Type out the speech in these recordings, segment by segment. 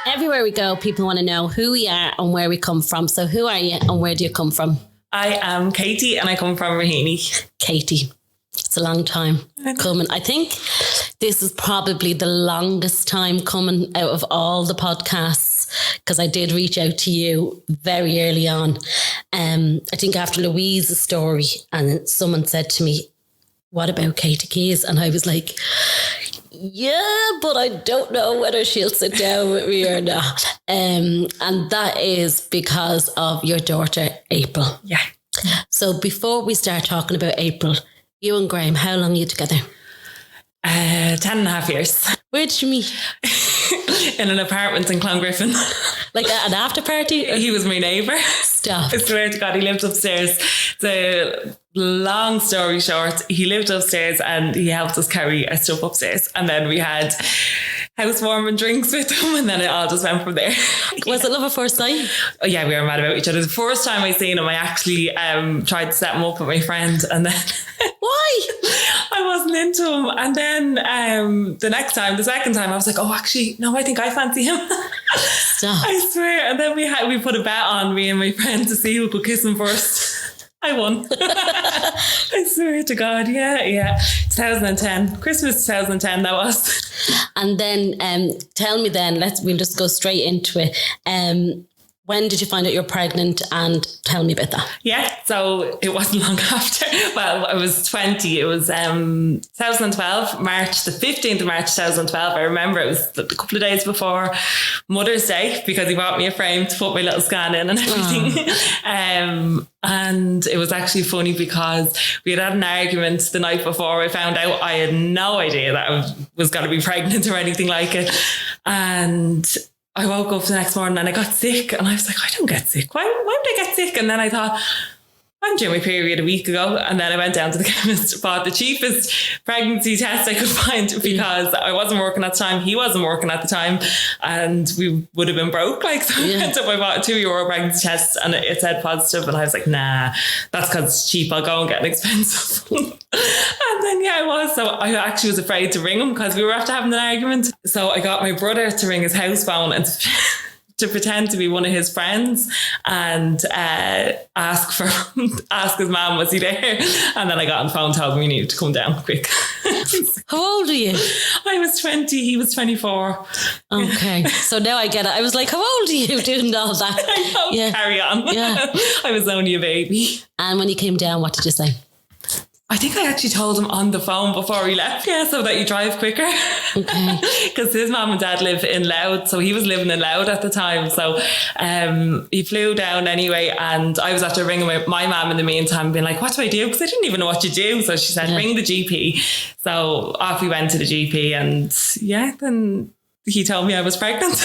Everywhere we go, people want to know who we are and where we come from. So who are you and where do you come from? I am Katie and I come from Raheny. Katie. It's a long time coming. I think this is probably the longest time coming out of all the podcasts because I did reach out to you very early on. I think after Louise's story, and someone said to me, what about Katie Keys? And I was like, yeah, but I don't know whether she'll sit down with me or not. And that is because of your daughter, April. Yeah. So before we start talking about April, you and Graham, how long are you together? 10.5 years. Where'd you meet? In an apartment in Clongriffin. Like an after party? He was my neighbour. Stop. I swear to God, he lived upstairs. The long story short, he lived upstairs and he helped us carry our stuff upstairs. And then we had housewarming drinks with him and then it all just went from there. Was it love at first sight? Oh yeah, we were mad about each other. The first time I seen him, I actually tried to set him up with my friend and then... Why? I wasn't into him. And then the second time, I was like, oh, actually, no, I think I fancy him. Stop. I swear. And then we put a bet on, me and my friend, to see who could kiss him first. I won. I swear to God. Yeah. 2010. Christmas 2010, that was. And then tell me then, we'll just go straight into it. When did you find out you're pregnant and tell me about that? Yeah, so it wasn't long after. Well, I was 20. It was 2012, March, the 15th of March 2012. I remember it was a couple of days before Mother's Day because he bought me a frame to put my little scan in and everything. And it was actually funny because we had an argument the night before. I found out I had no idea that I was going to be pregnant or anything like it. And I woke up the next morning and I got sick and I was like, I don't get sick. Why would I get sick? And then I thought, I'm due my period a week ago. And then I went down to the chemist, bought the cheapest pregnancy test I could find because I wasn't working at the time. He wasn't working at the time and we would have been broke. So I went up, I bought a €2 pregnancy test and it said positive. And I was like, nah, that's because it's cheap. I'll go and get an expensive one. And then, I was. So I actually was afraid to ring him because we were after having an argument. So I got my brother to ring his house phone and to pretend to be one of his friends and ask his mum, was he there? And then I got on the phone, told him we needed to come down quick. How old are you? I was 20, he was 24. Okay, so now I get it. I was like, how old are you doing all that? I know, yeah. Carry on. Yeah. I was only a baby. And when you came down, what did you say? I think I actually told him on the phone before we left, so that you drive quicker. Okay. Because his mum and dad live in Louth, so he was living in Louth at the time. So he flew down anyway, and I was after ringing my mum in the meantime, being like, what do I do? Because I didn't even know what to do. So she said, ring the GP. So off we went to the GP, and then he told me I was pregnant.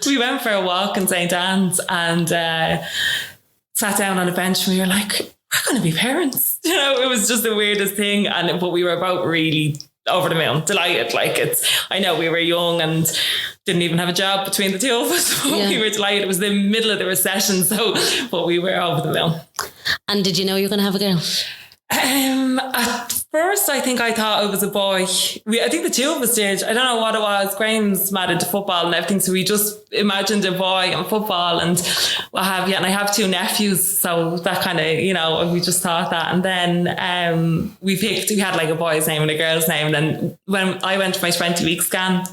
We went for a walk in St. Anne's and sat down on a bench, and we were like, we're going to be parents. It was just the weirdest thing. But we were both really over the moon, delighted. I know we were young and didn't even have a job between the two of us. But we were delighted. It was the middle of the recession. But we were over the moon. And did you know you were going to have a girl? At first, I think I thought it was a boy. I think the two of us did. I don't know what it was. Graham's mad into football and everything, so we just imagined a boy and football and what have you. And I have two nephews, so that kind of, we just thought that. And then we had like a boy's name and a girl's name. And then when I went for my 20-week scan,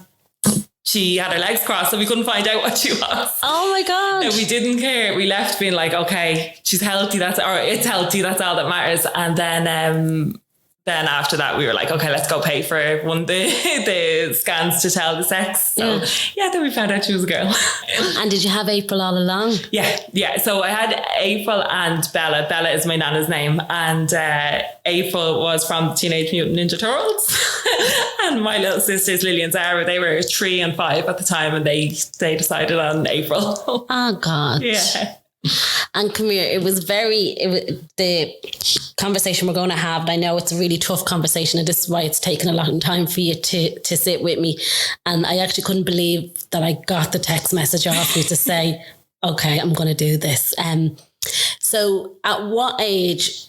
she had her legs crossed, so we couldn't find out what she was. Oh my God. No, we didn't care. We left being like, okay, she's healthy. It's healthy. That's all that matters. And then after that, we were like, okay, let's go pay for one of the scans to tell the sex. So then we found out she was a girl. And did you have April all along? Yeah. So I had April and Bella. Bella is my nana's name. And April was from the Teenage Mutant Ninja Turtles. And my little sisters, Lily and Zara, they were 3 and 5 at the time. And they decided on April. Oh, God. Yeah. And come here, the conversation we're going to have, and I know it's a really tough conversation, and this is why it's taken a long time for you to sit with me. And I actually couldn't believe that I got the text message off you to say, okay, I'm going to do this. So at what age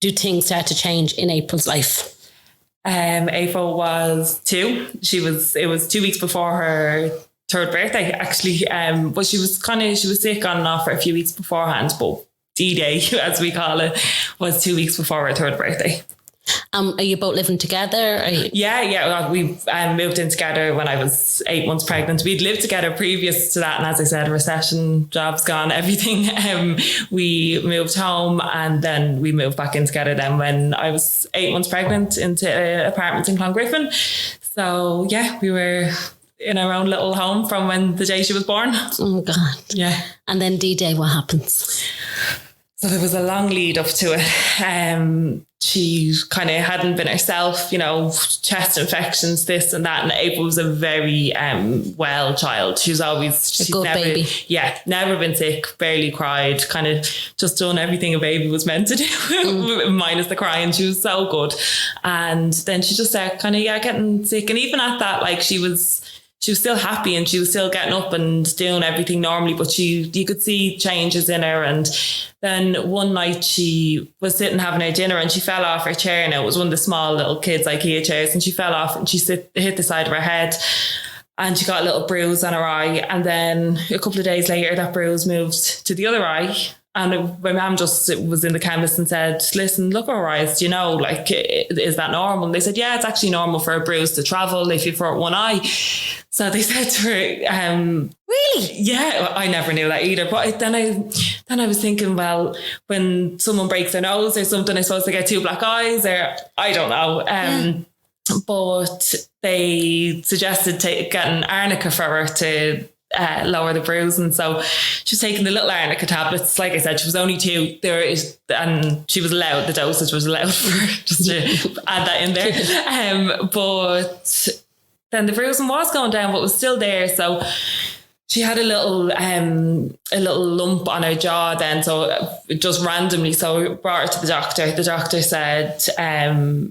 do things start to change in April's life? April was 2. It was 2 weeks before her third birthday, actually. But she was sick on and off for a few weeks beforehand, but D-Day, as we call it, was 2 weeks before her third birthday. Are you both living together? Yeah. We moved in together when I was 8 months pregnant. We'd lived together previous to that, and as I said, recession, jobs gone, everything. We moved home, and then we moved back in together then when I was 8 months pregnant into an apartment in Clongriffin. So yeah, we were in our own little home from when the day she was born. Oh God. Yeah. And then D-Day, what happens? So there was a long lead up to it. She kind of hadn't been herself, chest infections, this and that. And April was a very well child. She's good baby. Yeah, never been sick, barely cried, kind of just done everything a baby was meant to do, minus the crying. She was so good. And then she just started getting sick. And even at that, like she was still happy and she was still getting up and doing everything normally, but you could see changes in her. And then one night she was sitting having her dinner and she fell off her chair. Now it was one of the small little kids IKEA chairs, and she fell off and she hit the side of her head and she got a little bruise on her eye. And then a couple of days later, that bruise moved to the other eye. And my mum just was in the chemist and said, listen, look at her eyes, is that normal? And they said, yeah, it's actually normal for a bruise to travel if you've hurt one eye. So they said to her, really? Yeah, I never knew that either. But then I was thinking, well, when someone breaks their nose or something, I suppose they get two black eyes, or I don't know. But they suggested getting arnica for her to lower the bruise. And so she was taking the little arnica tablets. Like I said, she was only 2 and she was allowed, the dosage was allowed for her, just to add that in there. But then the bruising was going down, but was still there. So she had a little lump on her jaw then, so just randomly. So we brought her to the doctor. The doctor said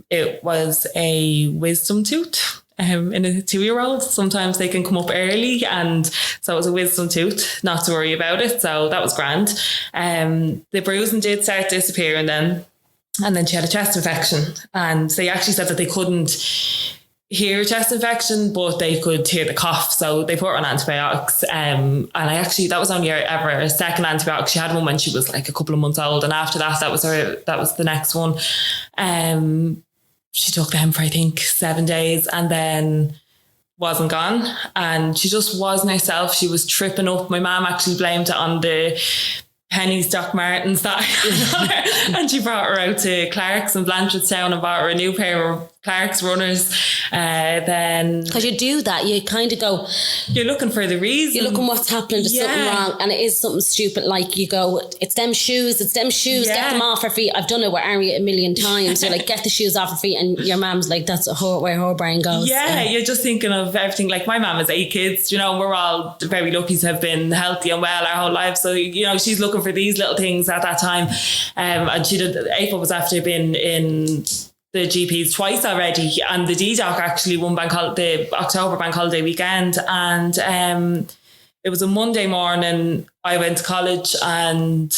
it was a wisdom tooth. In a 2-year-old, sometimes they can come up early, and so it was a wisdom tooth, not to worry about it. So that was grand. The bruising did start disappearing then, and then she had a chest infection, and they actually said that they couldn't hear chest infection, but they could hear the cough. So they put her on antibiotics. And that was only ever a second antibiotic. She had one when she was like a couple of months old, and after that was the next one. She took them for, I think, 7 days and then wasn't gone. And she just wasn't herself. She was tripping up. My mum actually blamed it on the Penny's Doc Martens that and she brought her out to Clark's in Blanchardstown and bought her a new pair of Clark's runners. Then because you do that, you kind of go, you're looking for the reason, you're looking what's happening, there's something wrong, and it is something stupid. Like you go, it's them shoes, get them off her feet. I've done it with Ari a million times. You're like, get the shoes off her feet, and your mum's like, that's where her brain goes. You're just thinking of everything. Like my mum has 8 kids, we're all very lucky to have been healthy and well our whole lives, so she's looking for these little things at that time. And April was after being in the GPs twice already, and the DDoc actually the October bank holiday weekend, and it was a Monday morning. I went to college and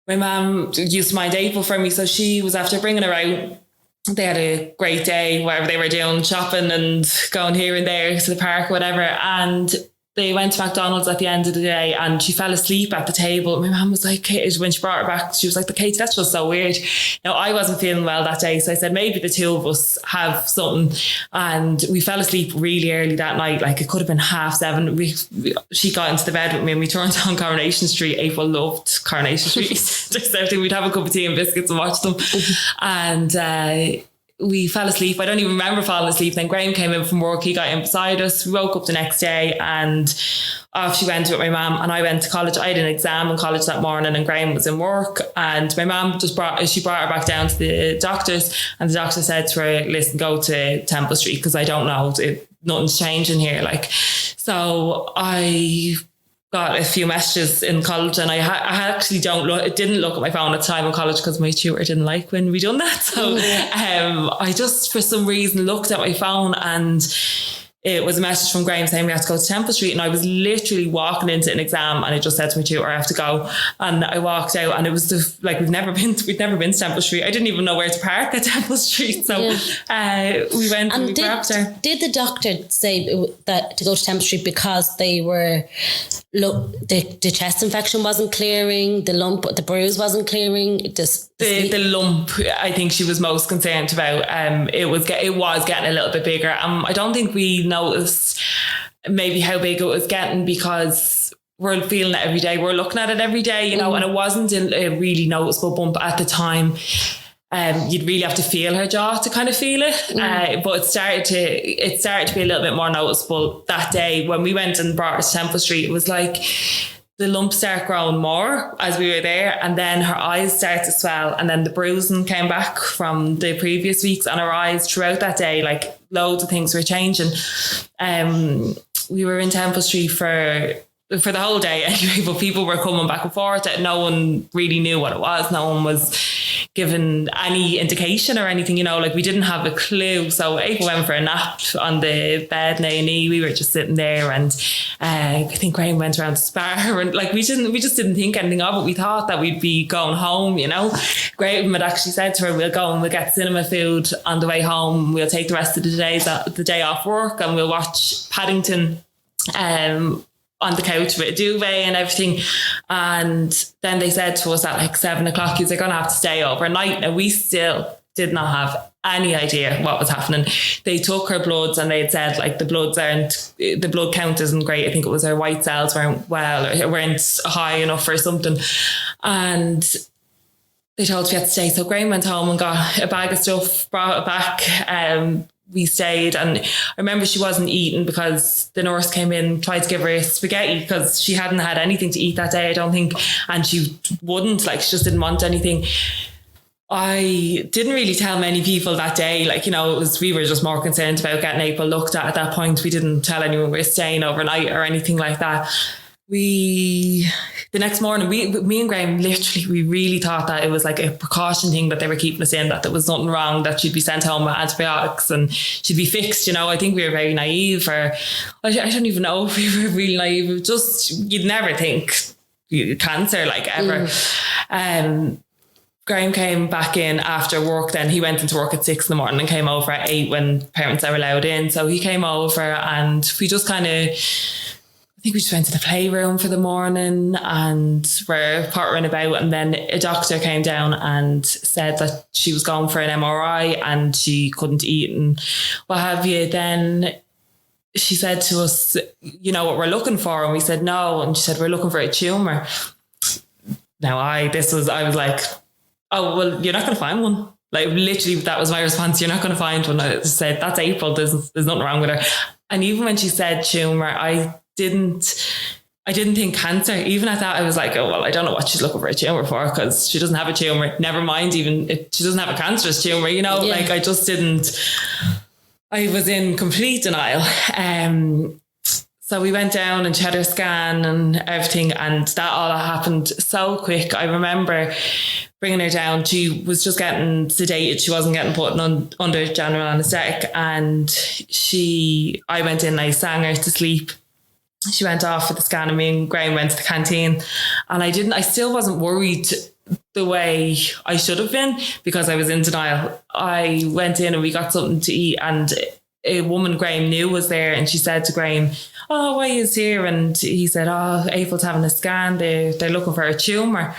my mum used to mind April for me, so she was after bringing her out. They had a great day, whatever they were doing, shopping and going here and there to the park or whatever, and they went to McDonald's at the end of the day and she fell asleep at the table. My mum was like, when she brought her back, she was like, Katie, that's just so weird. Now, I wasn't feeling well that day, so I said, maybe the two of us have something. And we fell asleep really early that night. Like it could have been 7:30. She got into the bed with me and we turned on Coronation Street. April loved Coronation Street. Just everything. We'd have a cup of tea and biscuits and watch them. And we fell asleep. I don't even remember falling asleep. Then Graham came in from work. He got in beside us. We woke up the next day and off she went with my mum, and I went to college. I had an exam in college that morning and Graham was in work, and my mum brought her back down to the doctors, and the doctor said to her, listen, go to Temple Street because I don't know, nothing's changing here. So I got a few messages in college, and I actually didn't look at my phone at the time in college because my tutor didn't like when we done that. So I just for some reason looked at my phone, and it was a message from Graham saying we had to go to Temple Street, and I was literally walking into an exam, and I just said to my tutor, I have to go. And I walked out, and it was we'd never been to Temple Street. I didn't even know where to park at Temple Street. So we went and we grabbed her. Did the doctor say that to go to Temple Street because they were, the chest infection wasn't clearing, the bruise wasn't clearing? The lump, I think she was most concerned about. It was getting a little bit bigger. I don't think we noticed maybe how big it was getting because we're feeling it every day. We're looking at it every day, and it wasn't a really noticeable bump at the time. You'd really have to feel her jaw to kind of feel it. But it started to be a little bit more noticeable that day when we went and brought her to Temple Street. It was like the lump started growing more as we were there, and then her eyes started to swell, and then the bruising came back from the previous weeks on her eyes throughout that day. Like loads of things were changing. We were in Temple Street for the whole day anyway, but people were coming back and forth. No one really knew what it was. No one was given any indication or anything, like we didn't have a clue. So Ava went for a nap on the bed in A&E. We were just sitting there, and I think Graham went around to Spar, and like we just didn't think anything of it. We thought that we'd be going home, Graham had actually said to her, we'll go and we'll get cinema food on the way home. We'll take the rest of the day off work, and we'll watch Paddington on the couch with a duvet and everything. And then they said to us at like 7:00, you're going to have to stay overnight. Now we still did not have any idea what was happening. They took her bloods, and they had said like the blood count isn't great. I think it was her white cells weren't high enough or something. And they told us we had to stay. So Graham went home and got a bag of stuff, brought it back. We stayed, and I remember she wasn't eating because the nurse came in, tried to give her spaghetti because she hadn't had anything to eat that day, I don't think, and she wouldn't, like she just didn't want anything. I didn't really tell many people that day, we were just more concerned about getting April looked at that point. We didn't tell anyone we were staying overnight or anything like that. The next morning, me and Graham, literally, we really thought that it was like a precaution thing that they were keeping us in, that there was nothing wrong, that she'd be sent home with antibiotics and she'd be fixed. I think we were very naive, or I don't even know if we were really naive. It was just, you'd never think cancer, like ever. Graham came back in after work then. He went into work at 6 a.m. and came over at 8 when parents are allowed in. So he came over, and we just I think we just went to the playroom for the morning and were pottering about, and then a doctor came down and said that she was going for an MRI and she couldn't eat and what have you. Then she said to us, what we're looking for? And we said no, and she said, we're looking for a tumour. Now I was like, oh, well, you're not going to find one. Like literally that was my response. You're not going to find one. I said, that's April. There's nothing wrong with her. And even when she said tumour, I didn't think cancer. Even at that, I was like, oh, well, I don't know what she's looking for a tumour for, because she doesn't have a tumour. Never mind, even if she doesn't have a cancerous tumour, like I just didn't, I was in complete denial. So we went down and she had her scan and everything, and that all happened so quick. I remember bringing her down. She was just getting sedated. She wasn't getting put under general anaesthetic. And I went in, I sang her to sleep. She went off for the scan, and me and Graham went to the canteen, and I still wasn't worried the way I should have been because I was in denial. I went in and we got something to eat, and a woman Graham knew was there, and she said to Graham, oh, why is here? And he said, oh, April's having a scan. They're looking for a tumour.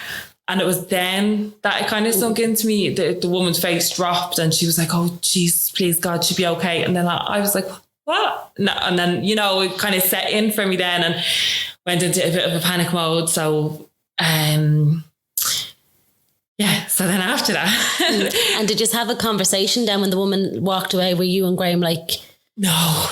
And it was then that it kind of sunk into me. The woman's face dropped, and she was like, oh, geez, please God, she'll be okay. And then I was like, what? No, and then, it kind of set in for me then and went into a bit of a panic mode. So, so then after that. And did you just have a conversation then when the woman walked away? Were you and Graham like... No.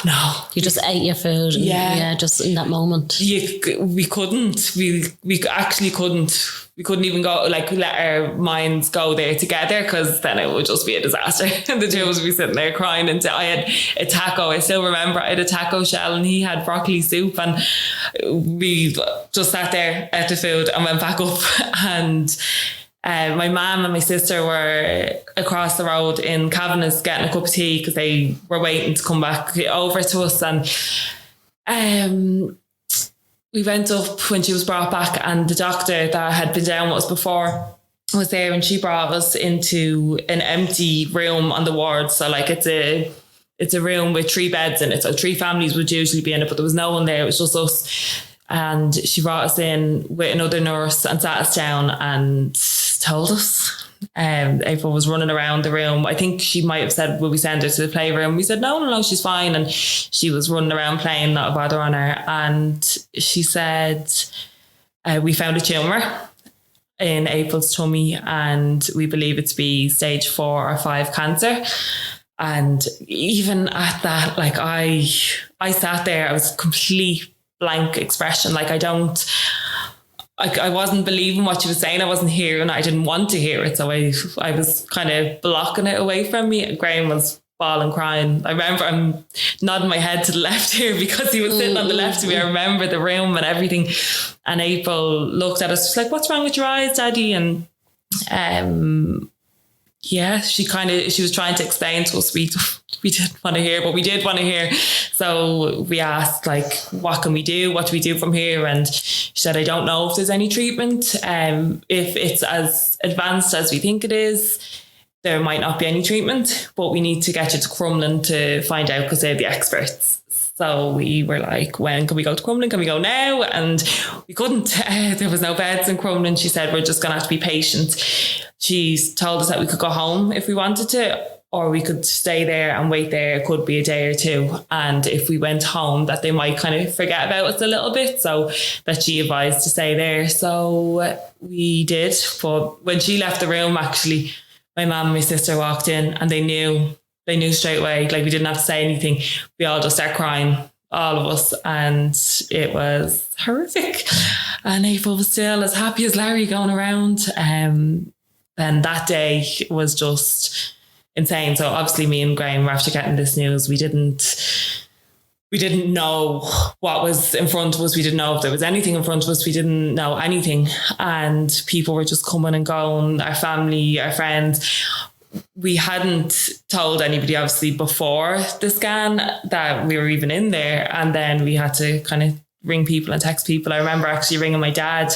You just ate your food. Yeah, just in that moment. We couldn't. We actually couldn't. We couldn't even go, like, let our minds go there together, because then it would just be a disaster. And the two of us would be sitting there crying. And I had a taco. I still remember I had a taco shell, and he had broccoli soup, and we just sat there, ate the food, and went back up. And My mum and my sister were across the road in Kavanagh's getting a cup of tea because they were waiting to come back over to us. And we went up when she was brought back, and the doctor that had been down with us before was there, and she brought us into an empty room on the ward. So like it's a room with 3 beds in it. So 3 families would usually be in it, but there was no one there. It was just us. And she brought us in with another nurse and sat us down and told us. April was running around the room. I think she might have said, will we send her to the playroom? We said, no, she's fine. And she was running around playing, not a bother on her. And she said, we found a tumour in April's tummy, and we believe it to be stage 4 or 5 cancer. And even at that, like I sat there, I was complete blank expression. Like I wasn't believing what she was saying. I wasn't hearing it. I didn't want to hear it. So I was kind of blocking it away from me. Graham was bawling, crying. I remember I'm nodding my head to the left here because he was sitting on the left of me. I remember the room and everything. And April looked at us, she's like, what's wrong with your eyes, Daddy? And yeah, she was trying to explain to us. We didn't want to hear, but we did want to hear. So we asked, like, what can we do? What do we do from here? And she said, I don't know if there's any treatment. If it's as advanced as we think it is, there might not be any treatment, but we need to get you to Crumlin to find out because they're the experts. So we were like, when can we go to Crumlin? Can we go now? And we couldn't. There was no beds in Crumlin. She said, we're just going to have to be patient. She told us that we could go home if we wanted to, or we could stay there and wait there. It could be a day or 2. And if we went home, that they might kind of forget about us a little bit. So that she advised to stay there. So we did. But when she left the room, actually, my mum and my sister walked in, and they knew straight away. Like, we didn't have to say anything. We all just started crying, all of us. And it was horrific. And April was still as happy as Larry going around. And that day was just insane. So obviously me and Graham were after getting this news. We didn't know what was in front of us. We didn't know if there was anything in front of us. We didn't know anything. And people were just coming and going, our family, our friends. We hadn't told anybody, obviously, before the scan that we were even in there. And then we had to kind of ring people and text people. I remember actually ringing my dad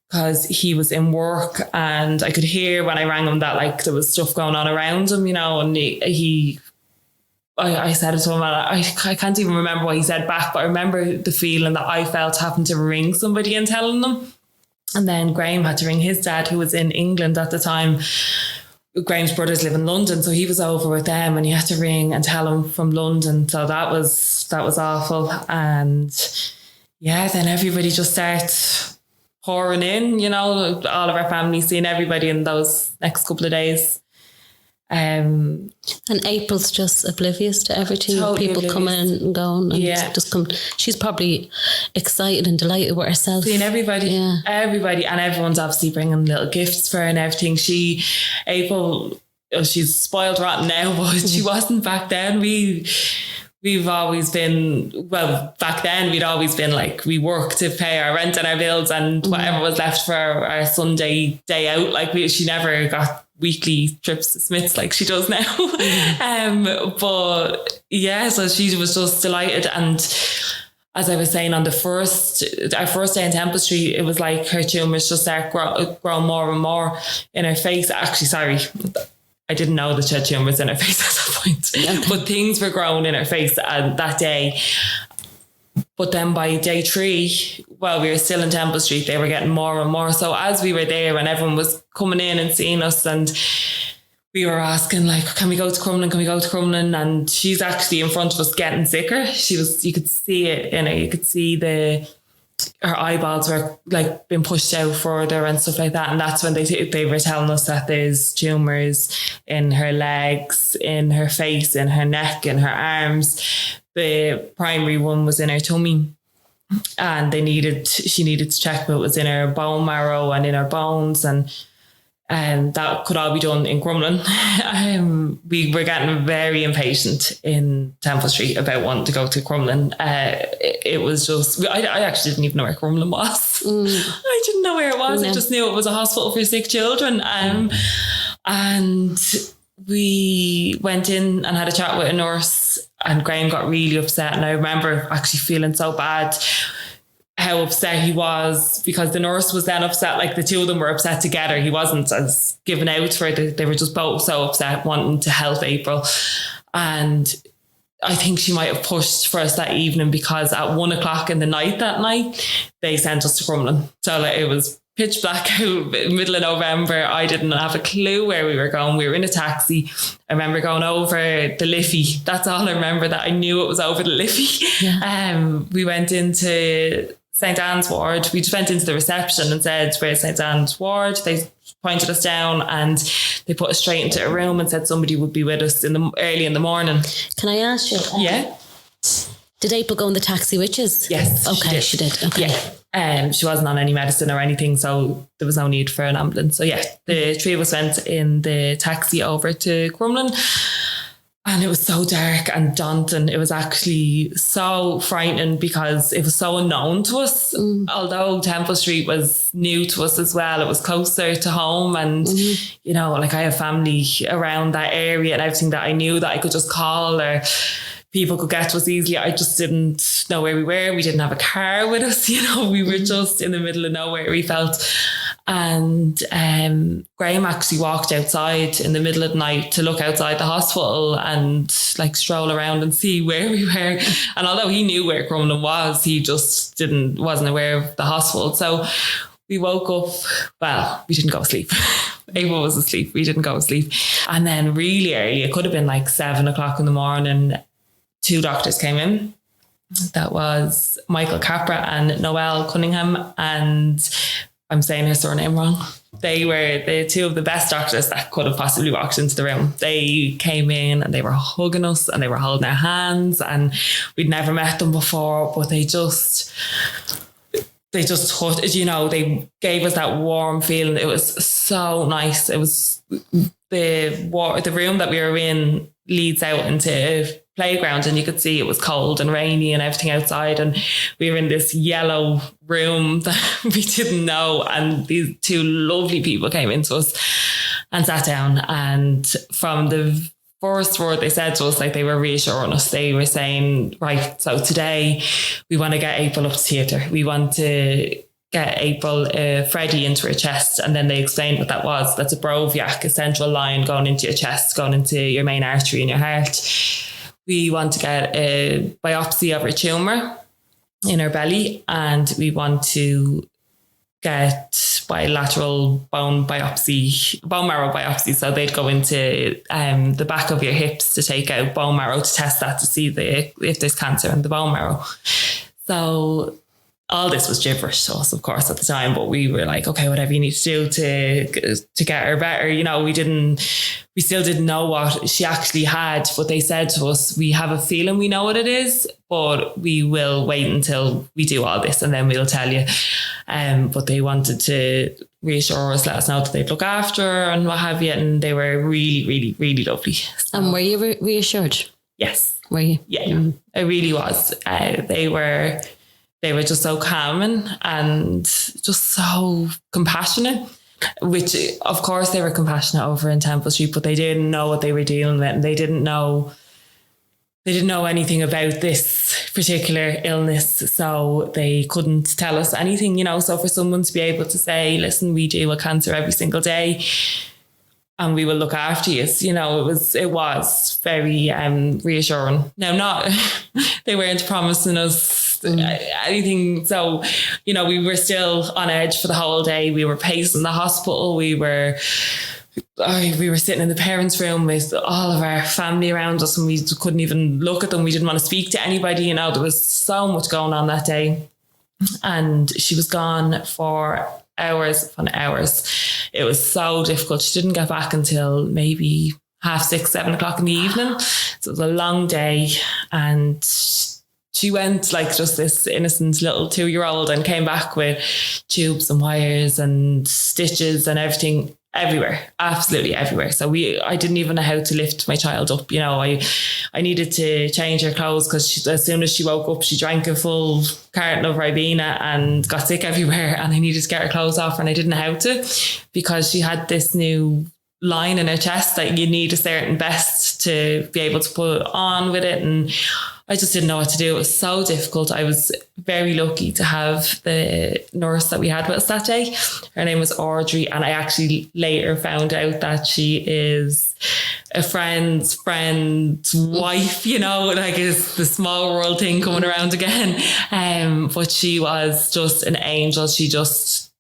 because he was in work, and I could hear when I rang him that, like, there was stuff going on around him, you know, and I said it to him, and I can't even remember what he said back, but I remember the feeling that I felt having to ring somebody and telling them. And then Graham had to ring his dad, who was in England at the time. Graham's brothers live in London, so he was over with them, and he had to ring and tell him from London. So that was awful. And yeah, then everybody just starts pouring in, you know, all of our family, seeing everybody in those next couple of days. And April's just oblivious to everything. Totally people oblivious. coming and going, and just come. She's probably excited and delighted with herself, seeing everybody, everybody, and everyone's obviously bringing little gifts for her and everything. April, she's spoiled rotten now, but she wasn't back then. We've always been, well, back then we'd always been like, we worked to pay our rent and our bills, and whatever was left for our Sunday day out. Like, she never got weekly trips to Smith's like she does now. But yeah, so she was just delighted. And as I was saying, on our first day in Temple Street, it was like her tumours just start growing more and more in her face. Actually, sorry, I didn't know that she had tumours in her face at that point, but things were growing in her face that day. But then by day 3, while we were still in Temple Street, they were getting more and more. So as we were there and everyone was coming in and seeing us, and we were asking, like, can we go to Crumlin? Can we go to Crumlin? And she's actually in front of us getting sicker. You could see it in her. You could see her eyeballs were like being pushed out further and stuff like that. And that's when they were telling us that there's tumours in her legs, in her face, in her neck, in her arms. The primary one was in her tummy, and she needed to check what was in her bone marrow and in her bones. And that could all be done in Crumlin. We were getting very impatient in Temple Street about wanting to go to Crumlin. It was just, I actually didn't even know where Crumlin was. I didn't know where it was. I just knew it was a hospital for sick children. And we went in and had a chat with a nurse, and Graham got really upset. And I remember actually feeling so bad how upset he was, because the nurse was then upset, like the two of them were upset together. He wasn't as given out for it. They were just both so upset, wanting to help April. And I think she might have pushed for us that evening, because at 1 o'clock in the night that night, they sent us to Crumlin. So like, it was pitch black out, middle of November. I didn't have a clue where we were going. We were in a taxi. I remember going over the Liffey. That's all I remember, that I knew it was over the Liffey. Yeah. We went into St. Anne's ward. We just went into the reception and said, where's St. Anne's ward? They pointed us down and they put us straight into a room and said somebody would be with us early in the morning. Can I ask you? Yeah. Did April go in the taxi with you? Yes. Okay, she did. Okay. Yeah. She wasn't on any medicine or anything, so there was no need for an ambulance. So yeah, the three of us went in the taxi over to Crumlin, and it was so dark and daunting. It was actually so frightening because it was so unknown to us. Although Temple Street was new to us as well, it was closer to home, and you know, like I have family around that area and everything that I knew that I could just call, or people could get to us easily. I just didn't know where we were. We didn't have a car with us. You know, we were just in the middle of nowhere, we felt. And Graham actually walked outside in the middle of the night to look outside the hospital and like stroll around and see where we were. And although he knew where Crumlin was, he just wasn't aware of the hospital. So we woke up, well, we didn't go to sleep. Ava was asleep. We didn't go to sleep. And then really early, it could have been like 7 o'clock in the morning, 2 doctors came in. That was Michael Capra and Noel Cunningham, and I'm saying her surname wrong. They were the two of the best doctors that could have possibly walked into the room. They came in and they were hugging us and they were holding our hands, and we'd never met them before, but they just touched, you know, they gave us that warm feeling. It was so nice. It was the room that we were in leads out into a playground, and you could see it was cold and rainy and everything outside, and we were in this yellow room that we didn't know, and these two lovely people came into us and sat down, and from the first word they said to us, like, they were reassuring us. They were saying, right, so today we want to get April up to theatre. We want to get April Freddie into her chest. And then they explained what that was. That's a Broviac, a central line going into your chest, going into your main artery in your heart. We want to get a biopsy of her tumour in her belly, and we want to get bilateral bone marrow biopsy. So they'd go into the back of your hips to take out bone marrow to test that, to see if there's cancer in the bone marrow. So all this was gibberish to us, of course, at the time, but we were like, okay, whatever you need to do to get her better. You know, we still didn't know what she actually had, but they said to us, we have a feeling we know what it is, but we will wait until we do all this and then we'll tell you. But they wanted to reassure us, let us know that they'd look after her and what have you. And they were really, really, really lovely. So, and were you reassured? Yes. Were you? Yeah, it really was. They were just so calming and just so compassionate, which of course they were compassionate over in Temple Street, but they didn't know what they were dealing with, and they didn't know anything about this particular illness. So they couldn't tell us anything, you know. So for someone to be able to say, listen, we deal with cancer every single day and we will look after you, you know, it was very reassuring. Now, they weren't promising us anything. So, you know, we were still on edge for the whole day. We were pacing the hospital. We were sitting in the parents' room with all of our family around us, and we couldn't even look at them. We didn't want to speak to anybody. You know, there was so much going on that day. And she was gone for hours upon hours. It was so difficult. She didn't get back until maybe 6:30, 7 o'clock in the evening. So it was a long day, and she went like just this innocent little 2-year-old and came back with tubes and wires and stitches and everything. everywhere, absolutely everywhere. So I didn't even know how to lift my child up. You know, I needed to change her clothes because as soon as she woke up, she drank a full carton of Ribena and got sick everywhere, and I needed to get her clothes off, and I didn't know how to, because she had this new line in her chest that you need a certain vest to be able to put on with it, and I just didn't know what to do. It was so difficult. I was very lucky to have the nurse that we had with us that day. Her name was Audrey, and I actually later found out that she is a friend's wife, you know, like it's the small world thing coming around again. But she was just an angel. She's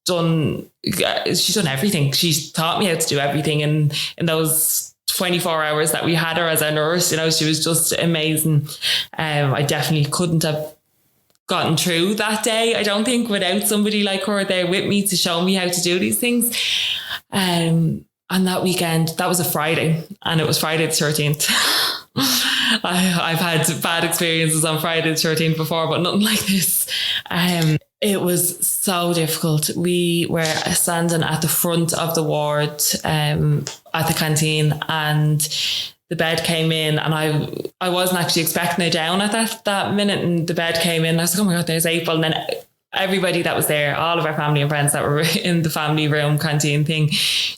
done everything. She taught me how to do everything in those 24 hours that we had her as a nurse. You know, she was just amazing. I definitely couldn't have gotten through that day, I don't think, without somebody like her there with me to show me how to do these things. And that weekend, that was a Friday, and it was Friday the 13th. I've had bad experiences on Friday the 13th before, but nothing like this. It was so difficult. We were standing at the front of the ward at the canteen, and the bed came in, and I wasn't actually expecting her down at that minute, and the bed came in. I was like, oh my God, there's April. And then everybody that was there, all of our family and friends that were in the family room canteen thing,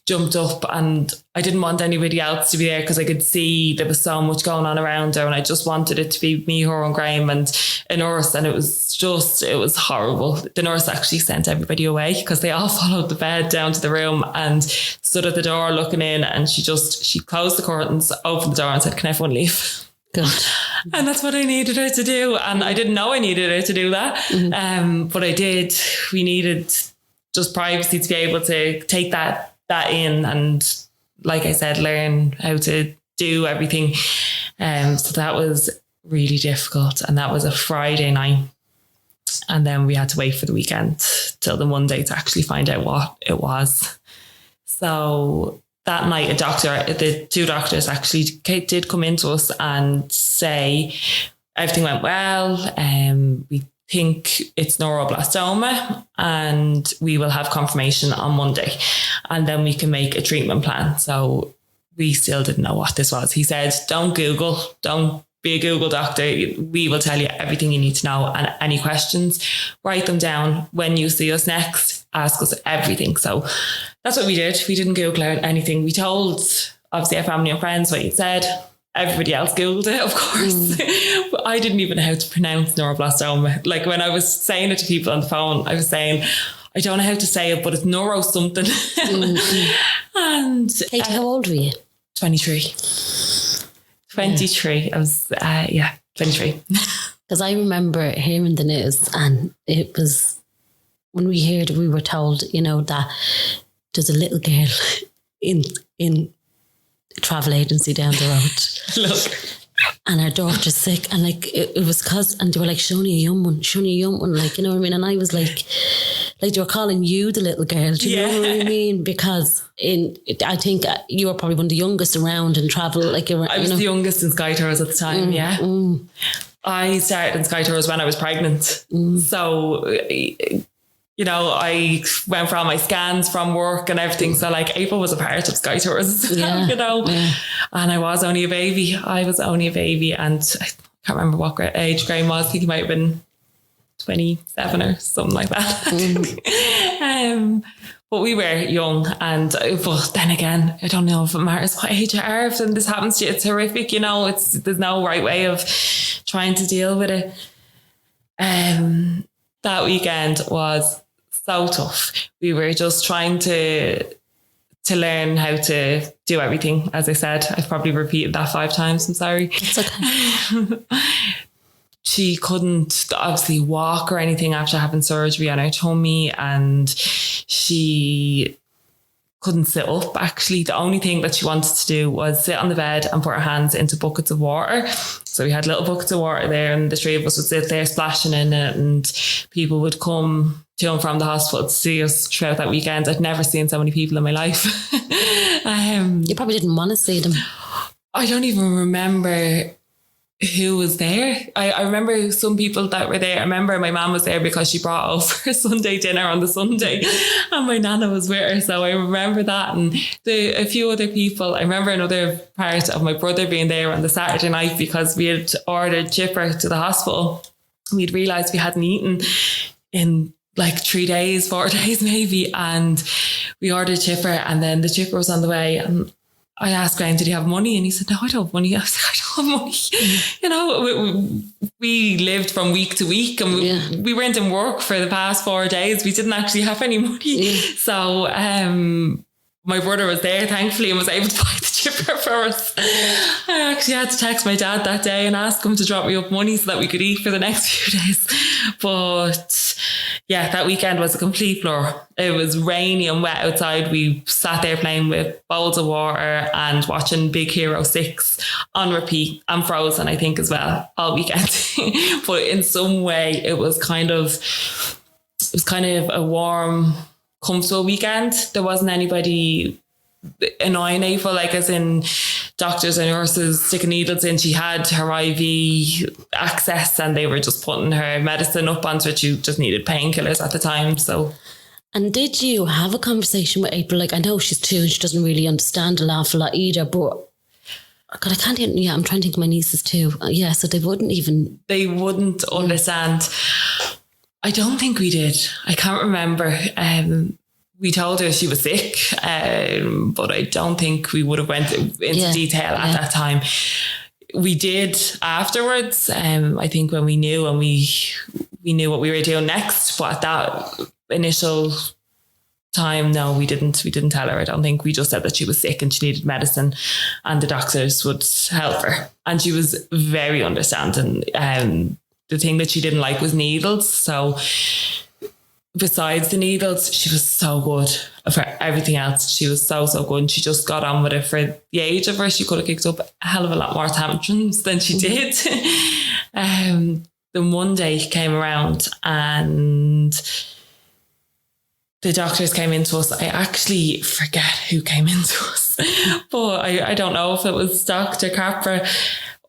jumped up, and I didn't want anybody else to be there because I could see there was so much going on around her, and I just wanted it to be me, her and Graham and a nurse, and it was horrible. The nurse actually sent everybody away because they all followed the bed down to the room and stood at the door looking in, and she closed the curtains, opened the door and said, can everyone leave? Good. And that's what I needed her to do. And I didn't know I needed her to do that. Mm-hmm. But I did. We needed just privacy to be able to take that in and, like I said, learn how to do everything. So that was really difficult. And that was a Friday night. And then we had to wait for the weekend till the Monday to actually find out what it was. So that night, the two doctors actually did come into us and say everything went well. We think it's neuroblastoma, and we will have confirmation on Monday, and then we can make a treatment plan. So we still didn't know what this was. He said, don't Google, don't be a Google doctor. We will tell you everything you need to know, and any questions, write them down. When you see us next, ask us everything. So that's what we did. We didn't Google out anything. We told, obviously, our family and friends what you said. Everybody else Googled it, of course. But I didn't even know how to pronounce neuroblastoma. Like when I was saying it to people on the phone, I was saying, I don't know how to say it, but it's neuro something. And Kate, how old were you? 23. 23. Yeah. I was, 23. Because I remember hearing the news, and it was, when we heard, we were told, you know, that there's a little girl in a travel agency down the road. Look. And her daughter's sick, and like it was cause, and they were like, Shoni, a young one, like, you know what I mean? And I was like they were calling you the little girl, do you know what I mean? Because I think you were probably one of the youngest around in travel. Like I was the youngest in Sky Tours at the time. I started in Sky Tours when I was pregnant. So, you know, I went for all my scans from work and everything. So like April was a part of Sky Tours, you know, and I was only a baby. And I can't remember what age Graham was. I think he might have been 27 or something like that. But we were young, but then again, I don't know if it matters what age you are. If this happens to you, it's horrific, you know, there's no right way of trying to deal with it. That weekend was so tough. We were just trying to learn how to do everything. As I said, I've probably repeated that 5 times. I'm sorry. It's okay. She couldn't obviously walk or anything after having surgery on her tummy, and she couldn't sit up. Actually, the only thing that she wanted to do was sit on the bed and put her hands into buckets of water. So we had little buckets of water there, and the 3 of us would sit there splashing in it, and people would come to and from the hospital to see us throughout that weekend. I'd never seen so many people in my life. You probably didn't want to see them. I don't even remember who was there. I remember some people that were there. I remember my mum was there because she brought over Sunday dinner on the Sunday and my nana was with her. So I remember that, and a few other people. I remember another part of my brother being there on the Saturday night because we had ordered chipper to the hospital. We'd realised we hadn't eaten in like 3 days, 4 days maybe, and we ordered chipper, and then the chipper was on the way, and I asked Graham, did he have money? And he said, no, I don't have money. I was like, I don't have money. You know, we lived from week to week, and we weren't in work for the past 4 days. We didn't actually have any money. So my brother was there, thankfully, and was able to buy the chipper for us. I actually had to text my dad that day and ask him to drop me up money so that we could eat for the next few days. But yeah, that weekend was a complete blur. It was rainy and wet outside. We sat there playing with bowls of water and watching Big Hero 6 on repeat, and Frozen, I think, as well, all weekend. But in some way, it was kind of a warm, comfortable weekend. There wasn't anybody annoying April, like as in doctors and nurses sticking needles in. She had her IV access and they were just putting her medicine up onto it. She just needed painkillers at the time. So, and did you have a conversation with April? Like, I know she's 2 and she doesn't really understand an awful lot either, but God, I can't even, I'm trying to think of my nieces too. So they wouldn't understand. I don't think we did. I can't remember. We told her she was sick, but I don't think we would have went into detail at that time. We did afterwards. I think when we knew, and we knew what we were doing next. But at that initial time, no, we didn't tell her. I don't think. We just said that she was sick and she needed medicine, and the doctors would help her. And she was very understanding. The thing that she didn't like was needles. So besides the needles, she was so good for everything else. She was so good. And she just got on with it. For the age of her, she could have kicked up a hell of a lot more tantrums than she did. The Monday came around and the doctors came into us. I actually forget who came into us, but I don't know if it was Dr. Capra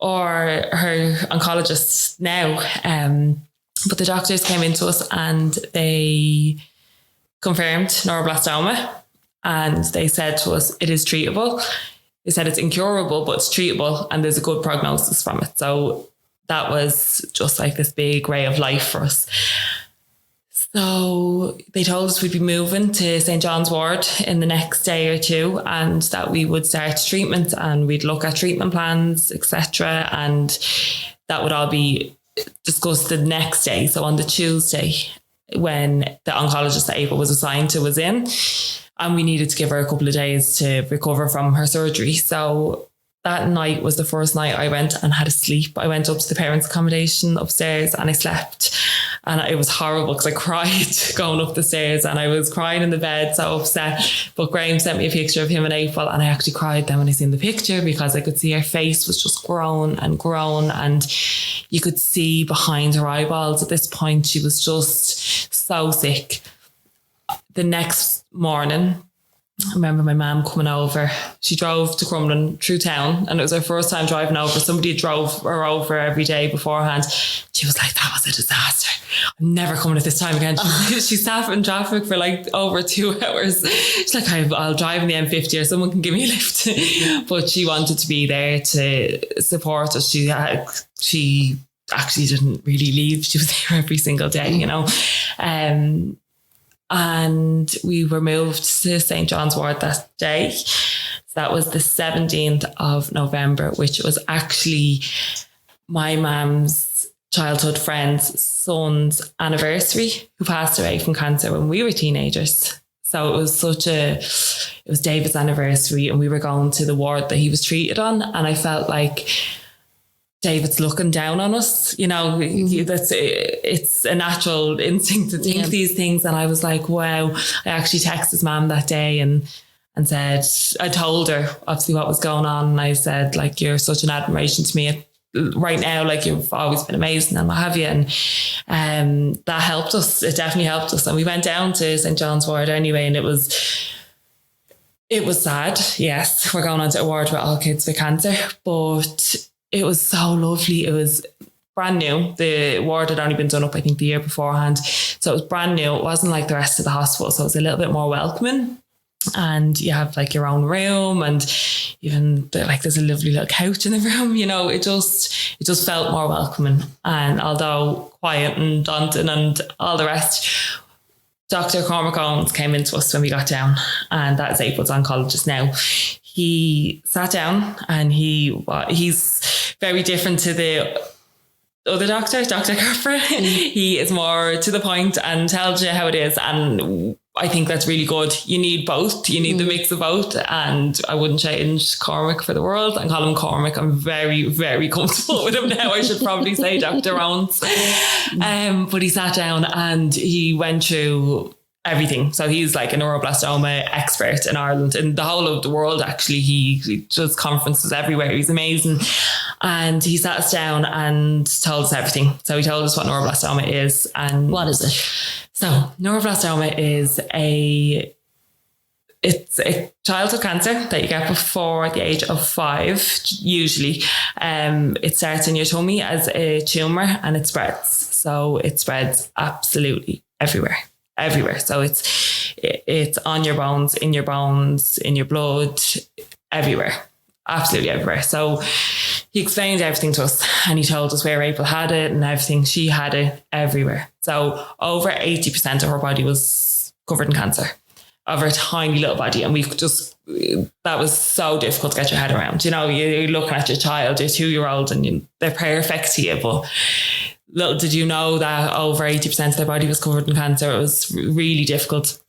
or her oncologist now. But the doctors came into us and they confirmed neuroblastoma, and they said to us, it is treatable. They said it's incurable, but it's treatable and there's a good prognosis from it. So that was just like this big ray of life for us. So they told us we'd be moving to St. John's Ward in the next day or two, and that we would start treatment and we'd look at treatment plans, etc. And that would all be discussed the next day. So on the Tuesday, when the oncologist that Ava was assigned to was in, and we needed to give her a couple of days to recover from her surgery. So that night was the first night I went and had a sleep. I went up to the parents' accommodation upstairs and I slept. And it was horrible because I cried going up the stairs, and I was crying in the bed, so upset. But Graham sent me a picture of him and April, and I actually cried then when I seen the picture, because I could see her face was just grown, and you could see behind her eyeballs at this point. She was just so sick. The next morning, I remember my mum coming over. She drove to Crumlin through town, and it was her first time driving over. Somebody drove her over every day beforehand. She was like, that was a disaster. I'm never coming at this time again. She sat in traffic for like over 2 hours. She's like, I'll drive in the M50 or someone can give me a lift. But she wanted to be there to support us. She actually didn't really leave. She was there every single day, you know. And we were moved to St. John's Ward that day. So that was the 17th of November, which was actually my mum's childhood friend's son's anniversary, who passed away from cancer when we were teenagers. So it was David's anniversary, and we were going to the ward that he was treated on. And I felt like David's looking down on us, you know. It's a natural instinct to think these things. And I was like, wow. I actually texted his mum that day and said, I told her obviously what was going on. And I said, like, you're such an admiration to me right now. Like, you've always been amazing and what have you. And that helped us. It definitely helped us. And we went down to St. John's Ward anyway. And it was sad. Yes, we're going on to a ward with all kids with cancer, but it was so lovely. It was brand new. The ward had only been done up, I think, the year beforehand. So it was brand new. It wasn't like the rest of the hospital. So it was a little bit more welcoming. And you have like your own room, and even like there's a lovely little couch in the room, you know, it just felt more welcoming. And although quiet and daunting and all the rest, Dr. Cormac Owens came into us when we got down, and that is April's oncologist now. He sat down, and he's very different to the other doctor, Dr. Carper. He is more to the point and tells you how it is. And I think that's really good. You need both. You need the mix of both. And I wouldn't change Cormac for the world and call him Cormac. I'm very, very comfortable with him now. I should probably say Dr. Owens. But he sat down and he went through everything. So he's like a neuroblastoma expert in Ireland, in the whole of the world, actually. He does conferences everywhere. He's amazing. And he sat us down and told us everything. So he told us what neuroblastoma is. And what is it? So neuroblastoma is it's a childhood cancer that you get before the age of 5, usually. It starts in your tummy as a tumour, and it spreads. So it spreads absolutely everywhere. So it's on your bones, in your blood, everywhere, absolutely everywhere. So he explained everything to us, and he told us where April had it and everything. She had it everywhere. So over 80% of her body was covered in cancer, of her tiny little body. And that was so difficult to get your head around. You know, you're looking at your child, your 2-year-old, and they're perfect to you, but little did you know that over 80% of their body was covered in cancer. It was really difficult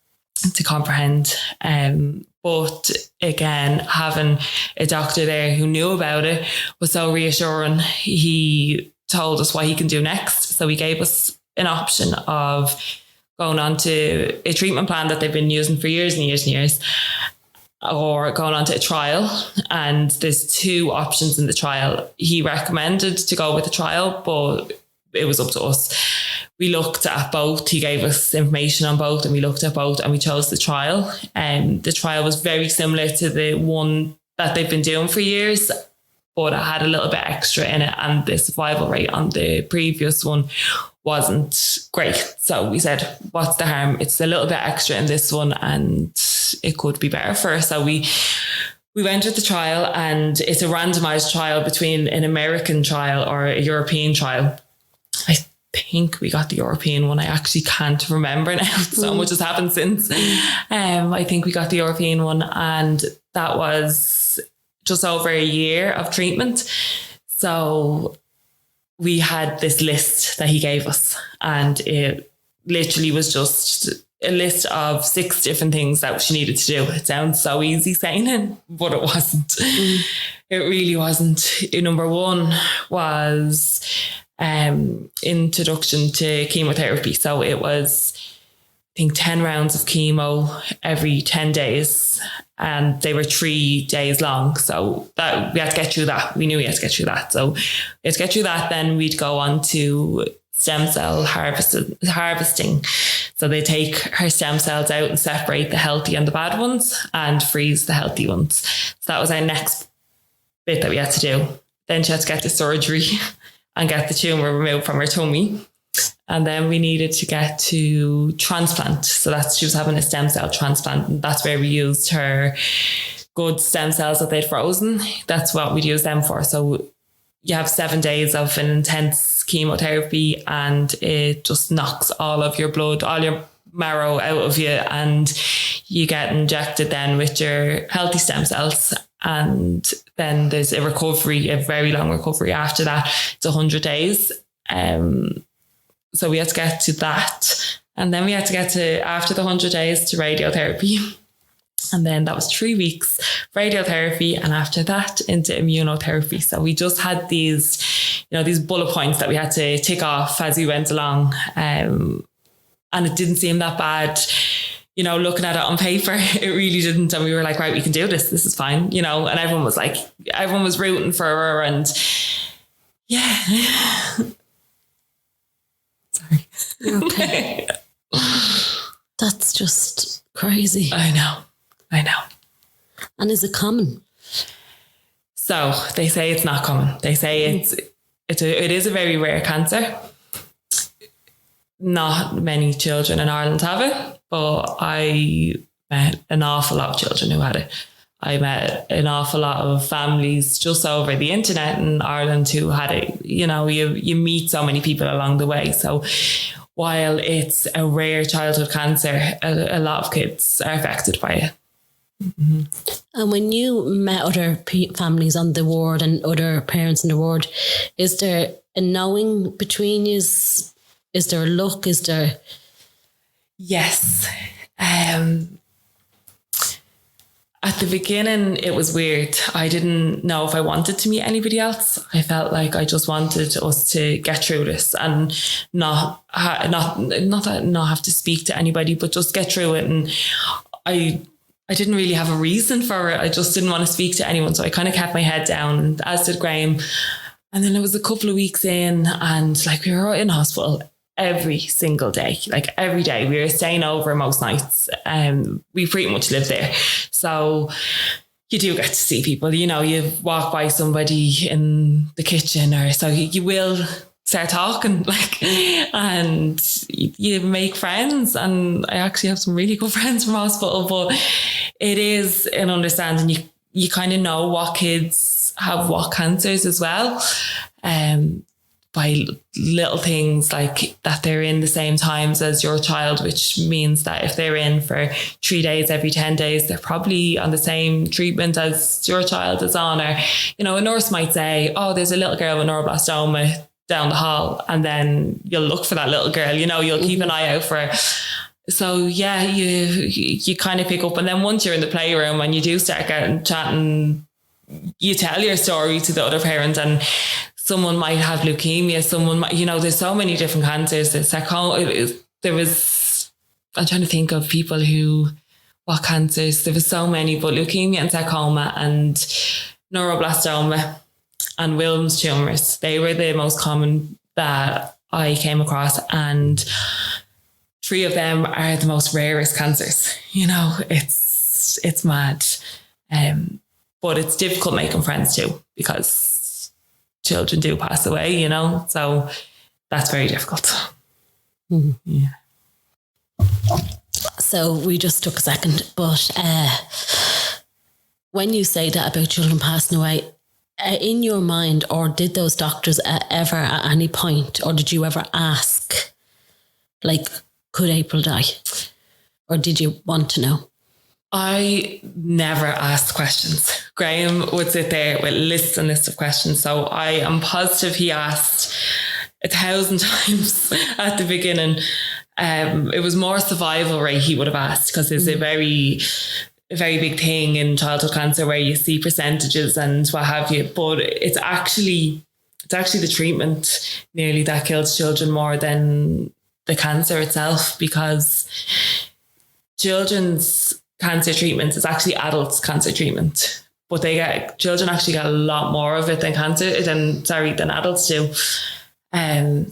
to comprehend. But again, having a doctor there who knew about it was so reassuring. He told us what he can do next. So he gave us an option of going on to a treatment plan that they've been using for years and years and years, or going on to a trial. And there's 2 options in the trial. He recommended to go with the trial, but it was up to us. We looked at both. He gave us information on both, and we looked at both, and we chose the trial. The trial was very similar to the one that they've been doing for years, but it had a little bit extra in it, and the survival rate on the previous one wasn't great. So we said, what's the harm? It's a little bit extra in this one, and it could be better for us. So we went with the trial, and it's a randomized trial between an American trial or a European trial. I think we got the European one. I actually can't remember now. So much has happened since. I think we got the European one, and that was just over a year of treatment. So we had this list that he gave us, and it literally was just a list of 6 different things that she needed to do. It sounds so easy saying it, but it wasn't. It really wasn't. Number 1 was introduction to chemotherapy. So it was, I think, 10 rounds of chemo every 10 days, and they were 3 days long. So that we had to get through that. We knew we had to get through that. So we had to get through that. Then we'd go on to stem cell harvesting. So they take her stem cells out and separate the healthy and the bad ones and freeze the healthy ones. So that was our next bit that we had to do. Then she had to get the surgery and get the tumour removed from her tummy. And then we needed to get to transplant. So she was having a stem cell transplant. And that's where we used her good stem cells that they'd frozen. That's what we'd use them for. So you have 7 days of an intense chemotherapy, and it just knocks all of your blood, all your marrow out of you, and you get injected then with your healthy stem cells. And then there's a recovery, a very long recovery after that. It's 100 days. So we had to get to that. And then we had to get to, after the 100 days, to radiotherapy. And then that was 3 weeks radiotherapy. And after that, into immunotherapy. So we just had these bullet points that we had to tick off as we went along. And it didn't seem that bad. You know, looking at it on paper, it really didn't. And we were like, right, we can do this. This is fine. You know, and everyone was rooting for her. And yeah. Sorry. Okay. That's just crazy. I know. And is it common? So they say it's not common. They say it is a very rare cancer. Not many children in Ireland have it, but I met an awful lot of children who had it. I met an awful lot of families just over the internet in Ireland who had it. You know, you meet so many people along the way. So while it's a rare childhood cancer, a lot of kids are affected by it. Mm-hmm. And when you met other families on the ward and other parents in the ward, is there a knowing between you? Is there a look? Is there? Yes. At the beginning, it was weird. I didn't know if I wanted to meet anybody else. I felt like I just wanted us to get through this and not have to speak to anybody, but just get through it. And I didn't really have a reason for it. I just didn't want to speak to anyone. So I kind of kept my head down, as did Graham. And then it was a couple of weeks in, and like we were in hospital every single day, like every day. We were staying over most nights. We pretty much lived there. So you do get to see people, you know, you walk by somebody in the kitchen or so you will start talking, like, and you make friends. And I actually have some really good friends from hospital, but it is an understanding. You kind of know what kids have what cancers as well. By little things like that they're in the same times as your child, which means that if they're in for 3 days every 10 days, they're probably on the same treatment as your child is on. Or, you know, a nurse might say, oh, there's a little girl with neuroblastoma down the hall, and then you'll look for that little girl, you know, you'll keep an eye out for her. So yeah, you kind of pick up. And then once you're in the playroom and you do start getting chatting, you tell your story to the other parent, and someone might have leukemia, someone might, you know, there's so many different cancers. I'm trying to think of people what cancers, there was so many, but leukemia and sarcoma and neuroblastoma and Wilms tumours, they were the most common that I came across. And 3 of them are the most rarest cancers. You know, it's mad. But it's difficult making friends too, because children do pass away, you know, so that's very difficult. Mm-hmm. Yeah. So we just took a second, but when you say that about children passing away, in your mind, or did those doctors ever at any point, or did you ever ask, like, could April die? Or did you want to know? I never asked questions. Graham would sit there with lists and lists of questions. So I am positive he asked 1,000 times at the beginning. It was more survival rate he would have asked, because there's a very big thing in childhood cancer where you see percentages and what have you. But it's actually the treatment nearly that kills children more than the cancer itself, because children's cancer treatment is actually adults' cancer treatment, but children actually get a lot more of it than adults do.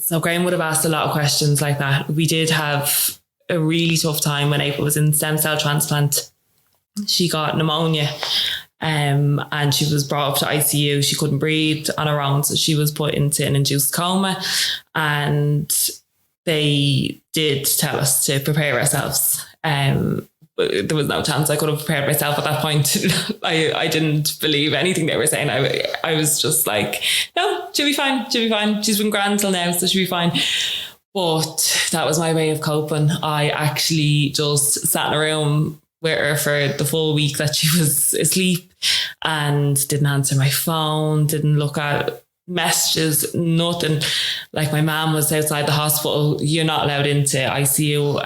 So Graham would have asked a lot of questions like that. We did have a really tough time when April was in stem cell transplant. She got pneumonia, and she was brought up to ICU. She couldn't breathe on her own, so she was put into an induced coma, and they did tell us to prepare ourselves. But there was no chance I could have prepared myself at that point. I didn't believe anything they were saying. I was just like, no, she'll be fine. She's been grand till now, so she'll be fine. But that was my way of coping. I actually just sat in a room with her for the full week that she was asleep, and didn't answer my phone, didn't look at messages, nothing. Like, my mum was outside the hospital. You're not allowed into ICU,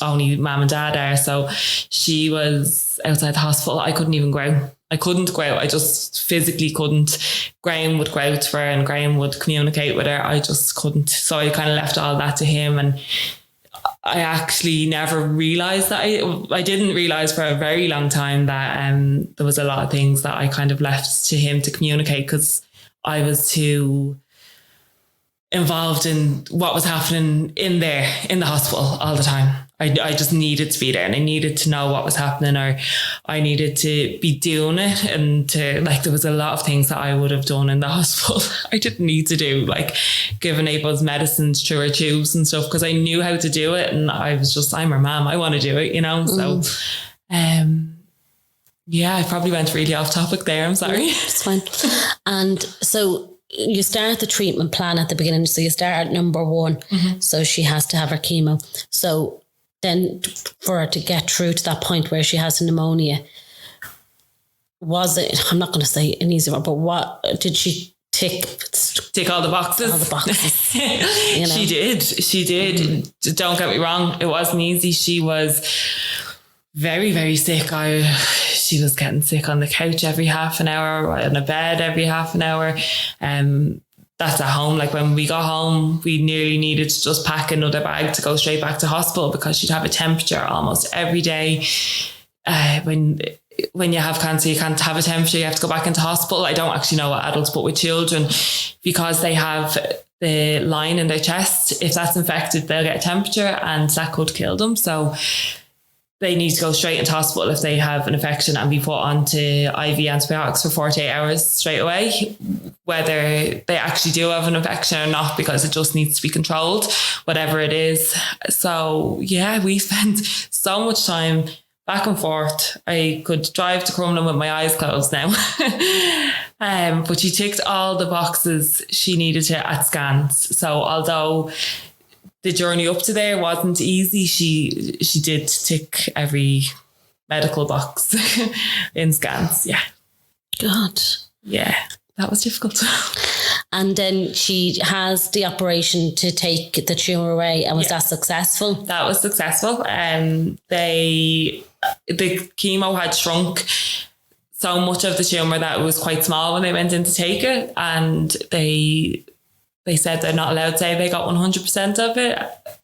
only mum and dad are. So she was outside the hospital. I couldn't even go out. I just physically couldn't. Graham would go out for her, and Graham would communicate with her. I just couldn't. So I kind of left all that to him. And I actually never realised that. I didn't realise for a very long time that there was a lot of things that I kind of left to him to communicate, because I was too involved in what was happening in the hospital all the time. I just needed to be there, and I needed to know what was happening, or I needed to be doing it. And there was a lot of things that I would have done in the hospital I didn't need to do, like giving Abel's medicines through her tubes and stuff, because I knew how to do it. And I was just, I'm her mom, I want to do it, So, I probably went really off topic there. I'm sorry. It's fine. And so you start the treatment plan at the beginning. So you start at number 1. Mm-hmm. So she has to have her chemo. So then for her to get through to that point where she has pneumonia, was it, I'm not going to say an easy one, but what did she tick all the boxes? All the boxes. She did. Mm-hmm. Don't get me wrong. It wasn't easy. She was very, very sick. She was getting sick on the couch every half an hour, on a bed every half an hour. That's at home. Like when we got home, we nearly needed to just pack another bag to go straight back to hospital, because she'd have a temperature almost every day. When you have cancer, you can't have a temperature. You have to go back into hospital. I don't actually know what adults, but with children, because they have the line in their chest, if that's infected, they'll get a temperature, and that could kill them. So they need to go straight into hospital if they have an infection and be put onto IV antibiotics for 48 hours straight away, whether they actually do have an infection or not, because it just needs to be controlled, whatever it is. So we spent so much time back and forth. I could drive to Crumlin with my eyes closed now. But she ticked all the boxes she needed to at scans. So although the journey up to there wasn't easy, she did tick every medical box in scans. Yeah. God. Yeah, that was difficult. And then she has the operation to take the tumour away, and was that successful? That was successful. The chemo had shrunk so much of the tumour that it was quite small when they went in to take it, and they said they're not allowed to say they got 100% of it.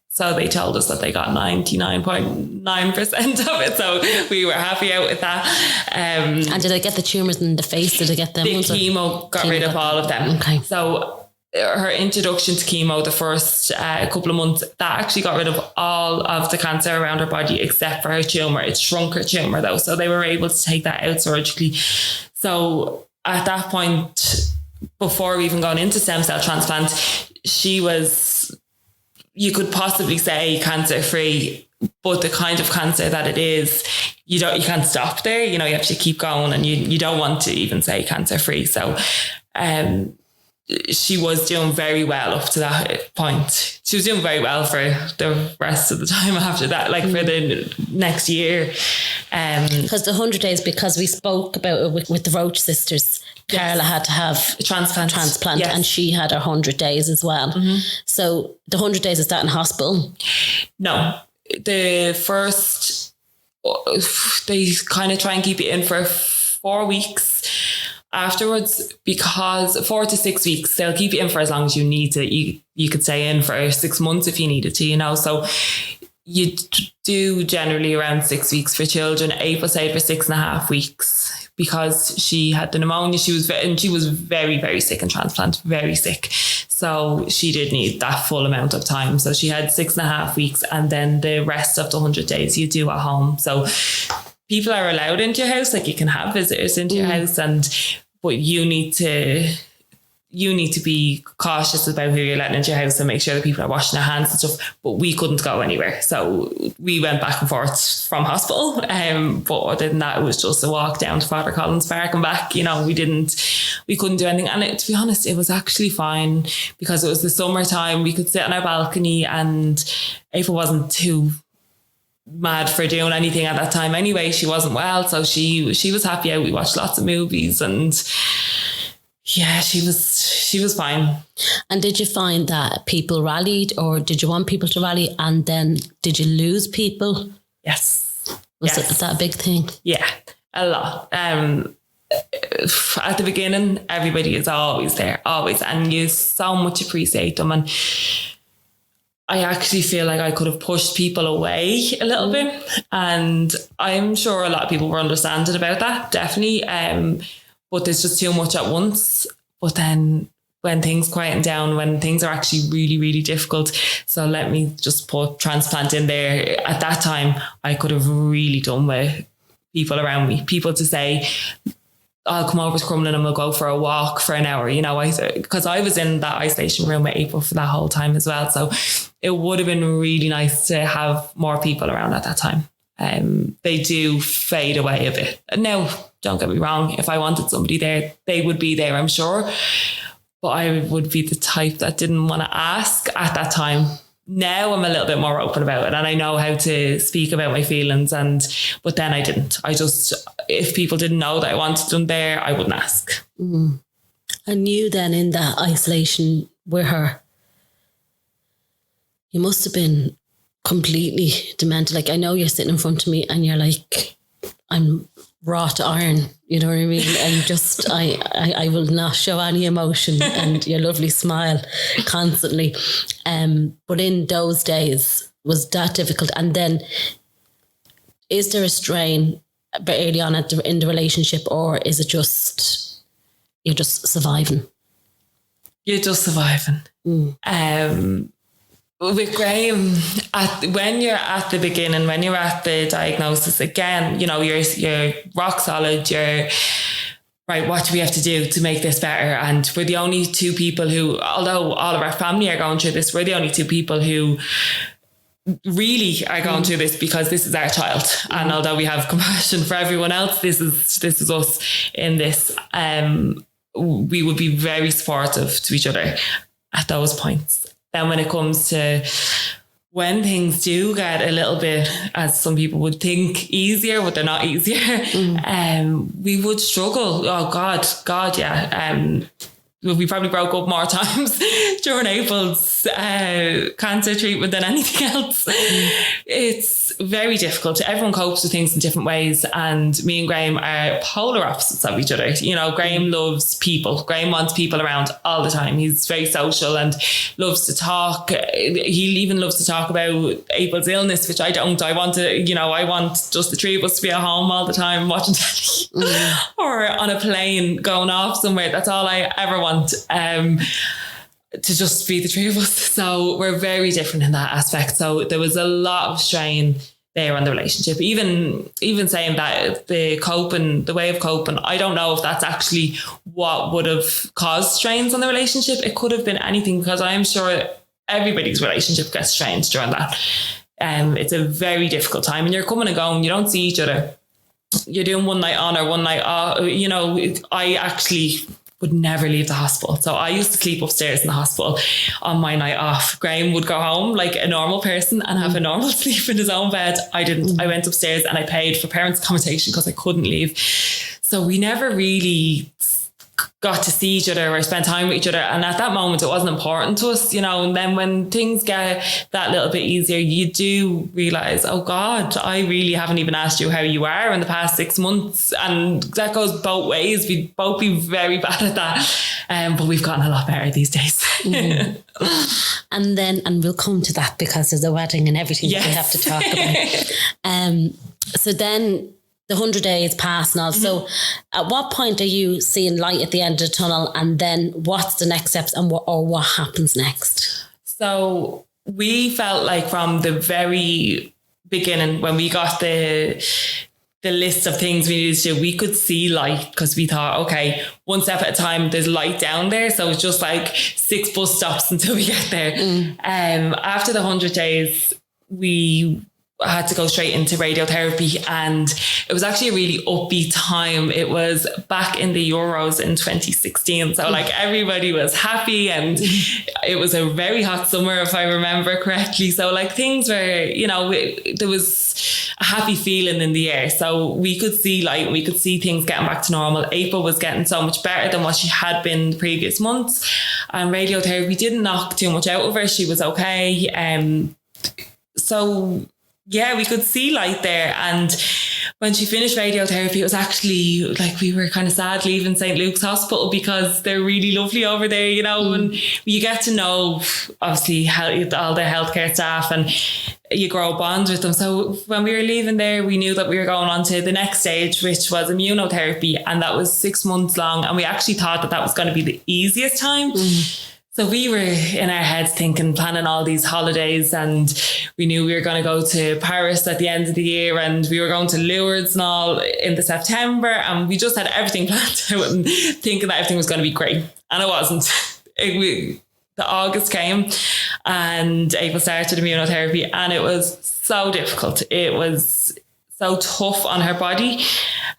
So they told us that they got 99.9% of it. So we were happy out with that. And did they get the tumours in the face? Did they get them? The chemo got rid of all of them. Okay. So her introduction to chemo, the first couple of months, that actually got rid of all of the cancer around her body except for her tumour. It shrunk her tumour though. So they were able to take that out surgically. So at that point, before we even gone into stem cell transplant, she was, you could possibly say, cancer free, but the kind of cancer that it is, you can't stop there. You have to keep going, and you don't want to even say cancer free. So she was doing very well up to that point. She was doing very well for the rest of the time after that, like for the next year. Because the 100 days, because we spoke about it with the Roach sisters, Carla had to have a transplant, yes. And she had her 100 days as well. Mm-hmm. So the 100 days, is that in hospital? No. The first, they kind of try and keep you in for 4 weeks afterwards, because 4 to 6 weeks, they'll keep you in for as long as you need to. You could stay in for 6 months if you needed to, so you do generally around 6 weeks for children. April stayed for 6.5 weeks because she had the pneumonia. She was very, very sick in transplant, very sick. So she did need that full amount of time. So she had 6.5 weeks, and then the rest of the 100 days you do at home. So people are allowed into your house, like you can have visitors into your house, but you need to be cautious about who you're letting into your house and make sure that people are washing their hands and stuff. But we couldn't go anywhere. So we went back and forth from hospital. But other than that, it was just a walk down to Father Collins Park and back. We couldn't do anything. And to be honest, it was actually fine because it was the summertime. We could sit on our balcony, and April wasn't too mad for doing anything at that time anyway. She wasn't well, so she was happy out. We watched lots of movies, and yeah, she was fine. And did you find that people rallied, or did you want people to rally, and then did you lose people? Yes. Was that a big thing? Yeah, a lot. At the beginning, everybody is always there, always, and you so much appreciate them. And I actually feel like I could have pushed people away a little bit. And I'm sure a lot of people were understanding about that, definitely. But there's just too much at once. But then when things quieten down, when things are actually really, really difficult. So let me just put transplant in there. At that time, I could have really done with people around me, people to say, I'll come over to Crumlin and we'll go for a walk for an hour, you know, because I was in that isolation room with April for that whole time as well. So it would have been really nice to have more people around at that time. They do fade away a bit. Now, don't get me wrong, if I wanted somebody there, they would be there, I'm sure. But I would be the type that didn't want to ask at that time. Now I'm a little bit more open about it and I know how to speak about my feelings, but then I didn't. If people didn't know that I wanted them there, I wouldn't ask. Mm. And you then in that isolation with her, you must have been completely demented. Like, I know you're sitting in front of me and you're like, I'm wrought iron, you know what I mean? And just, I will not show any emotion and your lovely smile constantly. But in those days, was that difficult? And then is there a strain early on in the relationship, or is it just, you're just surviving? You're just surviving. With Graham, when you're at the beginning, when you're at the diagnosis, again, you know, you're rock solid, you're right, what do we have to do to make this better? And we're the only two people who, although all of our family are going through this, we're the only two people who really are going through this because this is our child. And although we have compassion for everyone else, this is us in this. We would be very supportive to each other at those points. Then when it comes to when things do get a little bit, as some people would think, easier, but they're not easier, we would struggle. Oh God, yeah. We probably broke up more times during April's cancer treatment than anything else. It's very difficult. Everyone copes with things in different ways. And me and Graham are polar opposites of each other. You know, Graham loves people. Graham wants people around all the time. He's very social and loves to talk. He even loves to talk about April's illness, which I don't. I want just the three of us to be at home all the time watching telly or on a plane going off somewhere. That's all I ever want. To just be the three of us. So we're very different in that aspect. So there was a lot of strain there on the relationship. Even saying that the way of coping, I don't know if that's actually what would have caused strains on the relationship. It could have been anything, because I'm sure everybody's relationship gets strained during that. It's a very difficult time and you're coming and going, you don't see each other. You're doing one night on or one night off. You know, I actually would never leave the hospital. So I used to sleep upstairs in the hospital on my night off. Graham would go home like a normal person and have a normal sleep in his own bed. I didn't. I went upstairs and I paid for parents' accommodation because I couldn't leave. So we never really got to see each other or spend time with each other. And at that moment, it wasn't important to us, you know. And then when things get that little bit easier, you do realise, oh God, I really haven't even asked you how you are in the past 6 months. And that goes both ways. We'd both be very bad at that. But we've gotten a lot better these days. And we'll come to that because there's a wedding and everything that we have to talk about. So then the 100 days pass and all. So at what point are you seeing light at the end of the tunnel, and then what's the next steps and what happens next? So we felt like from the very beginning, when we got the list of things we needed to do, we could see light, because we thought, okay, one step at a time, there's light down there. So it's just like 6 bus stops until we get there. After the 100 days, we had to go straight into radiotherapy, and it was actually a really upbeat time. It was back in the Euros in 2016. So like everybody was happy, and it was a very hot summer, if I remember correctly. So like things were, you know, there was a happy feeling in the air. So we could see light, we could see things getting back to normal. April was getting so much better than what she had been the previous months. And radiotherapy didn't knock too much out of her. She was okay. So yeah, we could see light there. And when she finished radiotherapy, it was actually like we were kind of sad leaving St. Luke's Hospital, because they're really lovely over there, you know, and you get to know, obviously, all the healthcare staff, and you grow bonds with them. So when we were leaving there, we knew that we were going on to the next stage, which was immunotherapy. And that was 6 months long. And we actually thought that that was going to be the easiest time. So we were in our heads thinking, planning all these holidays, and we knew we were going to go to Paris at the end of the year, and we were going to Lourdes and all in the September, and we just had everything planned out and thinking that everything was going to be great. And it wasn't. The August came and April started immunotherapy, and it was so difficult. It was so tough on her body.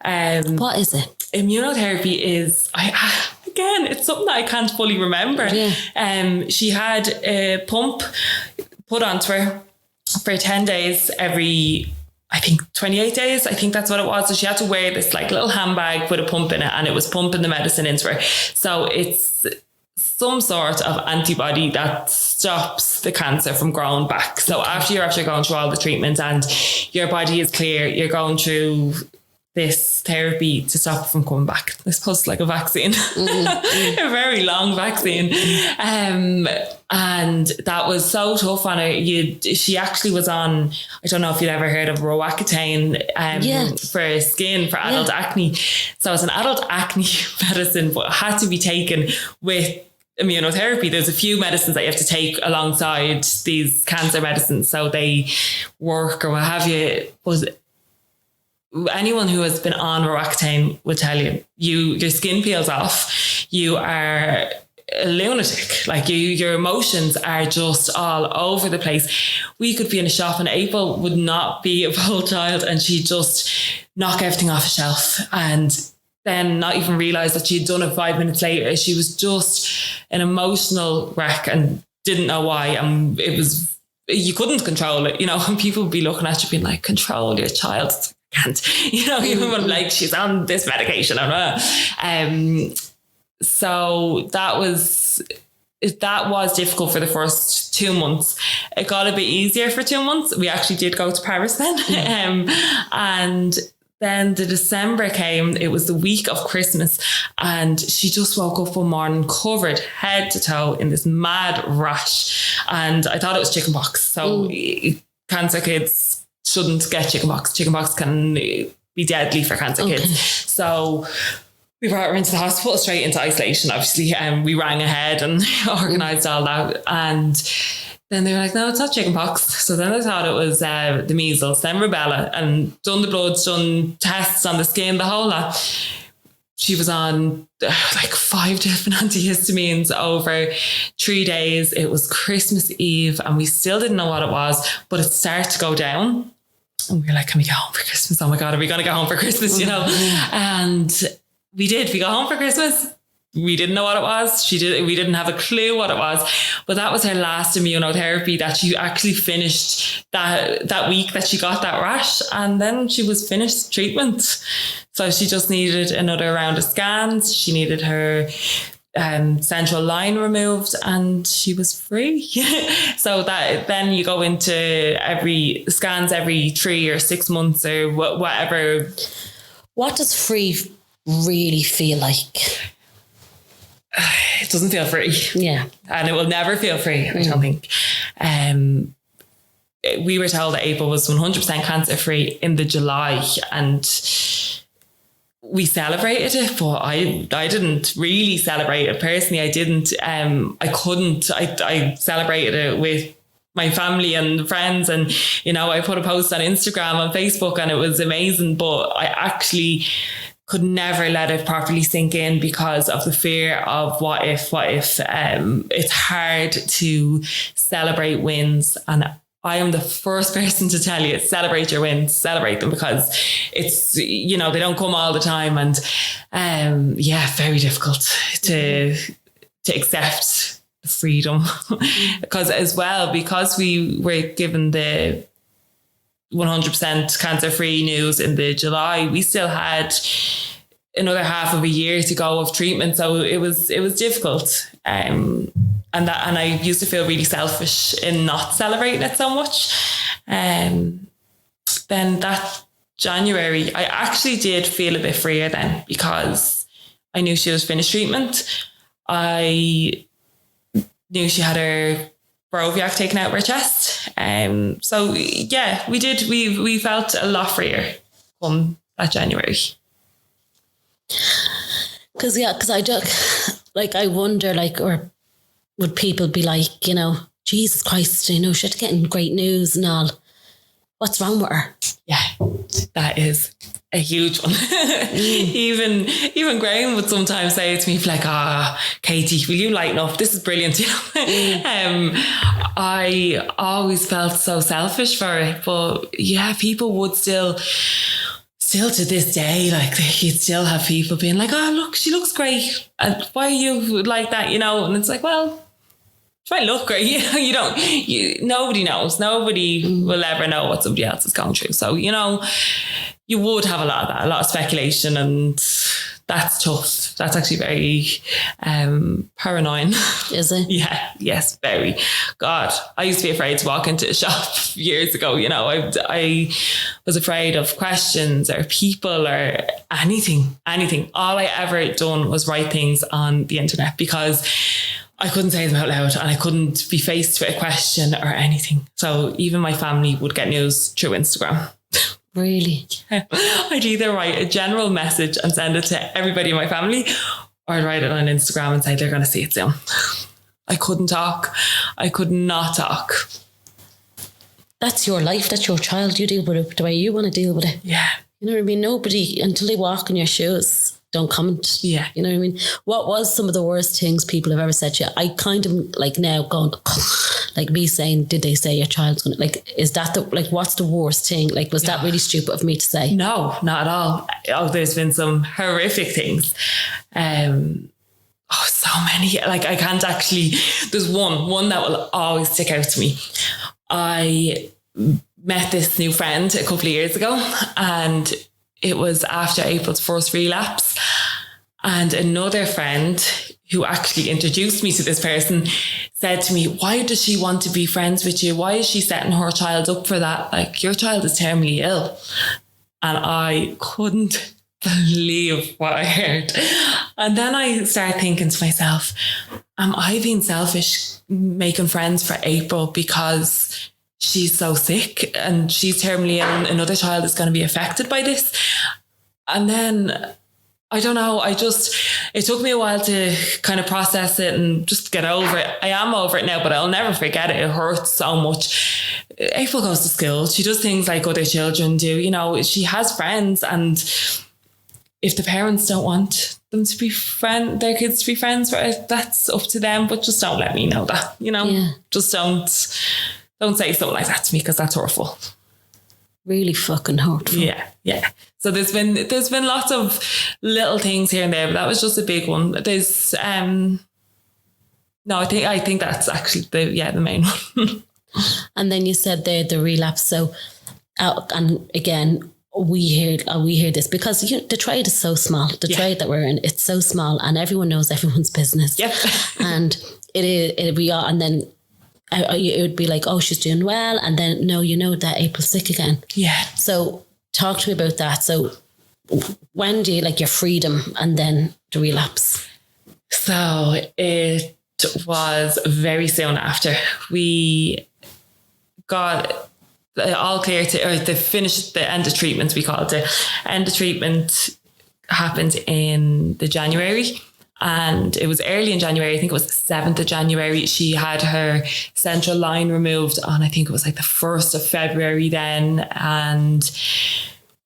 What is it? Immunotherapy is... Again, it's something that I can't fully remember. Yeah. She had a pump put onto her for 10 days every, I think 28 days. I think that's what it was. So she had to wear this like little handbag with a pump in it, and it was pumping the medicine into her. So it's some sort of antibody that stops the cancer from growing back. So after going through all the treatment and your body is clear, you're going through this therapy to stop it from coming back. I suppose it's like a vaccine, a very long vaccine. And that was so tough on her. She actually was on, I don't know if you'd ever heard of Roaccutane for skin, for adult acne. So it's an adult acne medicine, but it had to be taken with immunotherapy. There's a few medicines that you have to take alongside these cancer medicines, so they work or what have you. But anyone who has been on Roaccutane would tell you, your skin peels off. You are a lunatic. Like your emotions are just all over the place. We could be in a shop and April would not be a bold child, and she'd just knock everything off a shelf and then not even realise that she'd done it 5 minutes later. She was just an emotional wreck and didn't know why. And it was, you couldn't control it, and people would be looking at you being like, control your child. Can't, even like she's on this medication. So that was difficult for the first 2 months. It got a bit easier for 2 months. We actually did go to Paris then. And then the December came. It was the week of Christmas, and she just woke up one morning covered head to toe in this mad rash. And I thought it was chickenpox. So cancer kids shouldn't get chickenpox. Chickenpox can be deadly for cancer kids. So we brought her into the hospital, straight into isolation, obviously. We rang ahead and organised all that. And then they were like, no, it's not chickenpox. So then they thought it was the measles, then rubella, and done the bloods, done tests on the skin, the whole lot. She was on like 5 different antihistamines over 3 days. It was Christmas Eve and we still didn't know what it was, but it started to go down. And we were like, can we go home for Christmas? Oh my God, are we going to go home for Christmas? And we did. We got home for Christmas. We didn't know what it was. We didn't have a clue what it was. But that was her last immunotherapy that she actually finished that week that she got that rash. And then she was finished treatment. So she just needed another round of scans. She needed her central line removed, and she was free. So that then you go into every 3 or 6 months or whatever. What does free really feel like? It doesn't feel free. Yeah. And it will never feel free, I don't think. We were told that April was 100% cancer free in the July, and we celebrated it, but I didn't really celebrate it personally. I didn't. I celebrated it with my family and friends, and I put a post on Instagram, on Facebook, and it was amazing. But I actually could never let it properly sink in because of the fear of what if. It's hard to celebrate wins, and I am the first person to tell you, celebrate your wins, celebrate them, because it's, they don't come all the time. And very difficult to accept the freedom because we were given the 100% cancer-free news in the July, we still had another half of a year to go of treatment. So it was difficult. And I used to feel really selfish in not celebrating it so much. Then that January, I actually did feel a bit freer then, because I knew she was finished treatment. I knew she had her Baroviac taken out of our chest. So yeah, we did. We felt a lot freer come that January. Because I just, like, I wonder, like, or would people be like, you know, Jesus Christ, you know, she's getting great news and all. What's wrong with her? Yeah, that is a huge one. Even Graham would sometimes say to me, like, Katie, will you lighten up? This is brilliant. You know? I always felt so selfish for it, but yeah, people would still to this day, like, you'd still have people being like, oh, look, she looks great. And why are you like that, you know? And it's like, well, she might look great. You know, nobody knows. Nobody will ever know what somebody else is going through. So, you know, you would have a lot of that, a lot of speculation, and that's tough. That's actually very paranoid. Is it? Yeah. Yes, very. God, I used to be afraid to walk into a shop years ago. You know, I was afraid of questions or people or anything. All I ever done was write things on the internet because I couldn't say them out loud and I couldn't be faced with a question or anything. So even my family would get news through Instagram. Really? Yeah. I'd either write a general message and send it to everybody in my family, or I'd write it on Instagram and say they're going to see it soon. I couldn't talk. I could not talk. That's your life. That's your child. You deal with it the way you want to deal with it. Yeah. You know what I mean? Nobody, until they walk in your shoes, don't comment. Yeah. You know what I mean? What was some of the worst things people have ever said to you? I kind of like now going, like me saying, did they say your child's going to, like, is that the, like, what's the worst thing? Like, was that really stupid of me to say? No, not at all. Oh, there's been some horrific things. So many. Like, I can't actually, there's one that will always stick out to me. I met this new friend a couple of years ago, and it was after April's first relapse, and another friend who actually introduced me to this person said to me, why does she want to be friends with you? Why is she setting her child up for that? Like, your child is terminally ill. And I couldn't believe what I heard. And then I started thinking to myself, am I being selfish making friends for April because she's so sick and she's terminally ill and another child is going to be affected by this? And then, I don't know, it took me a while to kind of process it and just get over it. I am over it now, but I'll never forget it. It hurts so much. April goes to school. She does things like other children do. You know, she has friends, and if the parents don't want them to be their kids to be friends, right, that's up to them, but just don't let me know that, you know. Yeah. Just don't say something like that to me, because that's hurtful. Really fucking hurtful. Yeah. So there's been lots of little things here and there, but that was just a big one. There's I think that's actually the main one. And then you said the relapse. So and again, we hear this because the trade is so small. The trade that we're in, it's so small, and everyone knows everyone's business. Yep. And and then it would be like, oh, she's doing well, and then no, you know that April's sick again. Yeah. So talk to me about that. So when do you like your freedom and then the relapse? So it was very soon after we got all clear to finish the end of treatment. We call it the end of treatment. Happened in the January. And it was early in January. I think it was the 7th of January. She had her central line removed on, I think it was like the 1st of February then. And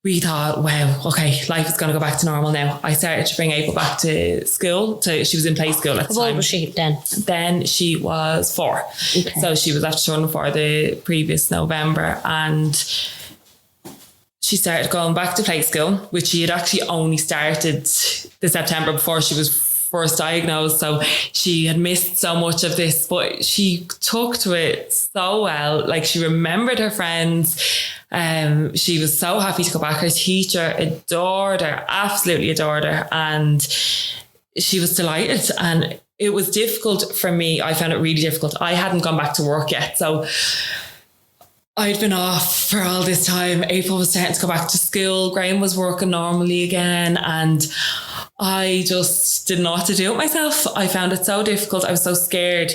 we thought, wow, okay, life is going to go back to normal now. I started to bring April back to school. She was in play school at the time. How old was she then? Then she was 4. Okay. So she was after turning 4 the previous November. And she started going back to play school, which she had actually only started the September before she was first diagnosed. So she had missed so much of this, but she took to it so well. Like, she remembered her friends. She was so happy to go back. Her teacher adored her, absolutely adored her. And she was delighted. And it was difficult for me. I found it really difficult. I hadn't gone back to work yet. So I'd been off for all this time. April was starting to go back to school. Graham was working normally again. And I just didn't know what to do with myself. I found it so difficult. I was so scared.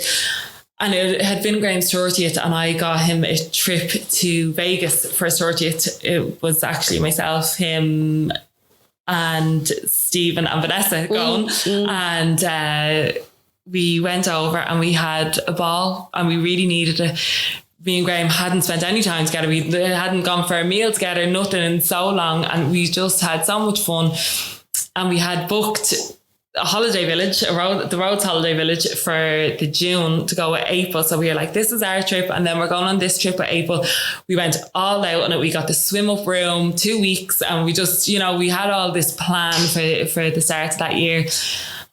And it had been Graham's 30th, and I got him a trip to Vegas for his 30th. It was actually myself, him, and Stephen and Vanessa going. And we went over and we had a ball, and we really needed it. Me and Graham hadn't spent any time together. We hadn't gone for a meal together, nothing in so long. And we just had so much fun. And we had booked a holiday village, the Rhodes holiday village for the June to go with April. So we were like, this is our trip. And then we're going on this trip with April. We went all out on it. We got the swim up room, 2 weeks. And we just, we had all this plan for the start of that year.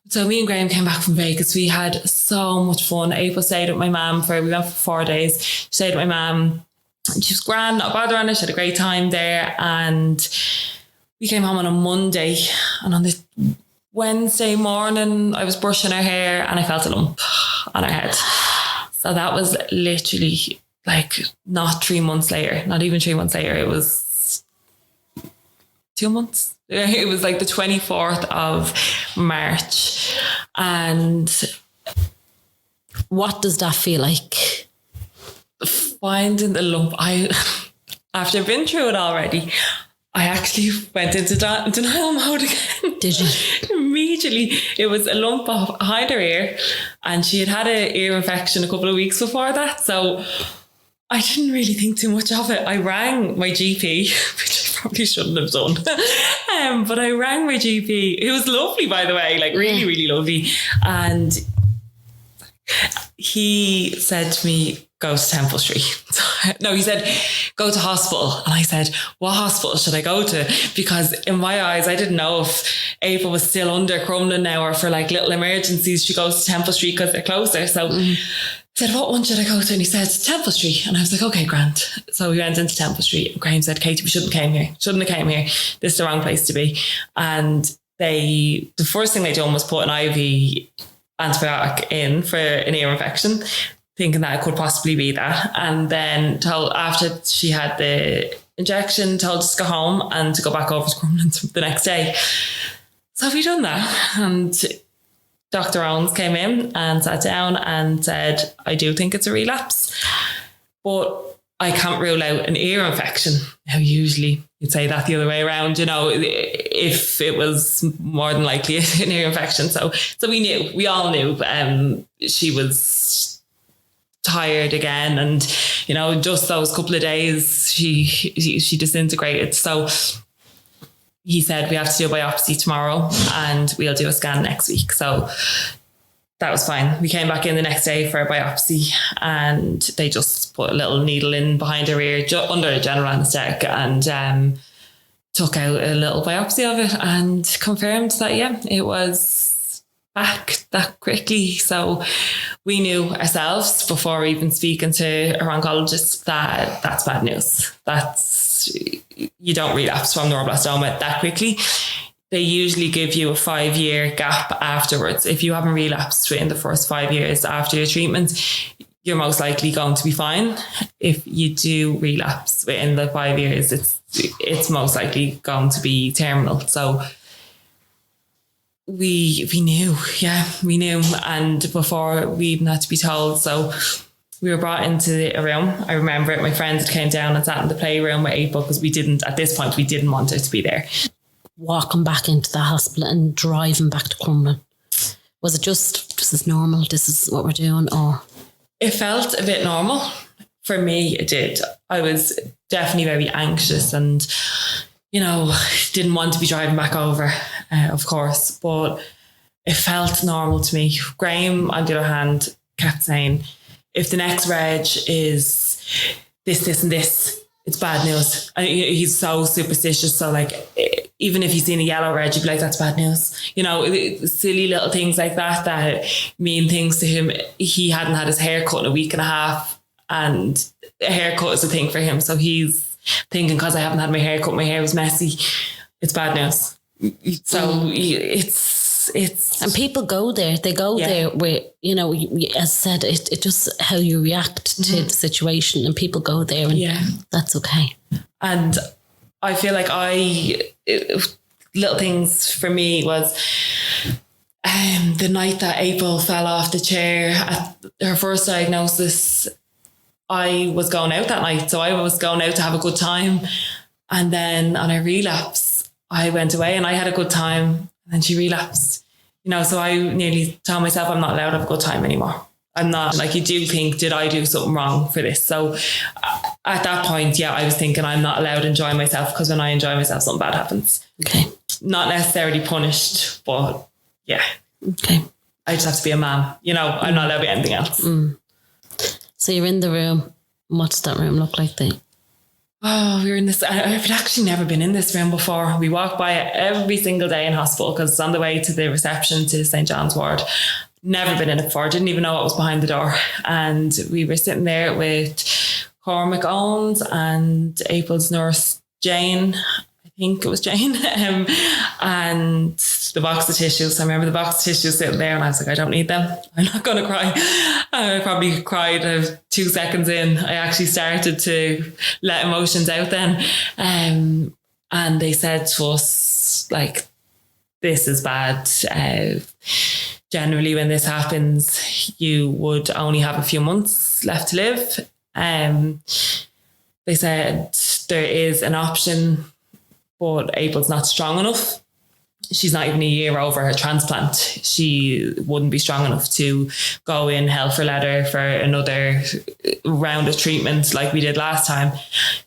So me and Graham came back from Vegas. We had so much fun. April stayed with my mum we went for 4 days. She stayed with my mum. She was grand, not bothering on it. She had a great time there. And we came home on a Monday, and on the Wednesday morning, I was brushing her hair and I felt a lump on her head. So that was literally like not 3 months later, not even 3 months later. It was 2 months. It was like the 24th of March. And what does that feel like? Finding the lump. After I've been through it already, I actually went into denial mode again. Did you? Immediately. It was a lump behind her ear, and she had an ear infection a couple of weeks before that. So I didn't really think too much of it. I rang my GP, which I probably shouldn't have done. But I rang my GP. It was lovely, by the way, like really, really lovely. And he said to me, go to Temple Street. No, he said, go to hospital. And I said, what hospital should I go to? Because in my eyes, I didn't know if April was still under Crumlin now, or for like little emergencies, she goes to Temple Street because they're closer. So I said, what one should I go to? And he said, Temple Street. And I was like, okay, grand. So we went into Temple Street, and Graham said, Katie, we shouldn't have came here. This is the wrong place to be. And the first thing they done was put an IV antibiotic in for an ear infection, thinking that it could possibly be that. And then after she had the injection, told us to go home and to go back over to Crumlin the next day. So we done that. And Dr. Owens came in and sat down and said, I do think it's a relapse, but I can't rule out an ear infection. Now, usually you'd say that the other way around, if it was more than likely an ear infection. So we all knew she was tired again, and just those couple of days she disintegrated. So he said, we have to do a biopsy tomorrow and we'll do a scan next week. So that was fine. We came back in the next day for a biopsy, and they just put a little needle in behind her ear under a general anaesthetic, and took out a little biopsy of it and confirmed that, it was back that quickly. So we knew ourselves before even speaking to our oncologist that that's bad news. You don't relapse from neuroblastoma that quickly. They usually give you a 5-year gap afterwards. If you haven't relapsed within the first 5 years after your treatment, you're most likely going to be fine. If you do relapse within the 5 years, it's most likely going to be terminal. So we knew. And before we even had to be told, so we were brought into a room. I remember it. My friend had came down and sat in the playroom with April, because we didn't want her to be there. Walking back into the hospital and driving back to Crumlin, was it just, this is normal, this is what we're doing, or? It felt a bit normal. For me, it did. I was definitely very anxious and, didn't want to be driving back over, of course, but it felt normal to me. Graham, on the other hand, kept saying, if the next reg is this and this, it's bad news. And he's so superstitious. So even if he's seen a yellow reg, he'd be like, that's bad news. Silly little things like that mean things to him. He hadn't had his hair cut in a week and a half, and a haircut is a thing for him. So he's thinking, because I haven't had my hair cut, my hair was messy, it's bad news. So it's and people go there. They go there where, as I said, it just how you react to the situation, and people go there, and that's okay. And I feel like little things for me was The night that April fell off the chair at her first diagnosis, I was going out that night. So I was going out to have a good time. And then on a relapse, I went away and I had a good time, and then she relapsed. So I nearly told myself I'm not allowed to have a good time anymore. I'm not. Like, you do think, did I do something wrong for this? So at that point, I was thinking I'm not allowed to enjoy myself, because when I enjoy myself, something bad happens. Okay. Not necessarily punished, but yeah. Okay. I just have to be a mom. I'm not allowed to be anything else. So you're in the room. What does that room look like then? Oh, we were in this. I've actually never been in this room before. We walk by it every single day in hospital, because it's on the way to the reception to St. John's ward. Never been in it before. Didn't even know what was behind the door. And we were sitting there with Cormac Owens and April's nurse, Jane. I think it was Jane. And the box of tissues. I remember the box of tissues sitting there, and I was like, I don't need them. I'm not going to cry. I probably cried 2 seconds in. I actually started to let emotions out then. And they said to us, like, this is bad. Generally, when this happens, you would only have a few months left to live. They said there is an option, but April's not strong enough. She's not even a year over her transplant. She wouldn't be strong enough to go in hell for leather for another round of treatment like we did last time.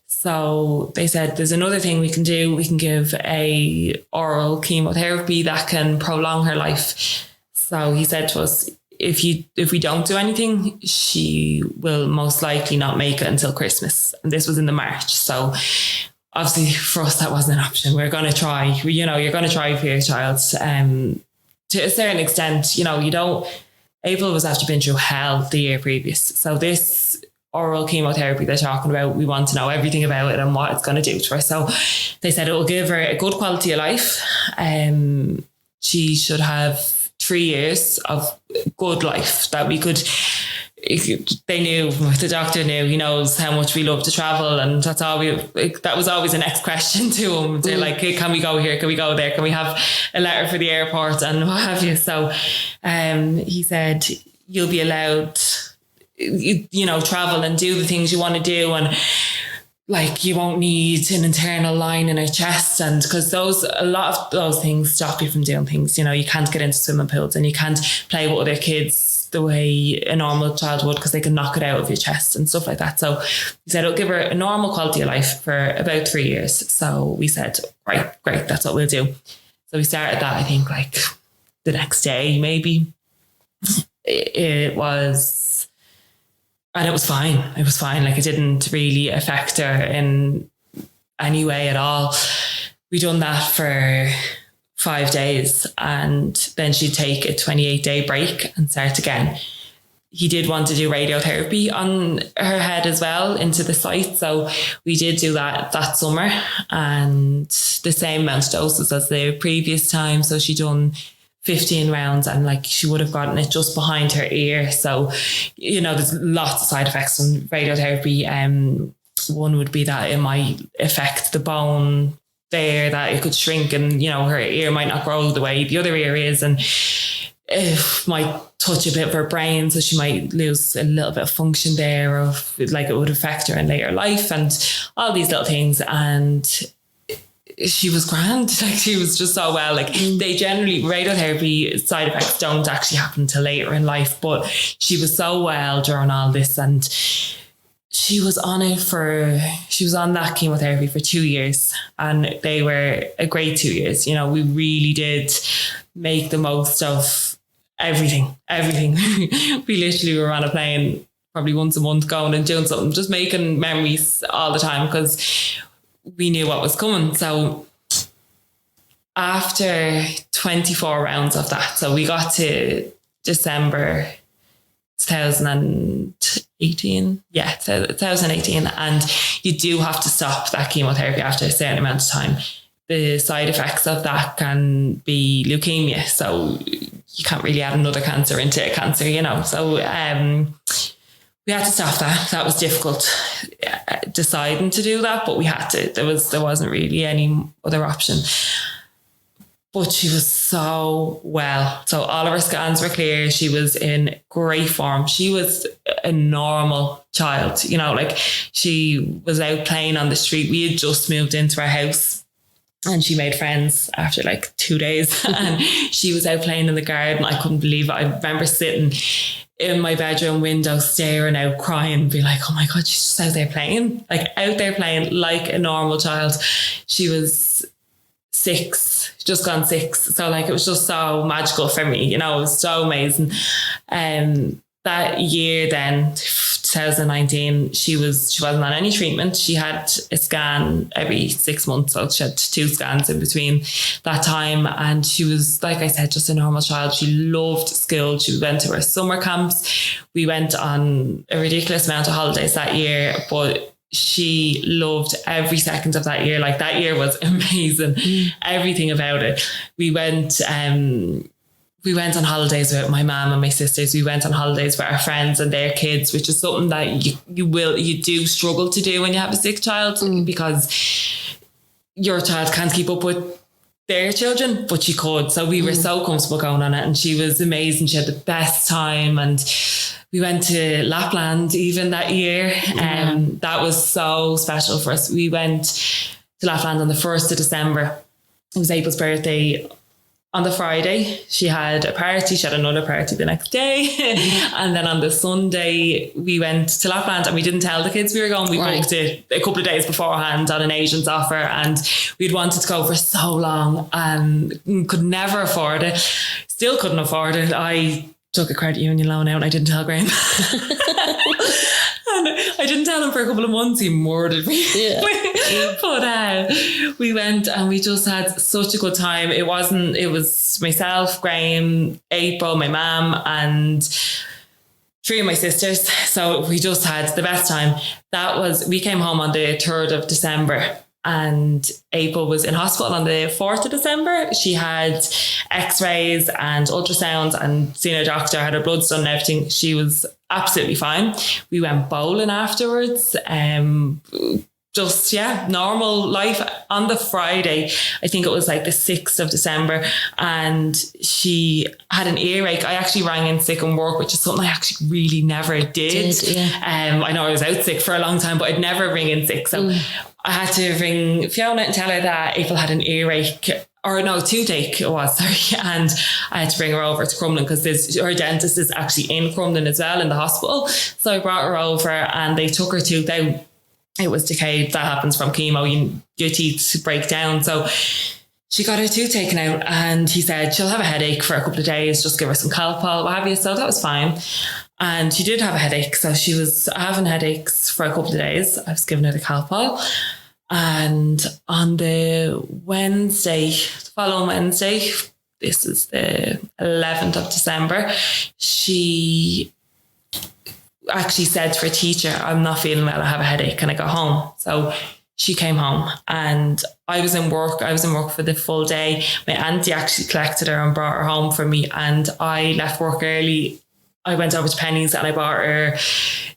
So they said, there's another thing we can do. We can give a oral chemotherapy that can prolong her life. So he said to us, if we don't do anything, she will most likely not make it until Christmas. And this was in the March. So obviously for us, that wasn't an option. We're going to try, you're going to try for your child. To a certain extent, April was after been through hell the year previous. So this oral chemotherapy they're talking about, we want to know everything about it and what it's going to do to her. So they said it will give her a good quality of life. She should have 3 years of good life that we could. They knew, the doctor knew, he knows how much we love to travel, and that's all that was always the next question to him. They're like, hey, can we go here? Can we go there? Can we have a letter for the airport and what have you? So he said, you'll be allowed, travel and do the things you want to do, and like, you won't need an internal line in her chest, and because a lot of those things stop you from doing things. You can't get into swimming pools, and you can't play with other kids the way a normal child would, because they can knock it out of your chest and stuff like that. So he said it'll give her a normal quality of life for about 3 years. So we said, right, great, that's what we'll do. So we started that, I think, like the next day, maybe. It was fine. It was fine. Like, it didn't really affect her in any way at all. We done that for 5 days, and then she'd take a 28-day break and start again. He did want to do radiotherapy on her head as well into the site. So we did do that summer, and the same amount of doses as the previous time. So she done 15 rounds, and like, she would have gotten it just behind her ear. So, there's lots of side effects from radiotherapy. One would be that it might affect the bone there, that it could shrink, and, her ear might not grow the way the other ear is, and it might touch a bit of her brain. So she might lose a little bit of function there, or like, it would affect her in later life, and all these little things. And she was grand. Like, she was just so well. Like, they generally, radiotherapy side effects don't actually happen till later in life, but she was so well during all this, and she was on that chemotherapy for 2 years, and they were a great 2 years. We really did make the most of everything. We literally were on a plane probably once a month, going and doing something, just making memories all the time, because we knew what was coming. So after 24 rounds of that, so we got to December 2018. Yeah, 2018. And you do have to stop that chemotherapy after a certain amount of time. The side effects of that can be leukemia. So you can't really add another cancer into a cancer, So we had to stop that. That was difficult deciding to do that, but we had to. There wasn't really any other option. But she was so well. So all of her scans were clear. She was in great form. She was a normal child, you know, like she was out playing on the street. We had just moved into our house and she made friends after like 2 days and she was out playing in the garden. I couldn't believe it. I remember sitting in my bedroom window, staring out, crying, be like, oh my God, she's just out there playing like a normal child. She was 6, just gone 6. So like, it was just so magical for me, you know, it was so amazing. That year then, 2019, she wasn't on any treatment. She had a scan every 6 months. So she had 2 scans in between that time. And she was, like I said, just a normal child. She loved school. She went to her summer camps. We went on a ridiculous amount of holidays that year, but she loved every second of that year. Like that year was amazing. Everything about it. We went on holidays with my mum and my sisters. We went on holidays with our friends and their kids, which is something that you do struggle to do when you have a sick child, because your child can't keep up with their children, but she could. So we were so comfortable going on it, and she was amazing. She had the best time, and we went to Lapland even that year. That was so special for us. We went to Lapland on the 1st of December. It was April's birthday. On the Friday, she had a party. She had another party the next day. And then on the Sunday, we went to Lapland, and we didn't tell the kids we were going. We booked it a couple of days beforehand on an agent's offer, and we'd wanted to go for so long and could never afford it. Still couldn't afford it. I took a credit union loan out and I didn't tell Graham. And I didn't tell him for a couple of months. He murdered me. Yeah. But we went and we just had such a good time. It was myself, Graham, April, my mum, and 3 of my sisters. So we just had the best time. We came home on the 3rd of December. And April was in hospital on the 4th of December. She had x-rays and ultrasounds and seen a doctor, had her bloods done and everything. She was absolutely fine. We went bowling afterwards. Normal life. On the Friday, I think it was like the 6th of December, and she had an earache. I actually rang in sick in work, which is something I actually really never did. I know I was out sick for a long time, but I'd never ring in sick. So I had to ring Fiona and tell her that April had an earache, or no, toothache it was, sorry. And I had to bring her over to Crumlin because her dentist is actually in Crumlin as well, in the hospital. So I brought her over and they took her tooth out. It was decayed. That happens from chemo. Your teeth break down. So she got her tooth taken out, and he said she'll have a headache for a couple of days. Just give her some Calpol, what have you. So that was fine. And she did have a headache. So she was having headaches for a couple of days. I was giving her the Calpol. And on the following Wednesday, this is the 11th of December, she actually said to her teacher, I'm not feeling well, I have a headache, can I go home? So she came home, and I was in work for the full day. My auntie actually collected her and brought her home for me, and I left work early. I went over to Penny's and I bought her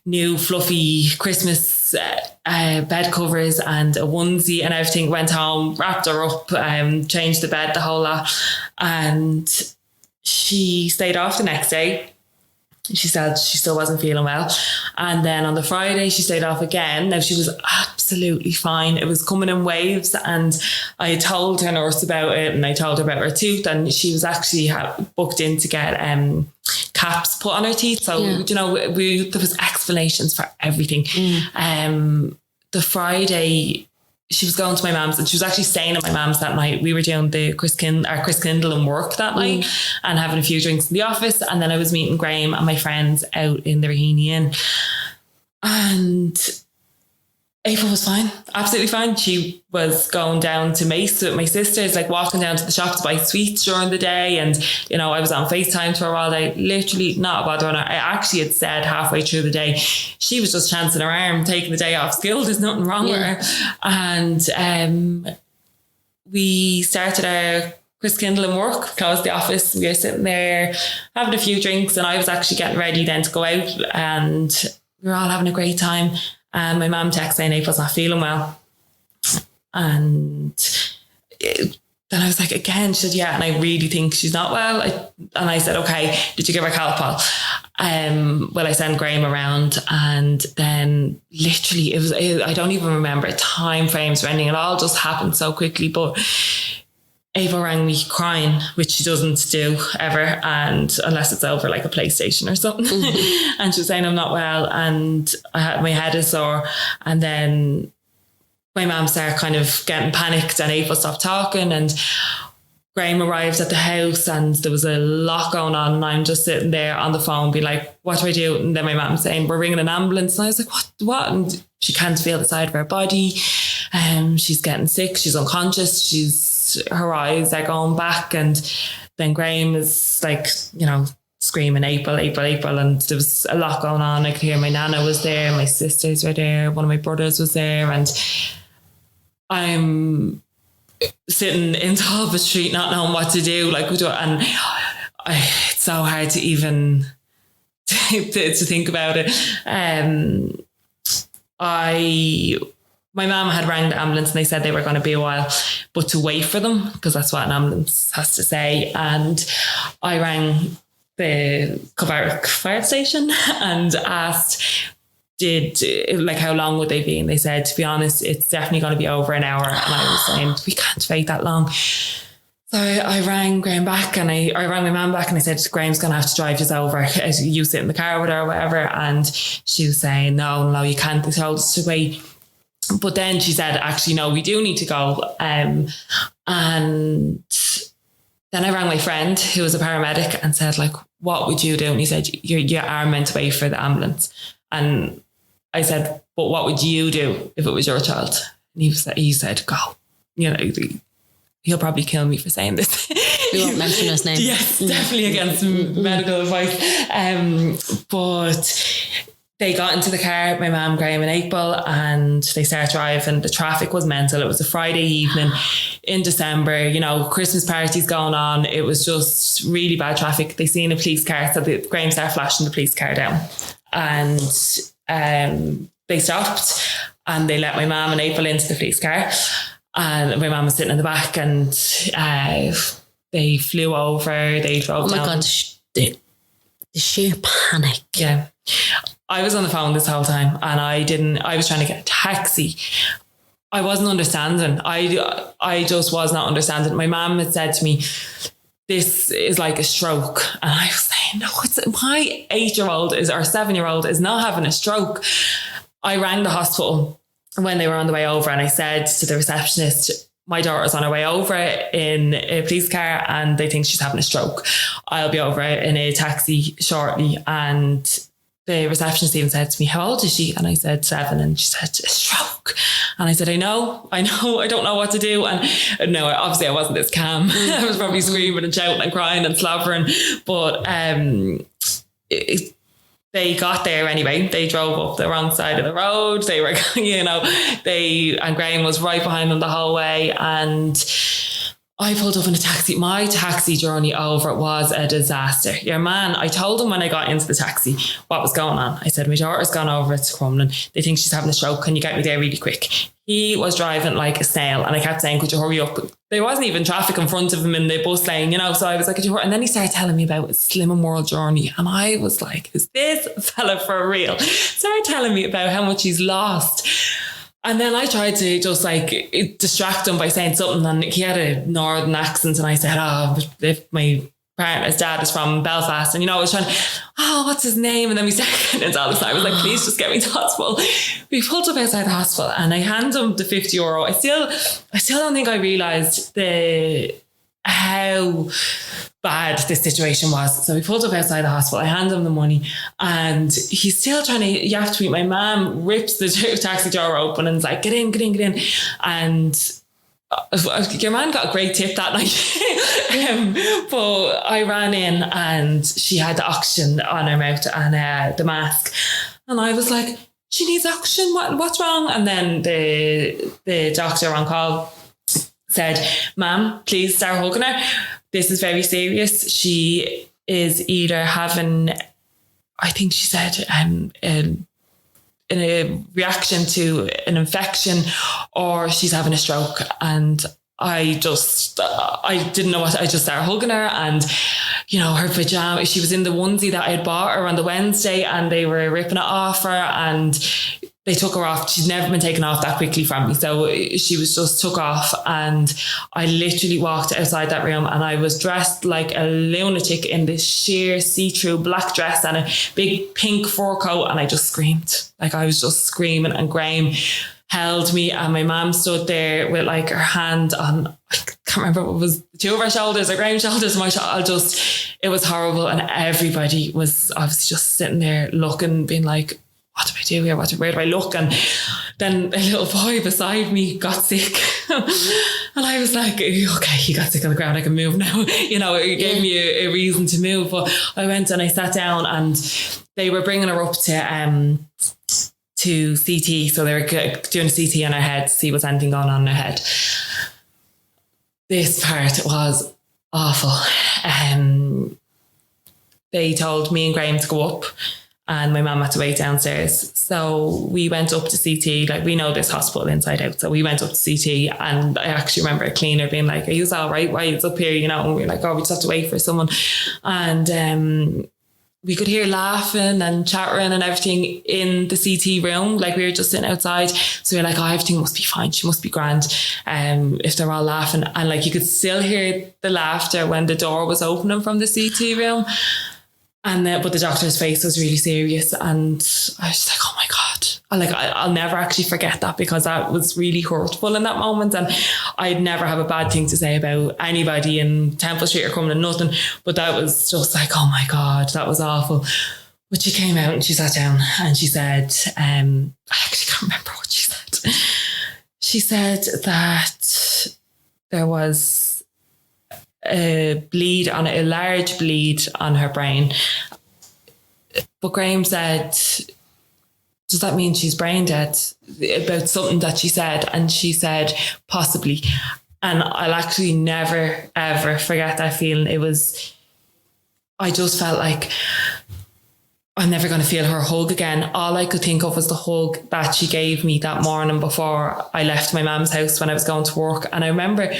new fluffy Christmas bed covers and a onesie and everything. Went home, wrapped her up, changed the bed, the whole lot. And she stayed off the next day. She said she still wasn't feeling well. And then on the Friday, she stayed off again. Now, she was absolutely fine. It was coming in waves, and I told her nurse about it, and I told her about her tooth, and she was actually booked in to get caps put on her teeth. So, you know, there was explanations for everything. The Friday, she was going to my mum's, and she was actually staying at my mum's that night. We were doing the Chris Kindle and work that night and having a few drinks in the office. And then I was meeting Graham and my friends out in the Raheny Inn. And April was fine, absolutely fine. She was going down to Mace with my sisters, like walking down to the shop to buy sweets during the day. And, you know, I was on FaceTime to her all day, literally not a bother on her. I actually had said halfway through the day, she was just chancing her arm, taking the day off school. There's nothing wrong with her. And we started our Chris Kindle and work, closed the office. We were sitting there having a few drinks, and I was actually getting ready then to go out, and we were all having a great time. And my mum texted saying April's not feeling well. And then I was like, again, she said, yeah, and I really think she's not well. And I said, okay, did you give her Calpol? Well, I sent Graham around, and then literally I don't even remember time frames or anything. It all just happened so quickly. But Ava rang me crying, which she doesn't do ever, and unless it's over like a PlayStation or something. And she was saying I'm not well, and my head is sore. And then my mum started kind of getting panicked, and Ava stopped talking, and Graham arrived at the house, and there was a lot going on, and I'm just sitting there on the phone being like, what do I do? And then my mum saying, we're ringing an ambulance. And I was like, what? And she can't feel the side of her body. She's getting sick. She's unconscious. Her eyes are going back. And then Graham is like, screaming April. And there was a lot going on. I could hear my nana was there. My sisters were there. One of my brothers was there. And I'm sitting in Talbot Street not knowing what to do, and it's so hard to even to think about it. My mum had rang the ambulance, and they said they were going to be a while, but to wait for them, because that's what an ambulance has to say. And I rang the Kilbarrack fire station and asked, how long would they be? And they said, to be honest, it's definitely going to be over an hour. And I was saying, we can't wait that long. So I rang Graham back, and I rang my mum back, and I said, Graham's going to have to drive us over as you sit in the car with her or whatever. And she was saying, no, you can't. They told us to wait. But then she said, actually, no, we do need to go. And then I rang my friend who was a paramedic and said, what would you do? And he said, you are meant to wait for the ambulance. And I said, but what would you do if it was your child? And he said, go. He'll probably kill me for saying this. We won't mention his name. Yes, definitely against medical advice. But they got into the car, my mum, Graham and April, and they started driving. The traffic was mental. It was a Friday evening in December, Christmas parties going on. It was just really bad traffic. They seen a police car, so Graham started flashing the police car down. And they stopped, and they let my mum and April into the police car, and my mum was sitting in the back, and they flew over, they drove down. Oh my God, the sheer panic. Yeah. I was on the phone this whole time, and I was trying to get a taxi. I wasn't understanding. I just was not understanding. My mum had said to me, this is like a stroke. And I was saying, no, my 8-year-old or 7-year-old is not having a stroke. I rang the hospital when they were on the way over, and I said to the receptionist, my daughter's on her way over in a police car, and they think she's having a stroke. I'll be over in a taxi shortly. And the receptionist even said to me, how old is she? And I said 7. And she said, a stroke. And I said, I know, I don't know what to do. And no, obviously I wasn't this calm. I was probably screaming and shouting and crying and slobbering. But they got there anyway. They drove up the wrong side of the road. They were, and Graham was right behind them the whole way. And I pulled up in a taxi. My taxi journey over was a disaster. Your man, I told him when I got into the taxi what was going on. I said, my daughter's gone over to Crumlin. They think she's having a stroke. Can you get me there really quick? He was driving like a snail, and I kept saying, could you hurry up? There wasn't even traffic in front of him in the bus lane, so I was like, could you hurry? And then he started telling me about his Slim and World journey. And I was like, is this fella for real? Started telling me about how much he's lost. And then I tried to just distract him by saying something, and he had a northern accent, and I said, if my partner's dad is from Belfast, and I was trying, what's his name? And then we started getting into all this. I was like, please just get me to the hospital. We pulled up outside the hospital, and I handed him the €50. I still don't think I realised how bad this situation was. So we pulled up outside the hospital. I handed him the money, and he's still trying to yap to me. My mum rips the taxi door open and is like, get in. And your man got a great tip that night. But I ran in, and she had the oxygen on her mouth and the mask. And I was like, she needs oxygen. What's wrong? And then the doctor on call said, ma'am, please start hugging her. This is very serious. She is either having, I think she said, a reaction to an infection, or she's having a stroke. And I didn't know what, I just started hugging her, and, you know, her pajamas, she was in the onesie that I had bought her on the Wednesday, and they were ripping it off her, and they took her off. She's never been taken off that quickly from me. So she was just took off, and I literally walked outside that room, and I was dressed like a lunatic in this sheer see-through black dress and a big pink fur coat, and I just screamed. Like, I was just screaming, and Graham held me, and my mum stood there with like her hand on, I can't remember what was, two of our shoulders or Graham's shoulders, my it was horrible. And everybody was obviously just sitting there looking, being like, what do I do here? Where do I look? And then a little boy beside me got sick. And I was like, okay, he got sick on the ground, I can move now. You know, it gave me a reason to move. But I went and I sat down, and they were bringing her up to CT. So they were doing a CT on her head to see what's anything going on in her head. This part was awful. They told me and Graham to go up, and my mum had to wait downstairs. So we went up to CT. Like, we know this hospital inside out. So we went up to CT, and I actually remember a cleaner being like, are you all right? Why is up here? You know, and we were like, oh, we just have to wait for someone. And we could hear laughing and chattering and everything in the CT room. Like, we were just sitting outside. So we were like, oh, everything must be fine. She must be grand. If they're all laughing. And like, you could still hear the laughter when the door was opening from the CT room. And but the doctor's face was really serious, and I was like, oh my God. I'll never actually forget that, because that was really hurtful in that moment. And I'd never have a bad thing to say about anybody in Temple Street or coming, and nothing. But that was just like, oh my God, that was awful. But she came out and she sat down, and she said, I actually can't remember what she said. She said that there was a large bleed on her brain. But Graham said, does that mean she's brain dead? About something that she said. And she said, possibly. And I'll actually never, ever forget that feeling. I just felt like I'm never going to feel her hug again. All I could think of was the hug that she gave me that morning before I left my mum's house when I was going to work. And I remember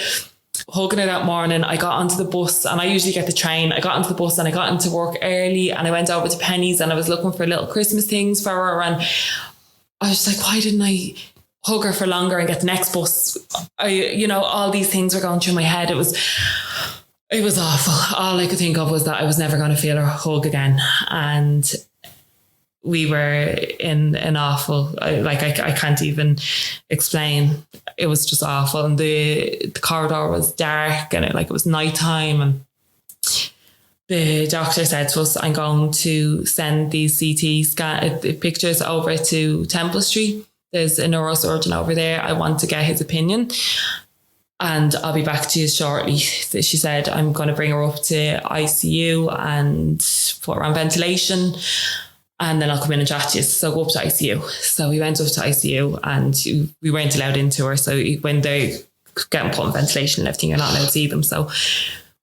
hugging her that morning. I got onto the bus, and I usually get the train. I got onto the bus, and I got into work early, and I went over to Penny's, and I was looking for little Christmas things for her. And I was like, why didn't I hug her for longer and get the next bus? All these things were going through my head. It was awful. All I could think of was that I was never going to feel her hug again. And we were in an awful, I can't even explain. It was just awful. And the corridor was dark, and it was nighttime. And the doctor said to us, I'm going to send these CT pictures over to Temple Street. There's a neurosurgeon over there. I want to get his opinion, and I'll be back to you shortly. She said, I'm going to bring her up to ICU and put her on ventilation, and then I'll come in and chat to you. So go up to ICU. So we went up to ICU, and we weren't allowed into her. So when they're getting put on ventilation and everything, you're not allowed to see them. So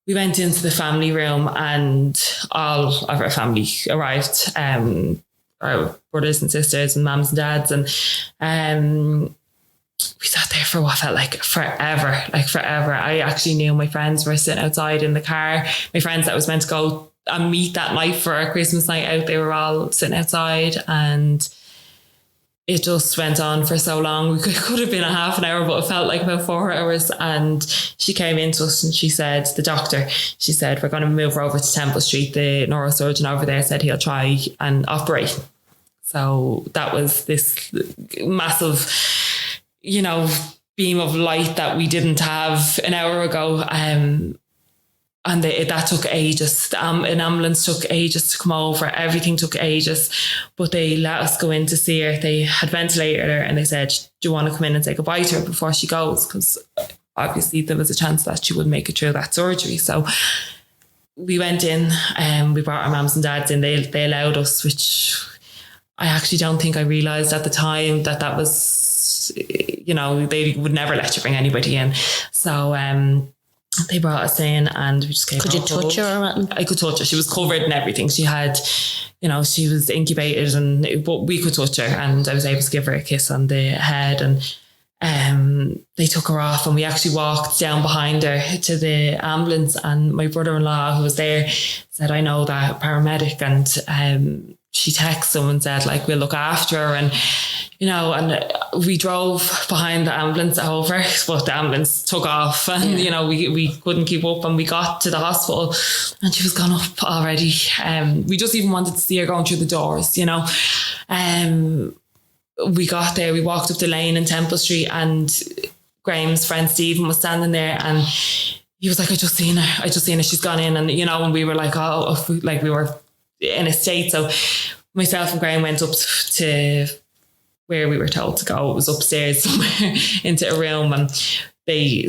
we went into the family room, and all of our family arrived, our brothers and sisters and mums and dads. And we sat there for what felt like forever. I actually knew my friends were sitting outside in the car. My friends that was meant to go and meet that night for our Christmas night out, they were all sitting outside, and it just went on for so long. We could have been a half an hour, but it felt like about 4 hours. And she came into us, and she said, we're going to move her over to Temple Street. The neurosurgeon over there said he'll try and operate. So that was this massive, beam of light that we didn't have an hour ago. And that took ages. An ambulance took ages to come over. Everything took ages. But they let us go in to see her. They had ventilated her, and they said, do you want to come in and say goodbye to her before she goes? Because obviously there was a chance that she wouldn't make it through that surgery. So we went in, and we brought our mums and dads in. They allowed us, which I actually don't think I realised at the time that was, they would never let you bring anybody in. So they brought us in, and we just gave Could her you touch her or anything? I could touch her. She was covered in everything. She had, she was incubated, but we could touch her, and I was able to give her a kiss on the head. And they took her off, and we actually walked down behind her to the ambulance, and my brother-in-law who was there said, I know that paramedic, and she texted someone and said, like, we'll look after her. And and we drove behind the ambulance over, but the ambulance took off, and we couldn't keep up, and we got to the hospital and she was gone up already. We just even wanted to see her going through the doors. We got there, we walked up the lane in Temple Street, and Graham's friend Stephen was standing there, and he was like, I just seen her, she's gone in. And and we were like, we were in a state. So myself and Graham went up to where we were told to go. It was upstairs somewhere into a room, and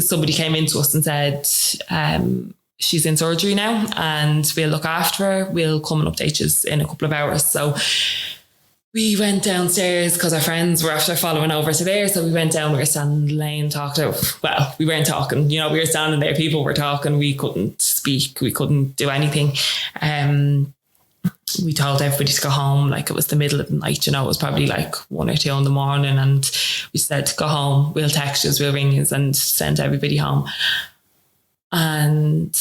somebody came into us and said, she's in surgery now and we'll look after her. We'll come and update you in a couple of hours. So we went downstairs because our friends were after following over to there. So we went down, we were standing in the lane, we weren't talking, we were standing there, people were talking, we couldn't speak, we couldn't do anything. We told everybody to go home, like it was the middle of the night, it was probably like 1 or 2 in the morning, and we said, go home, we'll text you, we'll ring you, and send everybody home. And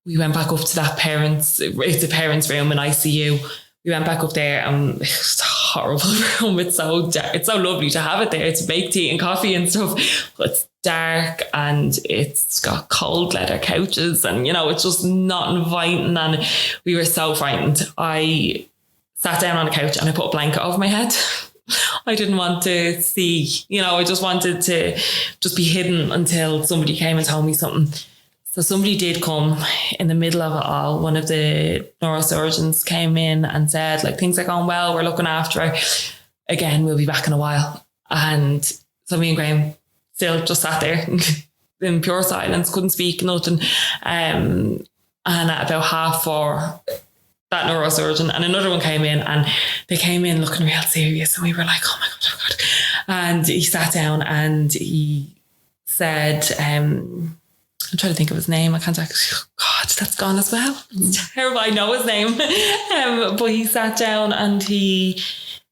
we went back up to it's a parents' room in ICU. We went back up there, and it was a horrible room. It's so dark. It's so lovely to have it there, to make tea and coffee and stuff, but it's dark, and it's got cold leather couches, and it's just not inviting. And we were so frightened. I sat down on the couch and I put a blanket over my head. I didn't want to see, I just wanted to just be hidden until somebody came and told me something. So somebody did come in the middle of it all. One of the neurosurgeons came in and said, like, things are going well, we're looking after her. Again, we'll be back in a while. And so me and Graham still just sat there in pure silence, couldn't speak, nothing. And at about 4:30, that neurosurgeon and another one came in, and they came in looking real serious. And we were like, oh my God. And he sat down and he said, I'm trying to think of his name. I can't actually. God, that's gone as well. It's terrible. I know his name. But he sat down and he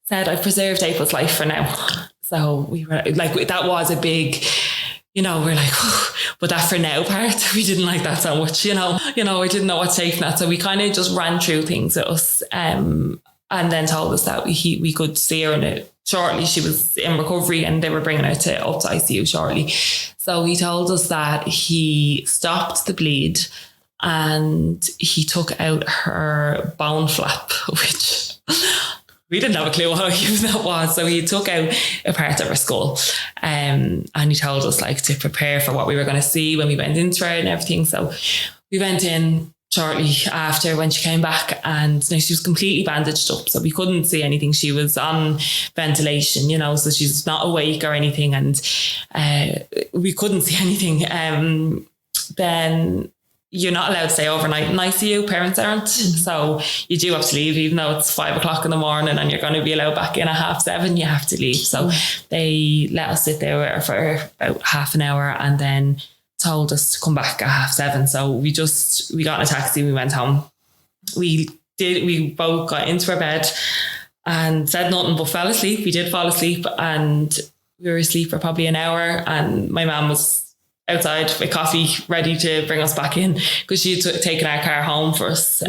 said, I've preserved April's life for now. So we were like, that was a big, we're like, but that for now part, we didn't like that so much, I didn't know what safe net. So we kind of just ran through things with us, and then told us that we could see her in it shortly. She was in recovery and they were bringing her up to ICU shortly. So he told us that he stopped the bleed and he took out her bone flap, which we didn't have a clue how huge that was. So he took out a part of her skull, and he told us like to prepare for what we were going to see when we went into her and everything. So we went in shortly after when she came back, and she was completely bandaged up, so we couldn't see anything. She was on ventilation, so she's not awake or anything, and we couldn't see anything. Then you're not allowed to stay overnight in ICU, parents aren't. So you do have to leave, even though it's 5 o'clock in the morning and you're going to be allowed back in at 7:30, you have to leave. So they let us sit there for about half an hour and then told us to come back at 7:30. So we got in a taxi, we went home. We both got into our bed and said nothing but fell asleep. We did fall asleep, and we were asleep for probably an hour, and my mum was outside with coffee ready to bring us back in because she had taken our car home for us.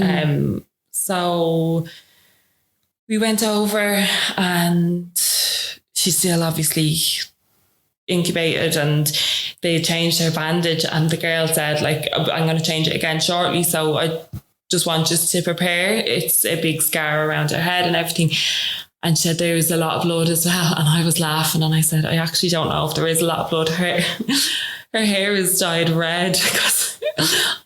So we went over, and she's still obviously incubated, and they changed her bandage, and the girl said, like, I'm going to change it again shortly, so I just want us to prepare. It's a big scar around her head and everything. And she said there was a lot of blood as well, and I was laughing, and I said, I actually don't know if there is a lot of blood. Her hair is dyed red because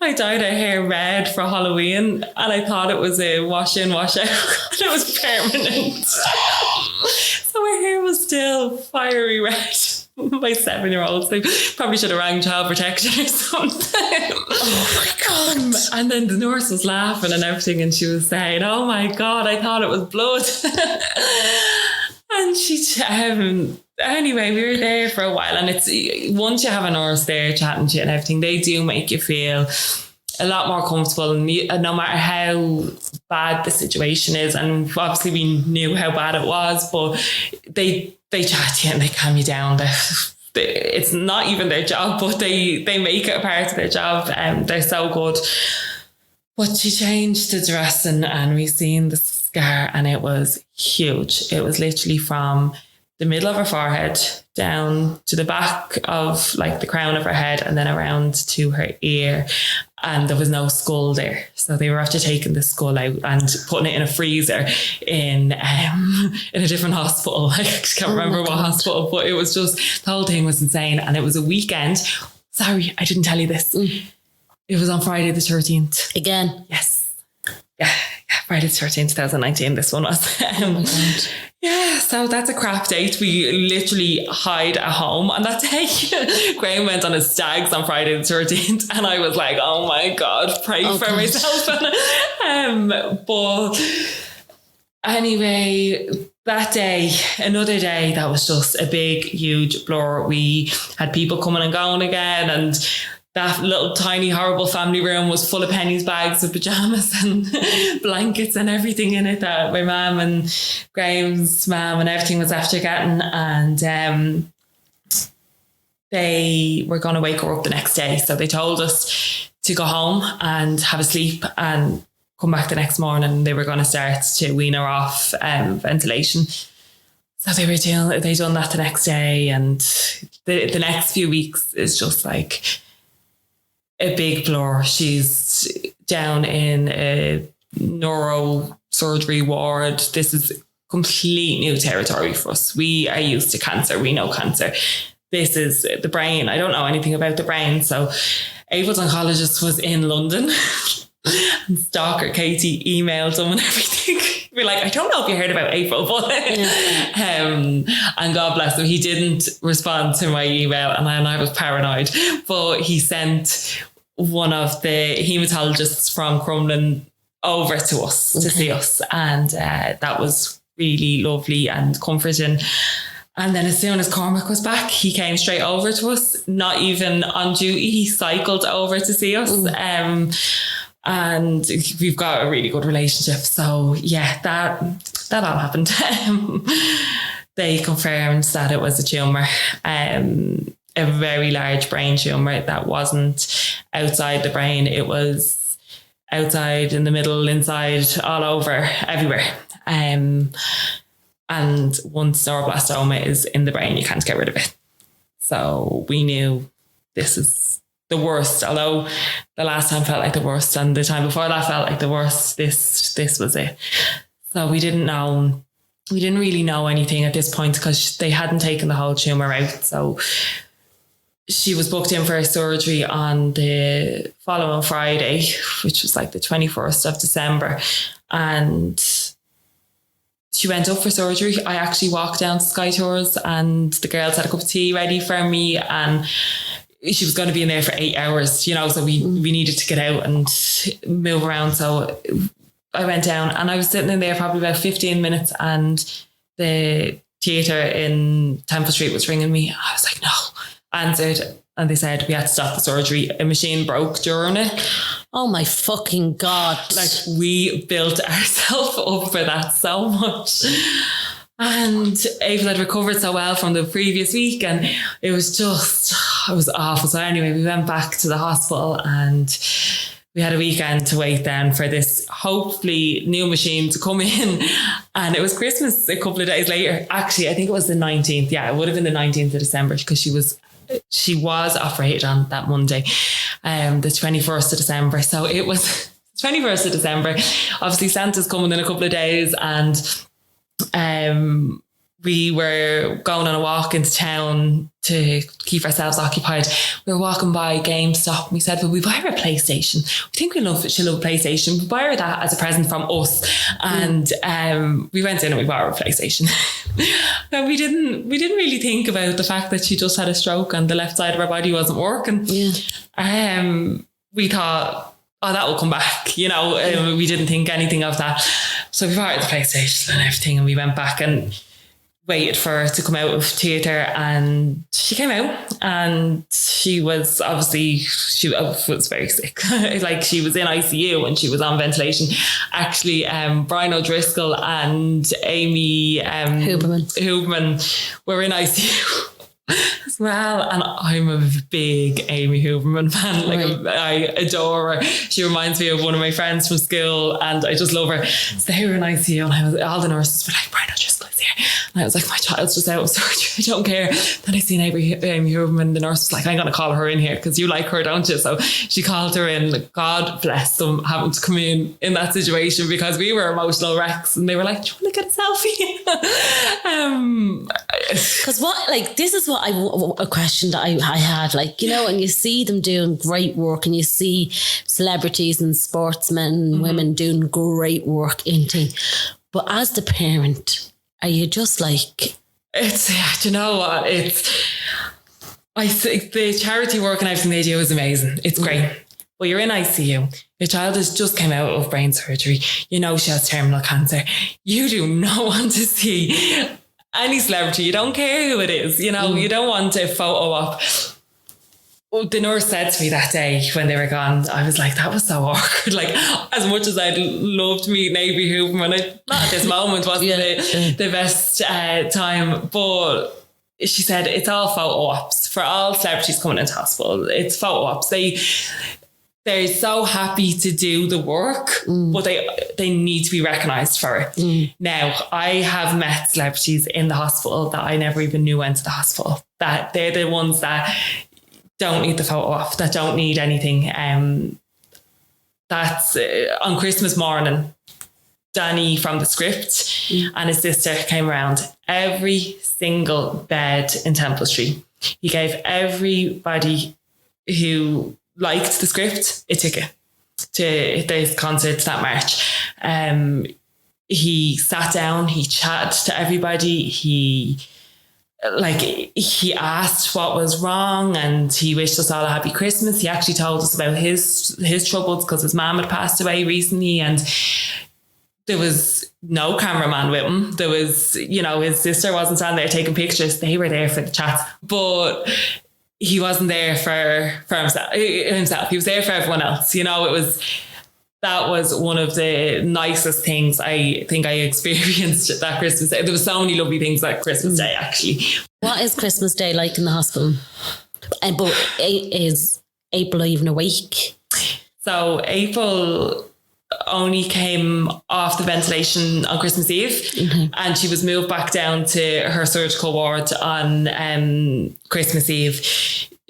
I dyed her hair red for Halloween, and I thought it was a wash in, wash out, and it was permanent. So her hair was still fiery red. My 7-year-olds, they probably should have rang child protection or something. Oh my God. And then the nurse was laughing and everything, and she was saying, oh my God, I thought it was blood. And she, anyway, we were there for a while, and it's, once you have a nurse there chatting to you and everything, they do make you feel a lot more comfortable, and no matter how bad the situation is, and obviously we knew how bad it was, but they chat to you and they calm you down. it's not even their job, but they make it a part of their job. They're so good. But she changed the dressing and we seen the scar and it was huge. It was literally from the middle of her forehead down to the back of like the crown of her head and then around to her ear. And there was no skull there. So they were after taking the skull out and putting it in a freezer in a different hospital. I can't remember what hospital, but it was just, the whole thing was insane. And it was a weekend. Sorry, I didn't tell you this. It was on Friday the 13th. Again? Yes. Yeah, Friday the 13th, 2019, this one was. Oh my God. Yeah, so that's a crap date. We literally hide at home on that day. Graham went on his stags on Friday the 13th and I was like, oh my God, pray for myself. But anyway, that day, another day, that was just a big, huge blur. We had people coming and going again and that little tiny horrible family room was full of pennies, bags of pajamas and blankets and everything in it that my mum and Graham's mum and everything was after getting. And they were going to wake her up the next day. So they told us to go home and have a sleep and come back the next morning. They were going to start to wean her off ventilation. So they done that the next day. And the next few weeks is just like a big blur. She's down in a neurosurgery ward. This is complete new territory for us. We are used to cancer. We know cancer. This is the brain. I don't know anything about the brain. So April's oncologist was in London and stalker Katie emailed them and everything. We're like, I don't know if you heard about April, but and God bless him, he didn't respond to my email and I was paranoid. But he sent one of the hematologists from Crumlin over to us to see us, and that was really lovely and comforting. And then as soon as Cormac was back, he came straight over to us, not even on duty. He cycled over to see us. And we've got a really good relationship. So yeah, that all happened. They confirmed that it was a tumour, a very large brain tumour that wasn't outside the brain. It was outside, in the middle, inside, all over, everywhere. And once neuroblastoma is in the brain, you can't get rid of it. So we knew this is the worst. Although the last time felt like the worst and the time before that felt like the worst, this was it. So we didn't really know anything at this point because they hadn't taken the whole tumour out. So she was booked in for a surgery on the following Friday, which was like the 21st of December. And she went up for surgery. I actually walked down to Sky Tours and the girls had a cup of tea ready for me, and she was going to be in there for 8 hours, so we needed to get out and move around. So I went down and I was sitting in there probably about 15 minutes and the theatre in Temple Street was ringing me. I was like, no, answered. And they said we had to stop the surgery. A machine broke during it. Oh my fucking God. Like, we built ourselves up for that so much. And Ava had recovered so well from the previous week and it was awful. So anyway, we went back to the hospital and we had a weekend to wait then for this hopefully new machine to come in. And it was Christmas a couple of days later. Actually, I think it was the 19th. Yeah, it would have been the 19th of December because she was operated on that Monday, the 21st of December. So it was 21st of December. Obviously, Santa's coming in a couple of days and we were going on a walk into town to keep ourselves occupied. We were walking by GameStop and we said, well, we buy her a PlayStation. We think she'll love a PlayStation. We buy her that as a present from us. And we went in and we bought her a PlayStation. But we didn't really think about the fact that she just had a stroke and the left side of her body wasn't working. Yeah. We thought, oh, that will come back. We didn't think anything of that. So we bought her the PlayStation and everything, and we went back and waited for her to come out of theatre, and she came out and she was very sick. Like, she was in ICU and she was on ventilation. Actually, Brian O'Driscoll and Amy Huberman were in ICU. as well. And I'm a big Amy Huberman fan. Like, I adore her. She reminds me of one of my friends from school, and I just love her. So they were in ICU, and all the nurses were like, Brian O'Driscoll's here. And I was like, my child's just out of surgery, I don't care. Then I seen Amy Huberman, the nurse was like, I'm going to call her in here because you like her, don't you? So she called her in. God bless them having to come in that situation, because we were emotional wrecks, and they were like, do you want to get a selfie? Because this is what a question that I had, like, you know, and you see them doing great work, and you see celebrities and sportsmen and women doing great work into, but as the parent, are you just like, it's, yeah, do you know what, I think the charity work and everything they do is amazing, it's great, but you're in ICU, your child has just came out of brain surgery, you know she has terminal cancer, you do not want to see any celebrity, you don't care who it is, you know, you don't want a photo op. The nurse said to me that day when they were gone, I was like, that was so awkward. Like, as much as I'd loved meeting Amy Huberman, not at this moment wasn't the best time, but she said it's all photo ops for all celebrities coming into hospital. It's photo ops. They're so happy to do the work, but they need to be recognised for it. Now, I have met celebrities in the hospital that I never even knew went to the hospital. That they're the ones that don't need the photo op, that don't need anything. That's on Christmas morning, Danny from the script and his sister came around. Every single bed in Temple Street, he gave everybody who liked the script a ticket to this concert, that march. He sat down, he chatted to everybody, he asked what was wrong, and he wished us all a happy Christmas. He actually told us about his troubles because his mum had passed away recently, and there was no cameraman with him. There was, you know, his sister wasn't standing there taking pictures. They were there for the chats, but he wasn't there for himself. He was there for everyone else. You know, that was one of the nicest things I think I experienced that Christmas Day. There were so many lovely things that Christmas Day, actually. What is Christmas Day like in the hospital? But is April even awake? So April only came off the ventilation on Christmas Eve, and she was moved back down to her surgical ward on Christmas Eve.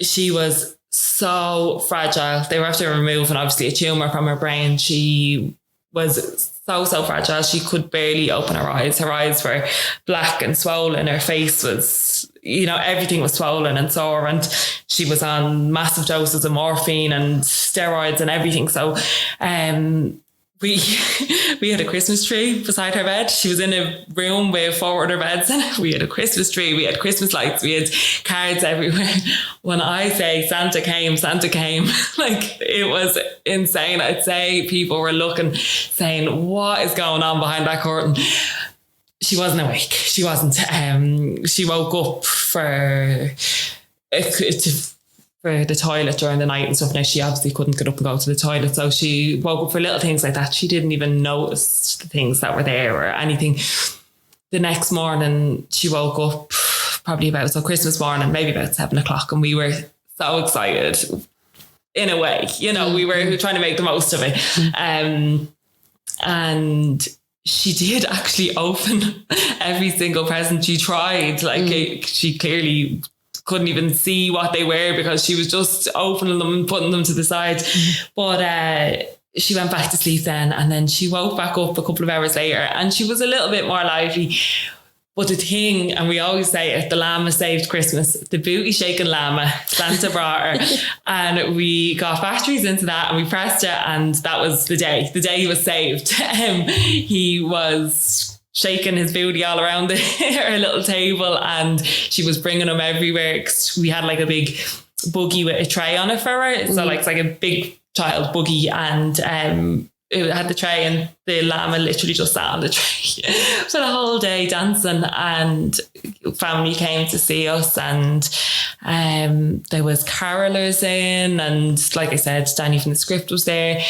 She was so fragile. They were after removing obviously a tumour from her brain. She was so fragile. She could barely open her eyes. Her eyes were black and swollen. Her face was, you know, everything was swollen and sore, and she was on massive doses of morphine and steroids and everything. So we had a Christmas tree beside her bed. She was in a room with 4 other beds, and we had a Christmas tree. We had Christmas lights. We had cards everywhere. When I say Santa came, like, it was insane. I'd say people were looking, saying, what is going on behind that curtain? She wasn't awake. She wasn't. She woke up for the toilet during the night and stuff. Now, she obviously couldn't get up and go to the toilet, so she woke up for little things like that. She didn't even notice the things that were there or anything. The next morning, she woke up probably Christmas morning, maybe about 7 o'clock, and we were so excited in a way. You know, we were trying to make the most of it. And she did actually open every single present she tried. Like, she clearly couldn't even see what they were because she was just opening them and putting them to the side. But she went back to sleep then, and then she woke back up a couple of hours later, and she was a little bit more lively. But the thing, and we always say it, the llama saved Christmas, the booty shaking llama, Santa brought her, and we got batteries into that and we pressed it, and that was the day he was saved. He was shaking his booty all around her little table, and she was bringing him everywhere. We had like a big buggy with a tray on it for her. So like, it's like a big child buggy, and it had the tray, and the llama literally just sat on the tray for the whole day dancing. And family came to see us, and there was carolers in, and like I said, Danny from the script was there.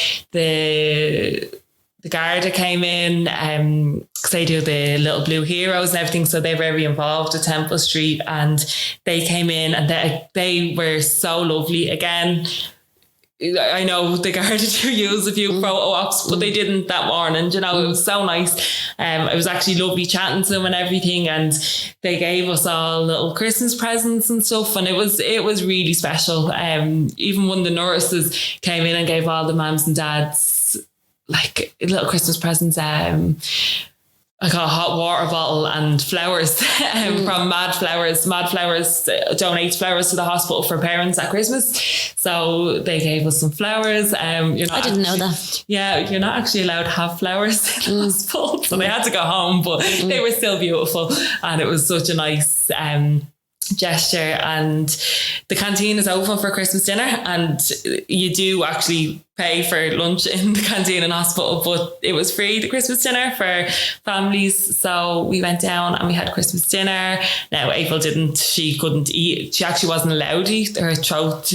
the Garda came in, because they do the little blue heroes and everything. So they're very involved at Temple Street, and they came in and they were so lovely. Again, I know the Garda do use a few photo ops, but they didn't that morning. You know, it was so nice. It was actually lovely chatting to them and everything, and they gave us all little Christmas presents and stuff, and it was really special. Even one of the nurses came in and gave all the mums and dads like little Christmas presents. I got a hot water bottle and flowers from Mad Flowers. Mad Flowers donates flowers to the hospital for parents at Christmas. So they gave us some flowers. I didn't know that. Yeah, you're not actually allowed to have flowers in the hospital. So they had to go home, but they were still beautiful. And it was such a nice gesture. And the canteen is open for Christmas dinner, and you do actually pay for lunch in the canteen in hospital, but it was free, the Christmas dinner for families. So we went down and we had Christmas dinner. Now April she couldn't eat. She actually wasn't allowed to eat. Her throat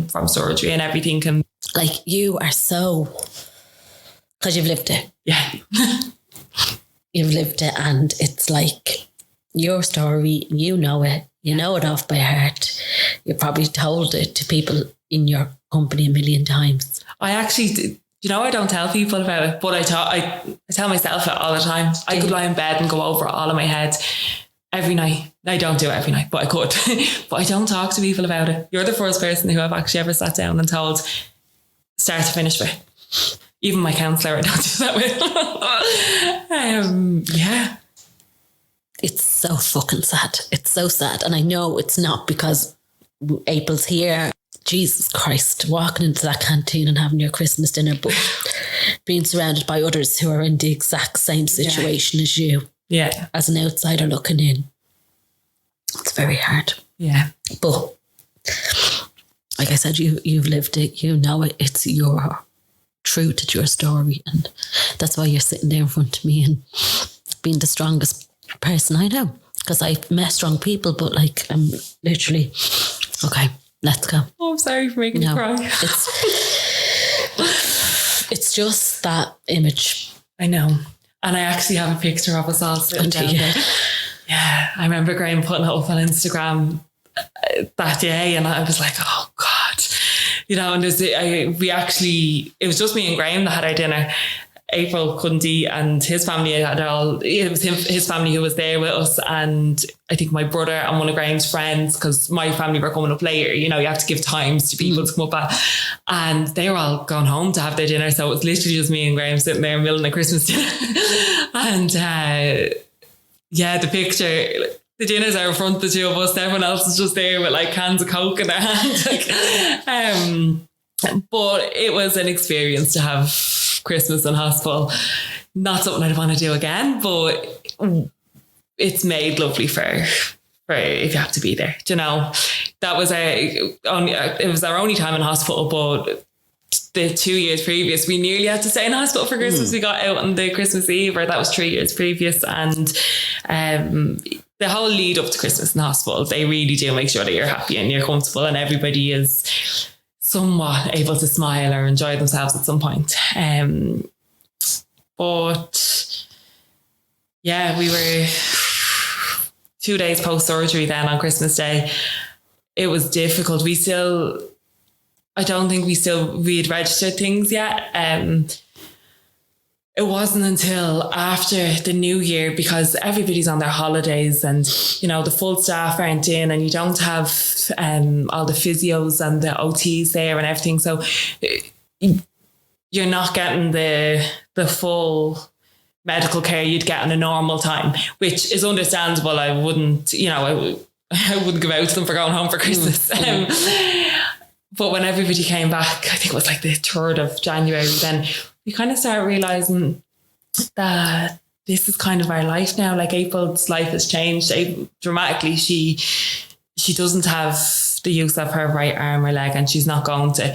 from surgery and everything. And like, you are so, because you've lived it. Yeah. You've lived it, and it's like your story, you know it off by heart. You probably told it to people in your company a million times. I actually, I don't tell people about it, but I tell myself it all the time. I could lie in bed and go over it all in my head every night. I don't do it every night, but I could. But I don't talk to people about it. You're the first person who I've actually ever sat down and told start to finish with. Even my counsellor, I don't do that with. Yeah. It's so fucking sad. It's so sad. And I know it's not because April's here. Jesus Christ, walking into that canteen and having your Christmas dinner, but being surrounded by others who are in the exact same situation as you. Yeah. As an outsider looking in. It's very hard. Yeah. But like I said, you've lived it, you know it. It's your truth, it's your story. And that's why you're sitting there in front of me and being the strongest person I know, because I've met strong people, but like I'm literally okay, let's go. Oh, I'm sorry for making you cry. It's just that image. I know. And I actually have a picture of us all sitting down there. Yeah, I remember Graham putting it up on Instagram that day, and I was like, oh God, and it was just me and Graham that had our dinner. April couldn't eat, and his family had it was his family who was there with us, and I think my brother and one of Graham's friends, because my family were coming up later. You have to give times to people to come up at, and they were all gone home to have their dinner. So it was literally just me and Graham sitting there milling a Christmas dinner. And the picture, the dinners are in front of the two of us. Everyone else is just there with like cans of Coke in their hand. But it was an experience to have Christmas in hospital. Not something I'd want to do again, but it's made lovely for if you have to be there. That was it was our only time in hospital, but the 2 years previous, we nearly had to stay in hospital for Christmas. We got out on the Christmas Eve, or that was 3 years previous. And the whole lead up to Christmas in hospital, they really do make sure that you're happy and you're comfortable and everybody is somewhat able to smile or enjoy themselves at some point. But yeah, we were 2 days post-surgery then on Christmas Day. It was difficult. I don't think we had registered things yet. It wasn't until after the new year, because everybody's on their holidays and, the full staff aren't in, and you don't have all the physios and the OTs there and everything. So you're not getting the full medical care you'd get in a normal time, which is understandable. I wouldn't, I wouldn't give out to them for going home for Christmas. But when everybody came back, I think it was like the 3rd of January, then we kind of started realizing that this is kind of our life now. Like April's life has changed dramatically. She doesn't have the use of her right arm or leg, and she's not going to.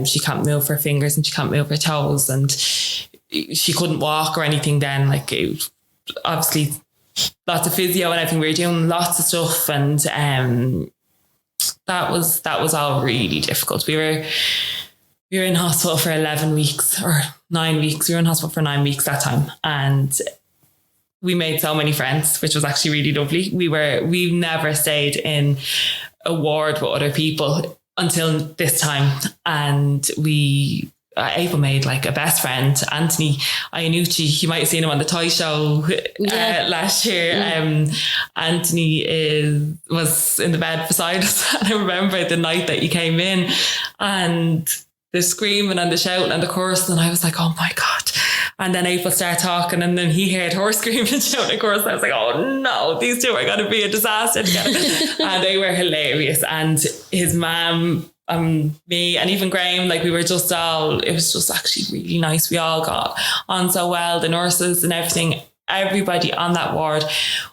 She can't move her fingers and she can't move her toes, and she couldn't walk or anything then. Like obviously lots of physio and everything. We were doing lots of stuff, and that was all really difficult. We were in hospital for 11 weeks, or 9 weeks. We were in hospital for 9 weeks that time. And we made so many friends, which was actually really lovely. We never stayed in a ward with other people until this time. And April made like a best friend, Anthony Iannucci. You might have seen him on the Toy Show last year. Anthony was in the bed beside us. And I remember the night that you came in and the screaming and the shouting and the cursing. And I was like, oh my God. And then April started talking and then he heard her screaming and shouting and cursing. I was like, oh no, these two are going to be a disaster together. And they were hilarious. And his mum, me and even Graham, like we were just it was just actually really nice. We all got on so well, the nurses and everything. Everybody on that ward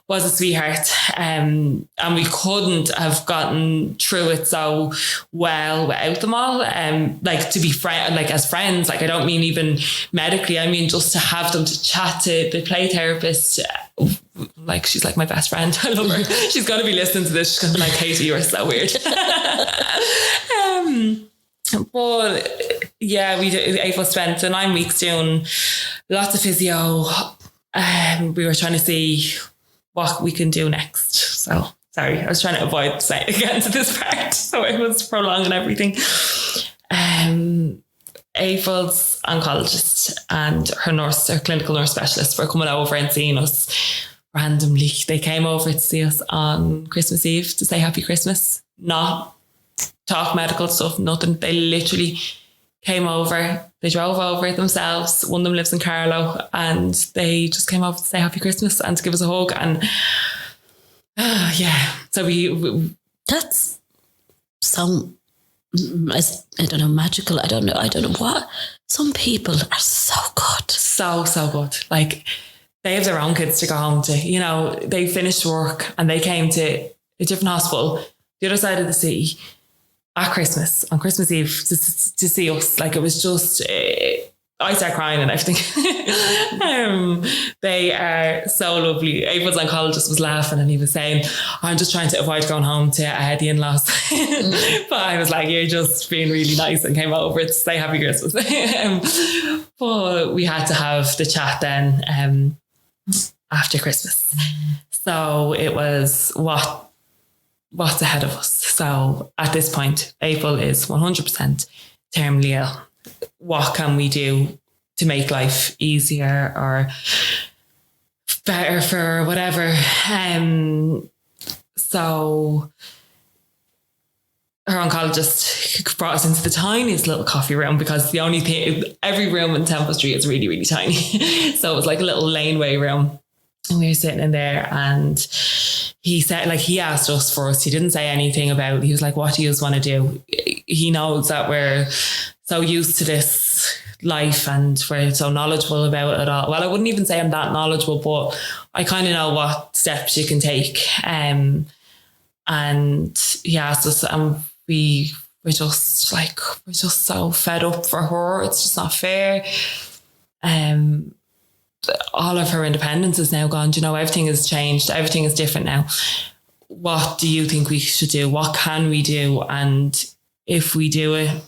was a sweetheart, and we couldn't have gotten through it so well without them all. Like to be as friends, like I don't mean even medically, I mean just to have them to chat to the play therapist. Like she's like my best friend. I love her. She's going to be listening to this. She's going to be like, Katie, you are so weird. But yeah, April spent the 9 weeks doing lots of physio. We were trying to see what we can do next. So sorry, I was trying to avoid saying again to this part. So it was prolonging everything. April's oncologist and her clinical nurse specialist were coming over and seeing us randomly. They came over to see us on Christmas Eve to say Happy Christmas. Not talk medical stuff, nothing. They literally came over. They drove over themselves. One of them lives in Carlow, and they just came over to say Happy Christmas and to give us a hug. And so we that's so, I don't know, magical. I don't know what. Some people are so good. So good. Like they have their own kids to go home to. You know, they finished work and they came to a different hospital, the other side of the city, at Christmas, on Christmas Eve, to see us. Like it was just, I started crying and everything. They are so lovely. April's oncologist was laughing and he was saying, I'm just trying to avoid going home to the in-laws. But I was like, you're just being really nice, and came over to say Happy Christmas. But we had to have the chat then after Christmas. So it was what's ahead of us. So at this point, April is 100% terminally ill. What can we do to make life easier or better for whatever? So her oncologist brought us into the tiniest little coffee room, because the only thing, every room in Temple Street is really, really tiny. So it was like a little laneway room. And we were sitting in there, and he said, like, he asked us first. He didn't say anything about, he was like, what do you want to do? He knows that we're so used to this life and we're so knowledgeable about it all. Well, I wouldn't even say I'm that knowledgeable, but I kind of know what steps you can take. And he asked us, and we're just so fed up for her. It's just not fair. All of her independence is now gone. You know, everything has changed. Everything is different now. What do you think we should do? What can we do? And if we do it,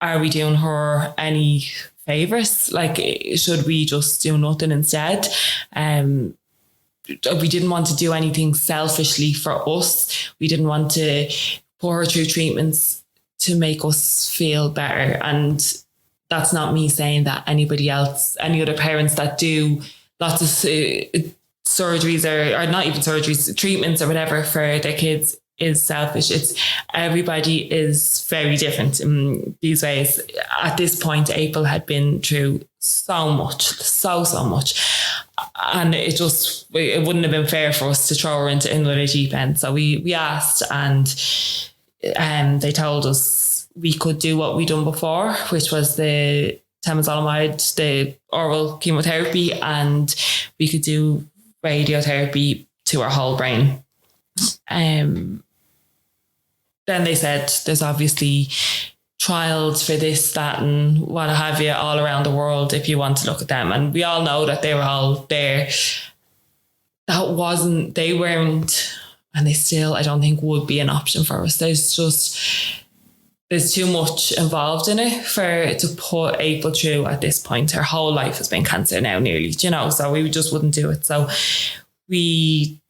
are we doing her any favours? Like, should we just do nothing instead? We didn't want to do anything selfishly for us. We didn't want to put her through treatments to make us feel better. And that's not me saying that anybody else, any other parents that do lots of surgeries or not even surgeries, treatments or whatever for their kids is selfish. It's everybody is very different in these ways. At this point, April had been through so much, so much. And it wouldn't have been fair for us to throw her into the deep end. So we asked, and they told us we could do what we'd done before, which was the temozolomide, the oral chemotherapy, and we could do radiotherapy to her whole brain. Then they said there's obviously trials for this, that, and what have you all around the world if you want to look at them. And we all know that they were all there. They weren't, and they still, I don't think, would be an option for us. there's too much involved in it to put April through at this point. Her whole life has been cancer now, nearly, so we just wouldn't do it. So we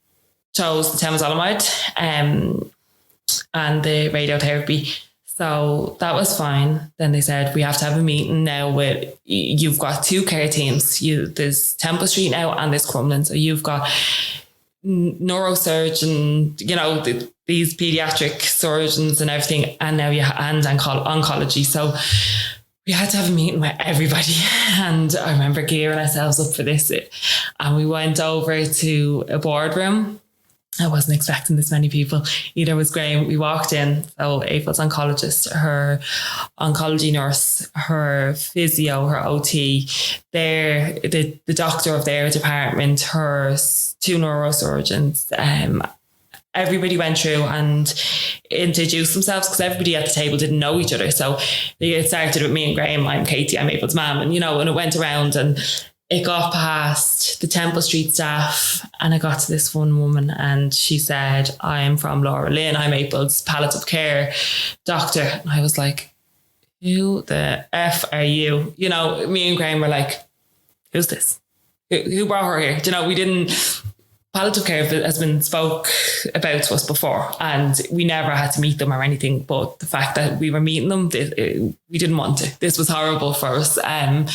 chose the temozolomide and the radiotherapy. So that was fine. Then they said, we have to have a meeting now with, you've got 2 care teams. There's Temple Street now and there's Crumlin. So you've got neurosurgeon, these pediatric surgeons and everything, and now and oncology. So we had to have a meeting with everybody. And I remember gearing ourselves up for this. And we went over to a boardroom. I wasn't expecting this many people. Either was Graham. We walked in. So April's oncologist, her oncology nurse, her physio, her OT, the doctor of their department, her 2 neurosurgeons. Everybody went through and introduced themselves because everybody at the table didn't know each other. So it started with me and Graham. I'm Katie, I'm April's mum. And, and it went around and it got past the Temple Street staff and I got to this one woman and she said, I'm from Laura Lynn. I'm April's palliative care doctor. And I was like, who the F are you? Me and Graham were like, who's this? Who brought her here? We didn't... Palliative care has been spoke about to us before and we never had to meet them or anything. But the fact that we were meeting them, we didn't want to. This was horrible for us. And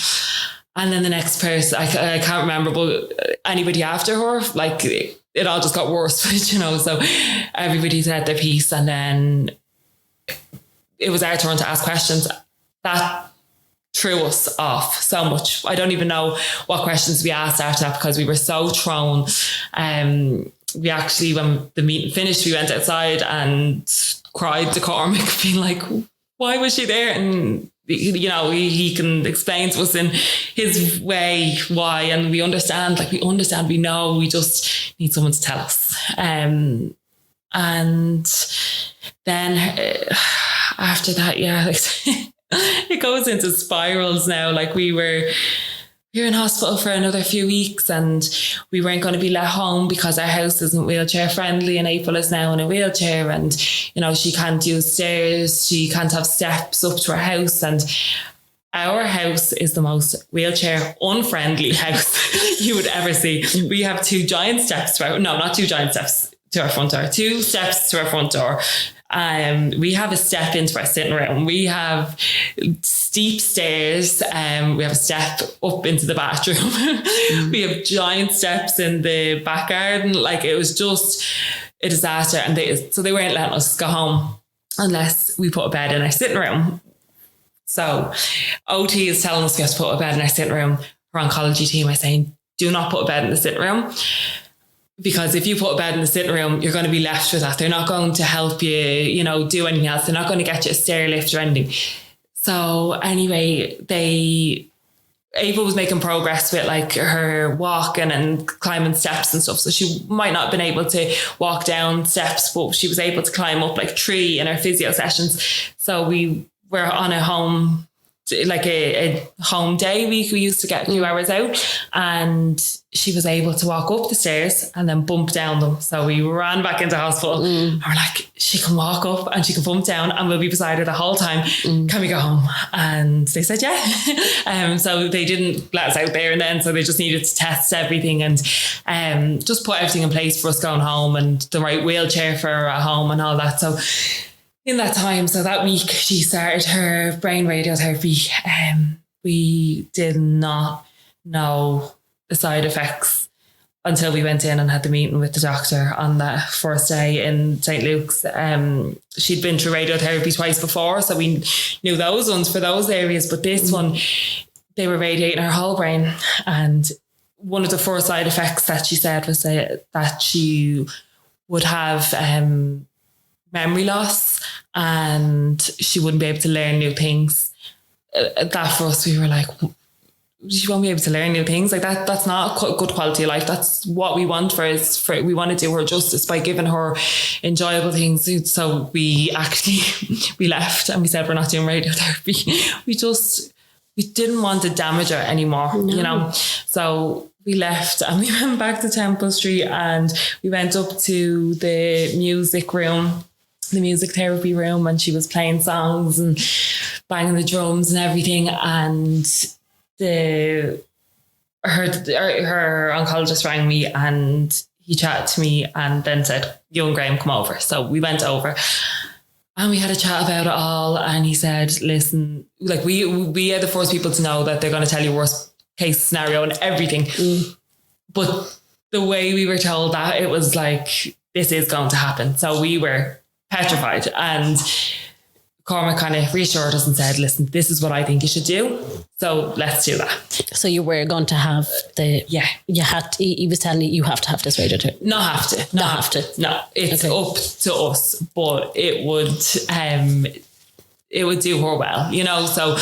then the next person, I can't remember, but anybody after her, like it all just got worse, so everybody said their piece and then it was our turn to ask questions. That threw us off so much. I don't even know what questions we asked after that because we were so thrown. We actually, when the meeting finished, we went outside and cried to Cormac being like, why was she there? And he can explain to us in his way why, and we understand, we know, we just need someone to tell us. And then after that, it goes into spirals now. We were in hospital for another few weeks and we weren't going to be let home because our house isn't wheelchair friendly and April is now in a wheelchair and, she can't use stairs. She can't have steps up to her house. And our house is the most wheelchair unfriendly house you would ever see. We have 2 giant steps not 2 giant steps to our front door, 2 steps to our front door. We have a step into our sitting room. We have steep stairs. We have a step up into the bathroom. We have giant steps in the back garden. It was just a disaster. And they weren't letting us go home unless we put a bed in our sitting room. So OT is telling us we have to put a bed in our sitting room. Her oncology team are saying, do not put a bed in the sitting room. Because if you put a bed in the sitting room, you're going to be left with that. They're not going to help you, do anything else. They're not going to get you a stair lift or anything. So anyway, Ava was making progress with her walking and climbing steps and stuff. So she might not have been able to walk down steps, but she was able to climb up 3 in her physio sessions. So we were on a home day week. We used to get a few hours out and she was able to walk up the stairs and then bump down them. So we ran back into hospital and we're like, she can walk up and she can bump down and we'll be beside her the whole time. Can we go home? And they said, yeah. So they didn't let us out there and then, so they just needed to test everything and just put everything in place for us going home and the right wheelchair for her at home and all that. So in that time, so that week, she started her brain radiotherapy. We did not know the side effects until we went in and had the meeting with the doctor on that first day in St. Luke's. She'd been through radiotherapy twice before, so we knew those ones for those areas. But this one, they were radiating her whole brain. And one of the first side effects that she said was that she would have memory loss and she wouldn't be able to learn new things. That for us, we were like, she won't be able to learn new things. That's not a good quality of life. That's what we want we want to do her justice by giving her enjoyable things. So we left and we said, we're not doing radiotherapy. We didn't want to damage her anymore, So we left and we went back to Temple Street and we went up to the music room the music therapy room and she was playing songs and banging the drums and everything. And her oncologist rang me and he chatted to me and then said, you and Graham, come over. So we went over and we had a chat about it all. And he said, listen, like we are the first people to know that they're going to tell you worst case scenario and everything. But the way we were told that, it was like, this is going to happen. So we were petrified. And Cormac kind of reassured us and said, listen, this is what I think you should do. So let's do that. So you were going to have he was telling you have to have this radiotherapy. Not have to. No, it's up to us, but it would do her well, you know? So,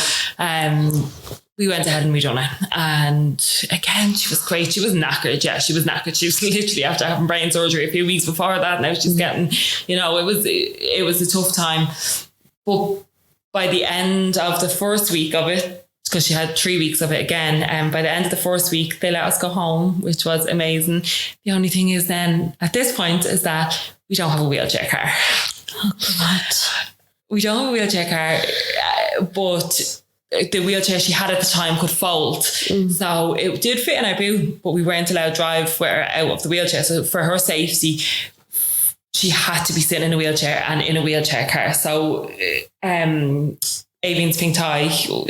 we went ahead and we done it. And again, she was great. She was knackered. Yeah, she was knackered. She was literally after having brain surgery a few weeks before that. Now she's getting, you know, it was a tough time. But by the end of the first week of it, because she had 3 weeks of it again, and by the end of the first week, they let us go home, which was amazing. The only thing is then at this point is that we don't have a wheelchair car. Oh, God. We don't have a wheelchair car, but the wheelchair she had at the time could fold. So it did fit in our boot, but we weren't allowed to drive with her out of the wheelchair. So for her safety, she had to be sitting in a wheelchair and in a wheelchair car. So Avion's Pink Tie, I'm sure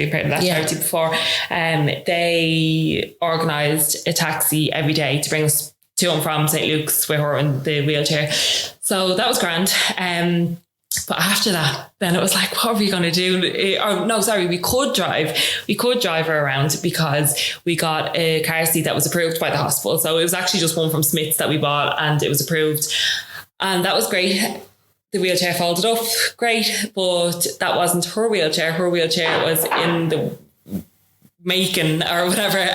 you've heard of that charity before, they organised a taxi every day to bring us to and from St. Luke's with her in the wheelchair. So that was grand. But after that, then it was like, what are we going to do? We could drive. We could drive her around because we got a car seat that was approved by the hospital. So it was actually just one from Smith's that we bought and it was approved. And that was great. The wheelchair folded up, great. But that wasn't her wheelchair. Her wheelchair was in the making or whatever.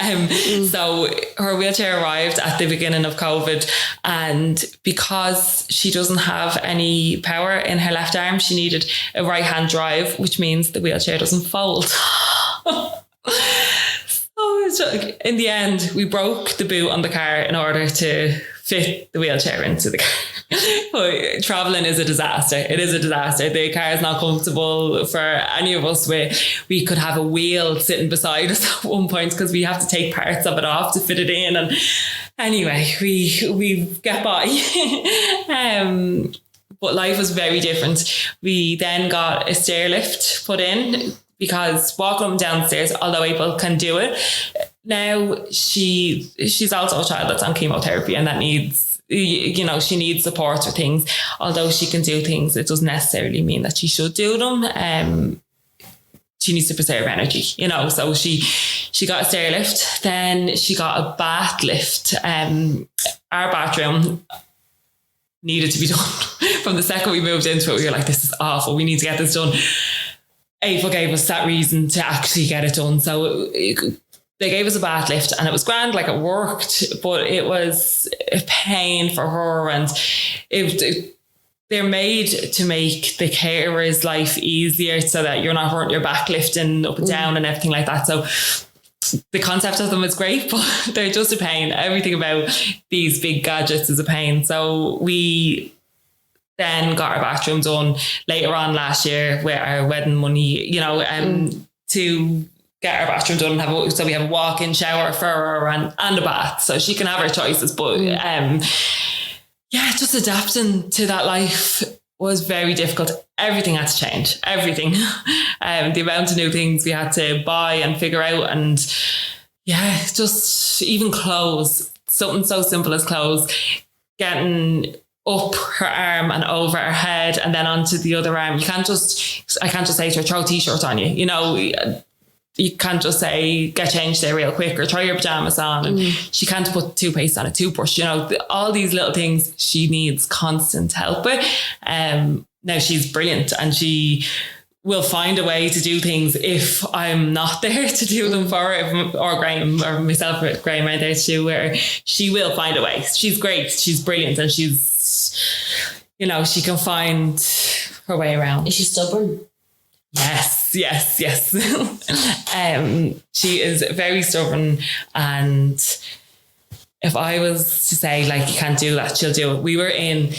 So her wheelchair arrived at the beginning of COVID, and because she doesn't have any power in her left arm, she needed a right hand drive, which means the wheelchair doesn't fold. So in the end, we broke the boot on the car in order to fit the wheelchair into the car. But traveling is a disaster. It is a disaster. The car is not comfortable for any of us. We could have a wheel sitting beside us at one point because we have to take parts of it off to fit it in. And anyway, we get by. But life was very different. We then got a stair lift put in because walking up and down the stairs, although April can do it, now she's also a child that's on chemotherapy and that needs, you know, she needs support for things. Although she can do things, it doesn't necessarily mean that she should do them. She needs to preserve energy, you know. So she got a stair lift, then she got a bath lift. Our bathroom needed to be done. From the second we moved into it, we were like, this is awful. We need to get this done. April gave us that reason to actually get it done. So they gave us a bath lift and it was grand, like it worked, but it was a pain for her. And they're made to make the carer's life easier so that you're not hurting your back lifting up and down and everything like that. So the concept of them is great, but they're just a pain. Everything about these big gadgets is a pain. So we then got our bathroom done later on last year with our wedding money, you know, to get our bathroom done and so we have a walk-in shower for her and a bath, so she can have her choices. But just adapting to that life was very difficult. Everything had to change. Everything. The amount of new things we had to buy and figure out, and just even clothes. Something so simple as clothes, getting up her arm and over her head and then onto the other arm. I can't just say to her, throw a t-shirt on you, you know. You can't just say, get changed there real quick or try your pajamas on. And she can't put toothpaste on a toothbrush. You know, all these little things she needs constant help with. Now she's brilliant and she will find a way to do things if I'm not there to do them for her, or Graham or myself or Graham are there to do, where she will find a way. She's great. She's brilliant. And she's, you know, she can find her way around. Is she stubborn? Yes. She is very stubborn, and if I was to say, like, you can't do that, she'll do it. We were in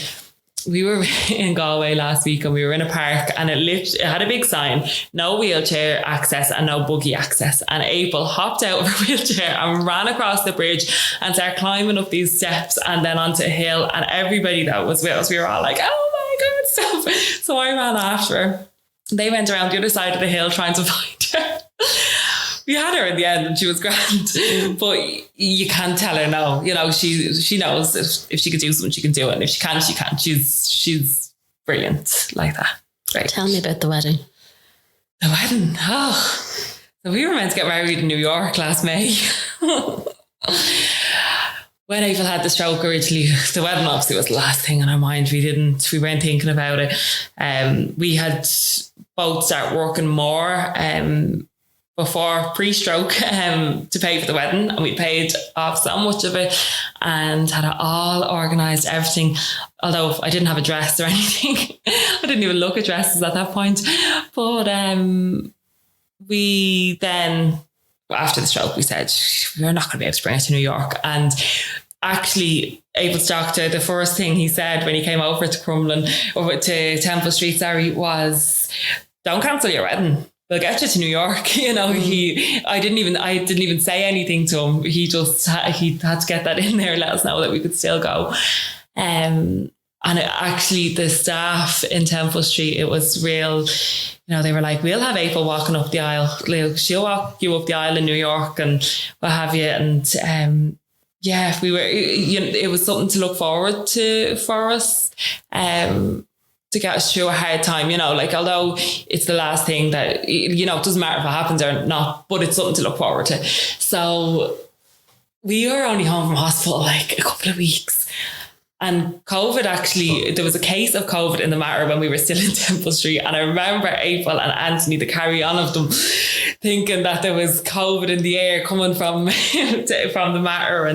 we were in Galway last week and we were in a park and it had a big sign, no wheelchair access and no buggy access. And April hopped out of her wheelchair and ran across the bridge and started climbing up these steps and then onto a hill. And everybody that was with us, we were all like, oh my God, stop. So I ran after her. They went around the other side of the hill trying to find her. We had her in the end and she was grand, but you can't tell her no. You know, she knows if she could do something, she can do it. And if she can't, she can't. She's brilliant like that. Right. Tell me about the wedding. The wedding. Oh, so we were meant to get married in New York last May. When April had the stroke originally, the wedding obviously was the last thing on our mind. We weren't thinking about it. We had both started working more before pre-stroke to pay for the wedding, and we paid off so much of it and had it all organised, everything. Although I didn't have a dress or anything. I didn't even look at dresses at that point. But we then, after the stroke, we said, we're not going to be able to bring her to New York. And actually, April's doctor, the first thing he said when he came over to Crumlin, over to Temple Street, was, don't cancel your wedding. We'll get you to New York. You know, I didn't even say anything to him. He had to get that in there, let us know that we could still go. And actually the staff in Temple Street, it was real, you know, they were like, we'll have April walking up the aisle. She'll walk you up the aisle in New York and what have you. And we were, it was something to look forward to for us. To get us through a hard time, you know, like, although it's the last thing that, you know, it doesn't matter if it happens or not, but it's something to look forward to. So we were only home from hospital like a couple of weeks. And COVID, actually, there was a case of COVID in the Mater when we were still in Temple Street. And I remember April and Anthony, the carry-on of them, thinking that there was COVID in the air coming from the Mater.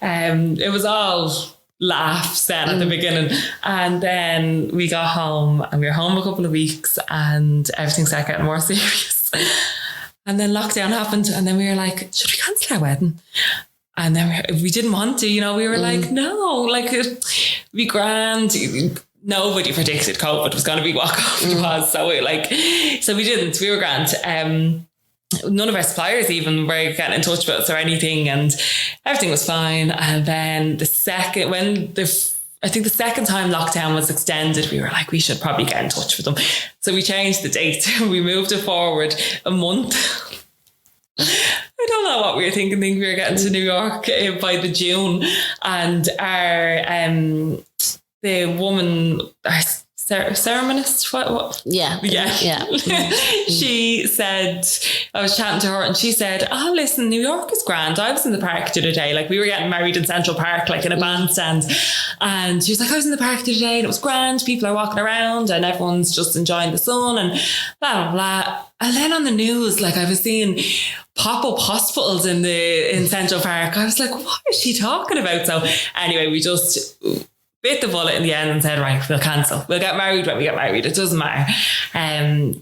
And it was all laughs then at the beginning. And then we got home and we were home a couple of weeks and everything started getting more serious. And then lockdown happened and then we were like, should we cancel our wedding? And then we didn't want to, you know, we were like, no, like it'd be grand. Nobody predicted COVID was going to be what COVID was. So we didn't, we were grand. None of our suppliers even were getting in touch with us or anything, and everything was fine. And then the second time lockdown was extended, we were like, we should probably get in touch with them. So we changed the date. We moved it forward a month. I don't know what we were thinking. We were getting to New York by the June, and the woman, our ceremonist, what? Yeah. She said, I was chatting to her and she said, oh, listen, New York is grand. I was in the park the other day. Like, we were getting married in Central Park, like in a bandstand. And she was like, I was in the park the other day and it was grand. People are walking around and everyone's just enjoying the sun and blah, blah, blah. And then on the news, like, I was seeing pop-up hospitals in Central Park. I was like, what is she talking about? So anyway, we just bit the bullet in the end and said, right, we'll cancel. We'll get married when we get married. It doesn't matter.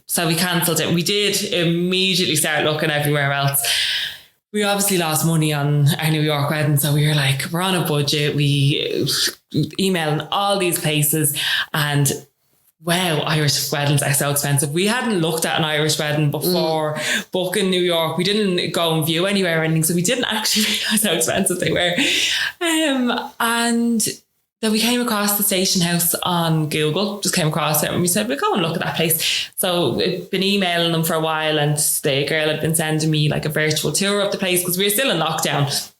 So we cancelled it. We did immediately start looking everywhere else. We obviously lost money on our New York wedding. So we were like, we're on a budget. We emailing all these places and wow, Irish weddings are so expensive. We hadn't looked at an Irish wedding before booking New York. We didn't go and view anywhere or anything. So we didn't actually realise how expensive they were. And then we came across the station house on Google, just came across it and we said, we'll go and look at that place. So we'd been emailing them for a while and the girl had been sending me like a virtual tour of the place because we were still in lockdown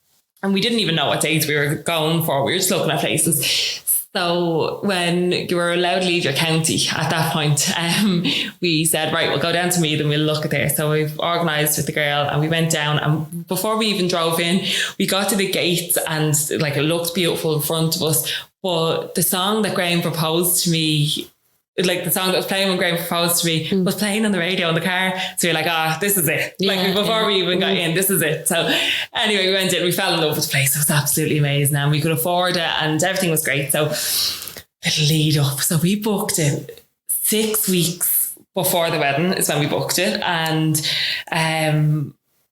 and we didn't even know what dates we were going for. We were just looking at places. So when you were allowed to leave your county at that point, we said, right, we'll go down to Meath and we'll look at there. So we've organised with the girl and we went down, and before we even drove in, we got to the gates and like it looked beautiful in front of us. But the song that Graham proposed to me, like the song that was playing when Graham proposed to me was playing on the radio in the car. So you're like, this is it. Before we even got in, this is it. So anyway, we went in, we fell in love with the place. It was absolutely amazing and we could afford it and everything was great. So the lead up. So we booked it 6 weeks before the wedding is when we booked it. And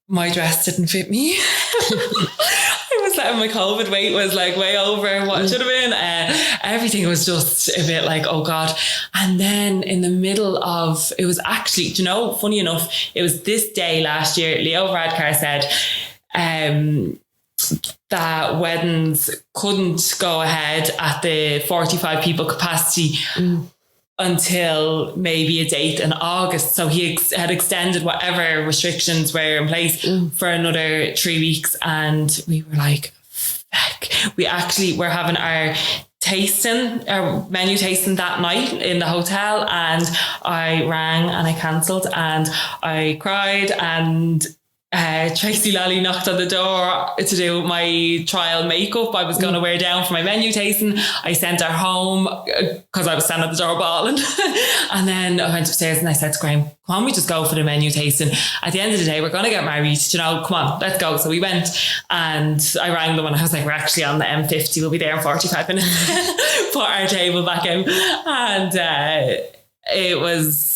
my dress didn't fit me. I was my COVID weight was like way over what it should have been. Everything was just a bit like, oh God. And then in the middle of, it was actually, do you know, funny enough, it was this day last year, Leo Varadkar said that weddings couldn't go ahead at the 45 people capacity until maybe a date in August. So he had extended whatever restrictions were in place for another 3 weeks. And we were like, feck. We actually were having our menu tasting that night in the hotel. And I rang and I cancelled and I cried, and Tracy Lally knocked on the door to do my trial makeup I was going to wear down for my menu tasting. I sent her home because I was standing at the door bawling. And then I went upstairs and I said to Graham, come on, we just go for the menu tasting. At the end of the day, we're going to get married, you know, come on, let's go. So we went, and I rang them and I was like, we're actually on the M50. We'll be there in 45 minutes. Put our table back in. And it was...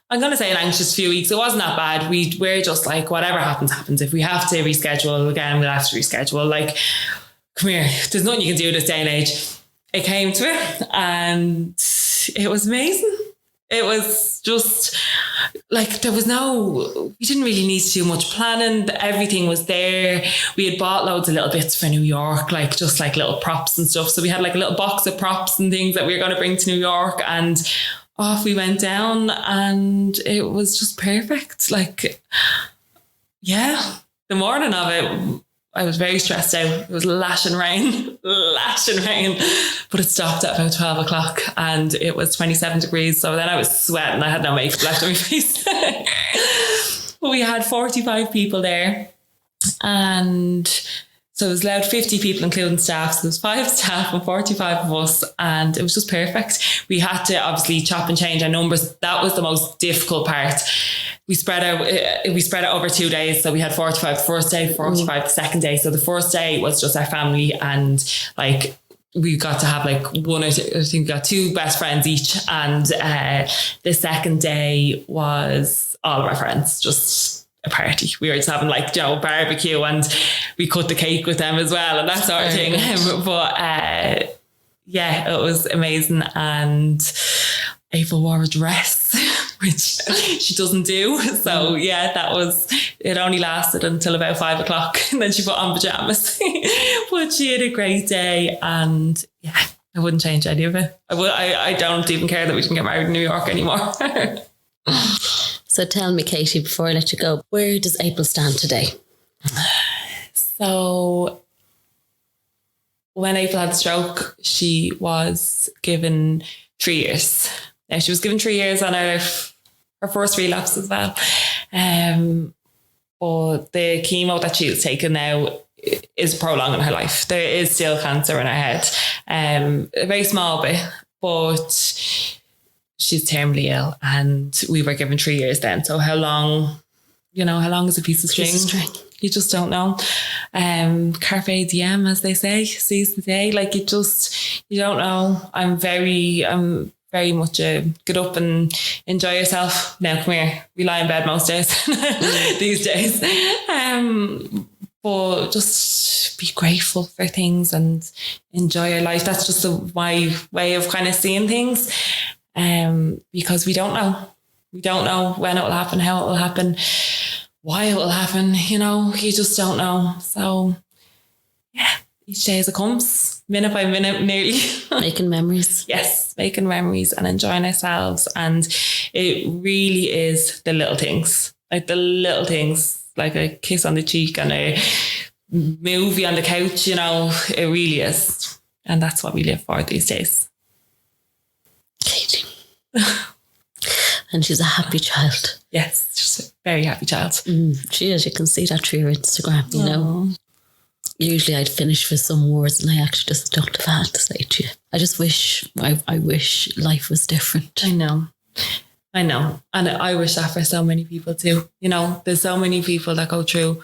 I'm going to say an anxious few weeks. It wasn't that bad. We're just like, whatever happens, happens. If we have to reschedule again, we'll have to reschedule. Like, come here, there's nothing you can do this day and age. It came to it and it was amazing. It was just like, we didn't really need to do much planning. Everything was there. We had bought loads of little bits for New York, like just like little props and stuff. So we had like a little box of props and things that we were going to bring to New York, and off we went down, and it was just perfect. Like, yeah, the morning of it, I was very stressed out. It was lashing rain, but it stopped at about 12 o'clock and it was 27 degrees. So then I was sweating. I had no makeup left on my face. But we had 45 people there, and so it was allowed 50 people, including staff. So there was 5 staff and 45 of us, and it was just perfect. We had to obviously chop and change our numbers. That was the most difficult part. We spread it over 2 days. So we had 45 the first day, 45 the second day. So the first day was just our family, and like we got to have like I think we got 2 best friends each. And the second day was all of our friends, just a party. We were just having like, you know, barbecue, and we cut the cake with them as well and that sort of thing. But yeah, it was amazing. And Ava wore a dress, which she doesn't do. So yeah, it only lasted until about 5 o'clock, and then she put on pajamas. But she had a great day, and yeah, I wouldn't change any of it. I don't even care that we didn't get married in New York anymore. So tell me, Katie, before I let you go, where does April stand today? So when April had the stroke, she was given 3 years. Now, she was given 3 years on her first relapse as well. But the chemo that she was taking now is prolonging her life. There is still cancer in her head. A very small bit, but she's terminally ill, and we were given 3 years then. So how long is a piece of string? You just don't know. Carpe diem, as they say, seize the day. Like you don't know. I'm very much a get up and enjoy yourself. Now come here. We lie in bed most days these days. But just be grateful for things and enjoy your life. That's just my way of kind of seeing things. Because we don't know. We don't know when it will happen, how it will happen, why it will happen. You know, you just don't know. So, yeah, each day as it comes, minute by minute, nearly. Making memories. Yes, making memories and enjoying ourselves. And it really is the little things, like a kiss on the cheek and a movie on the couch, you know, it really is. And that's what we live for these days. Katie. And she's a happy child. Yes, she's a very happy child. She is. You can see that through your Instagram, you know. Usually I'd finish with some words, and I actually just don't have had to say to you. I just wish, I wish life was different. I know. And I wish that for so many people too. You know, there's so many people that go through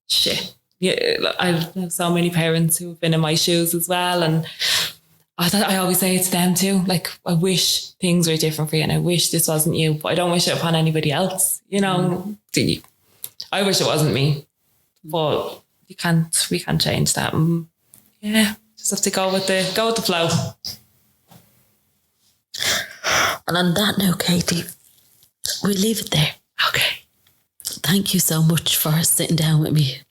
shit. Yeah, I have so many parents who have been in my shoes as well, and I always say it to them too. Like, I wish things were different for you, and I wish this wasn't you, but I don't wish it upon anybody else. You know, I wish it wasn't me, but we can't change that. Yeah, just have to go with the flow. And on that note, Katie, we'll leave it there. Okay. Thank you so much for sitting down with me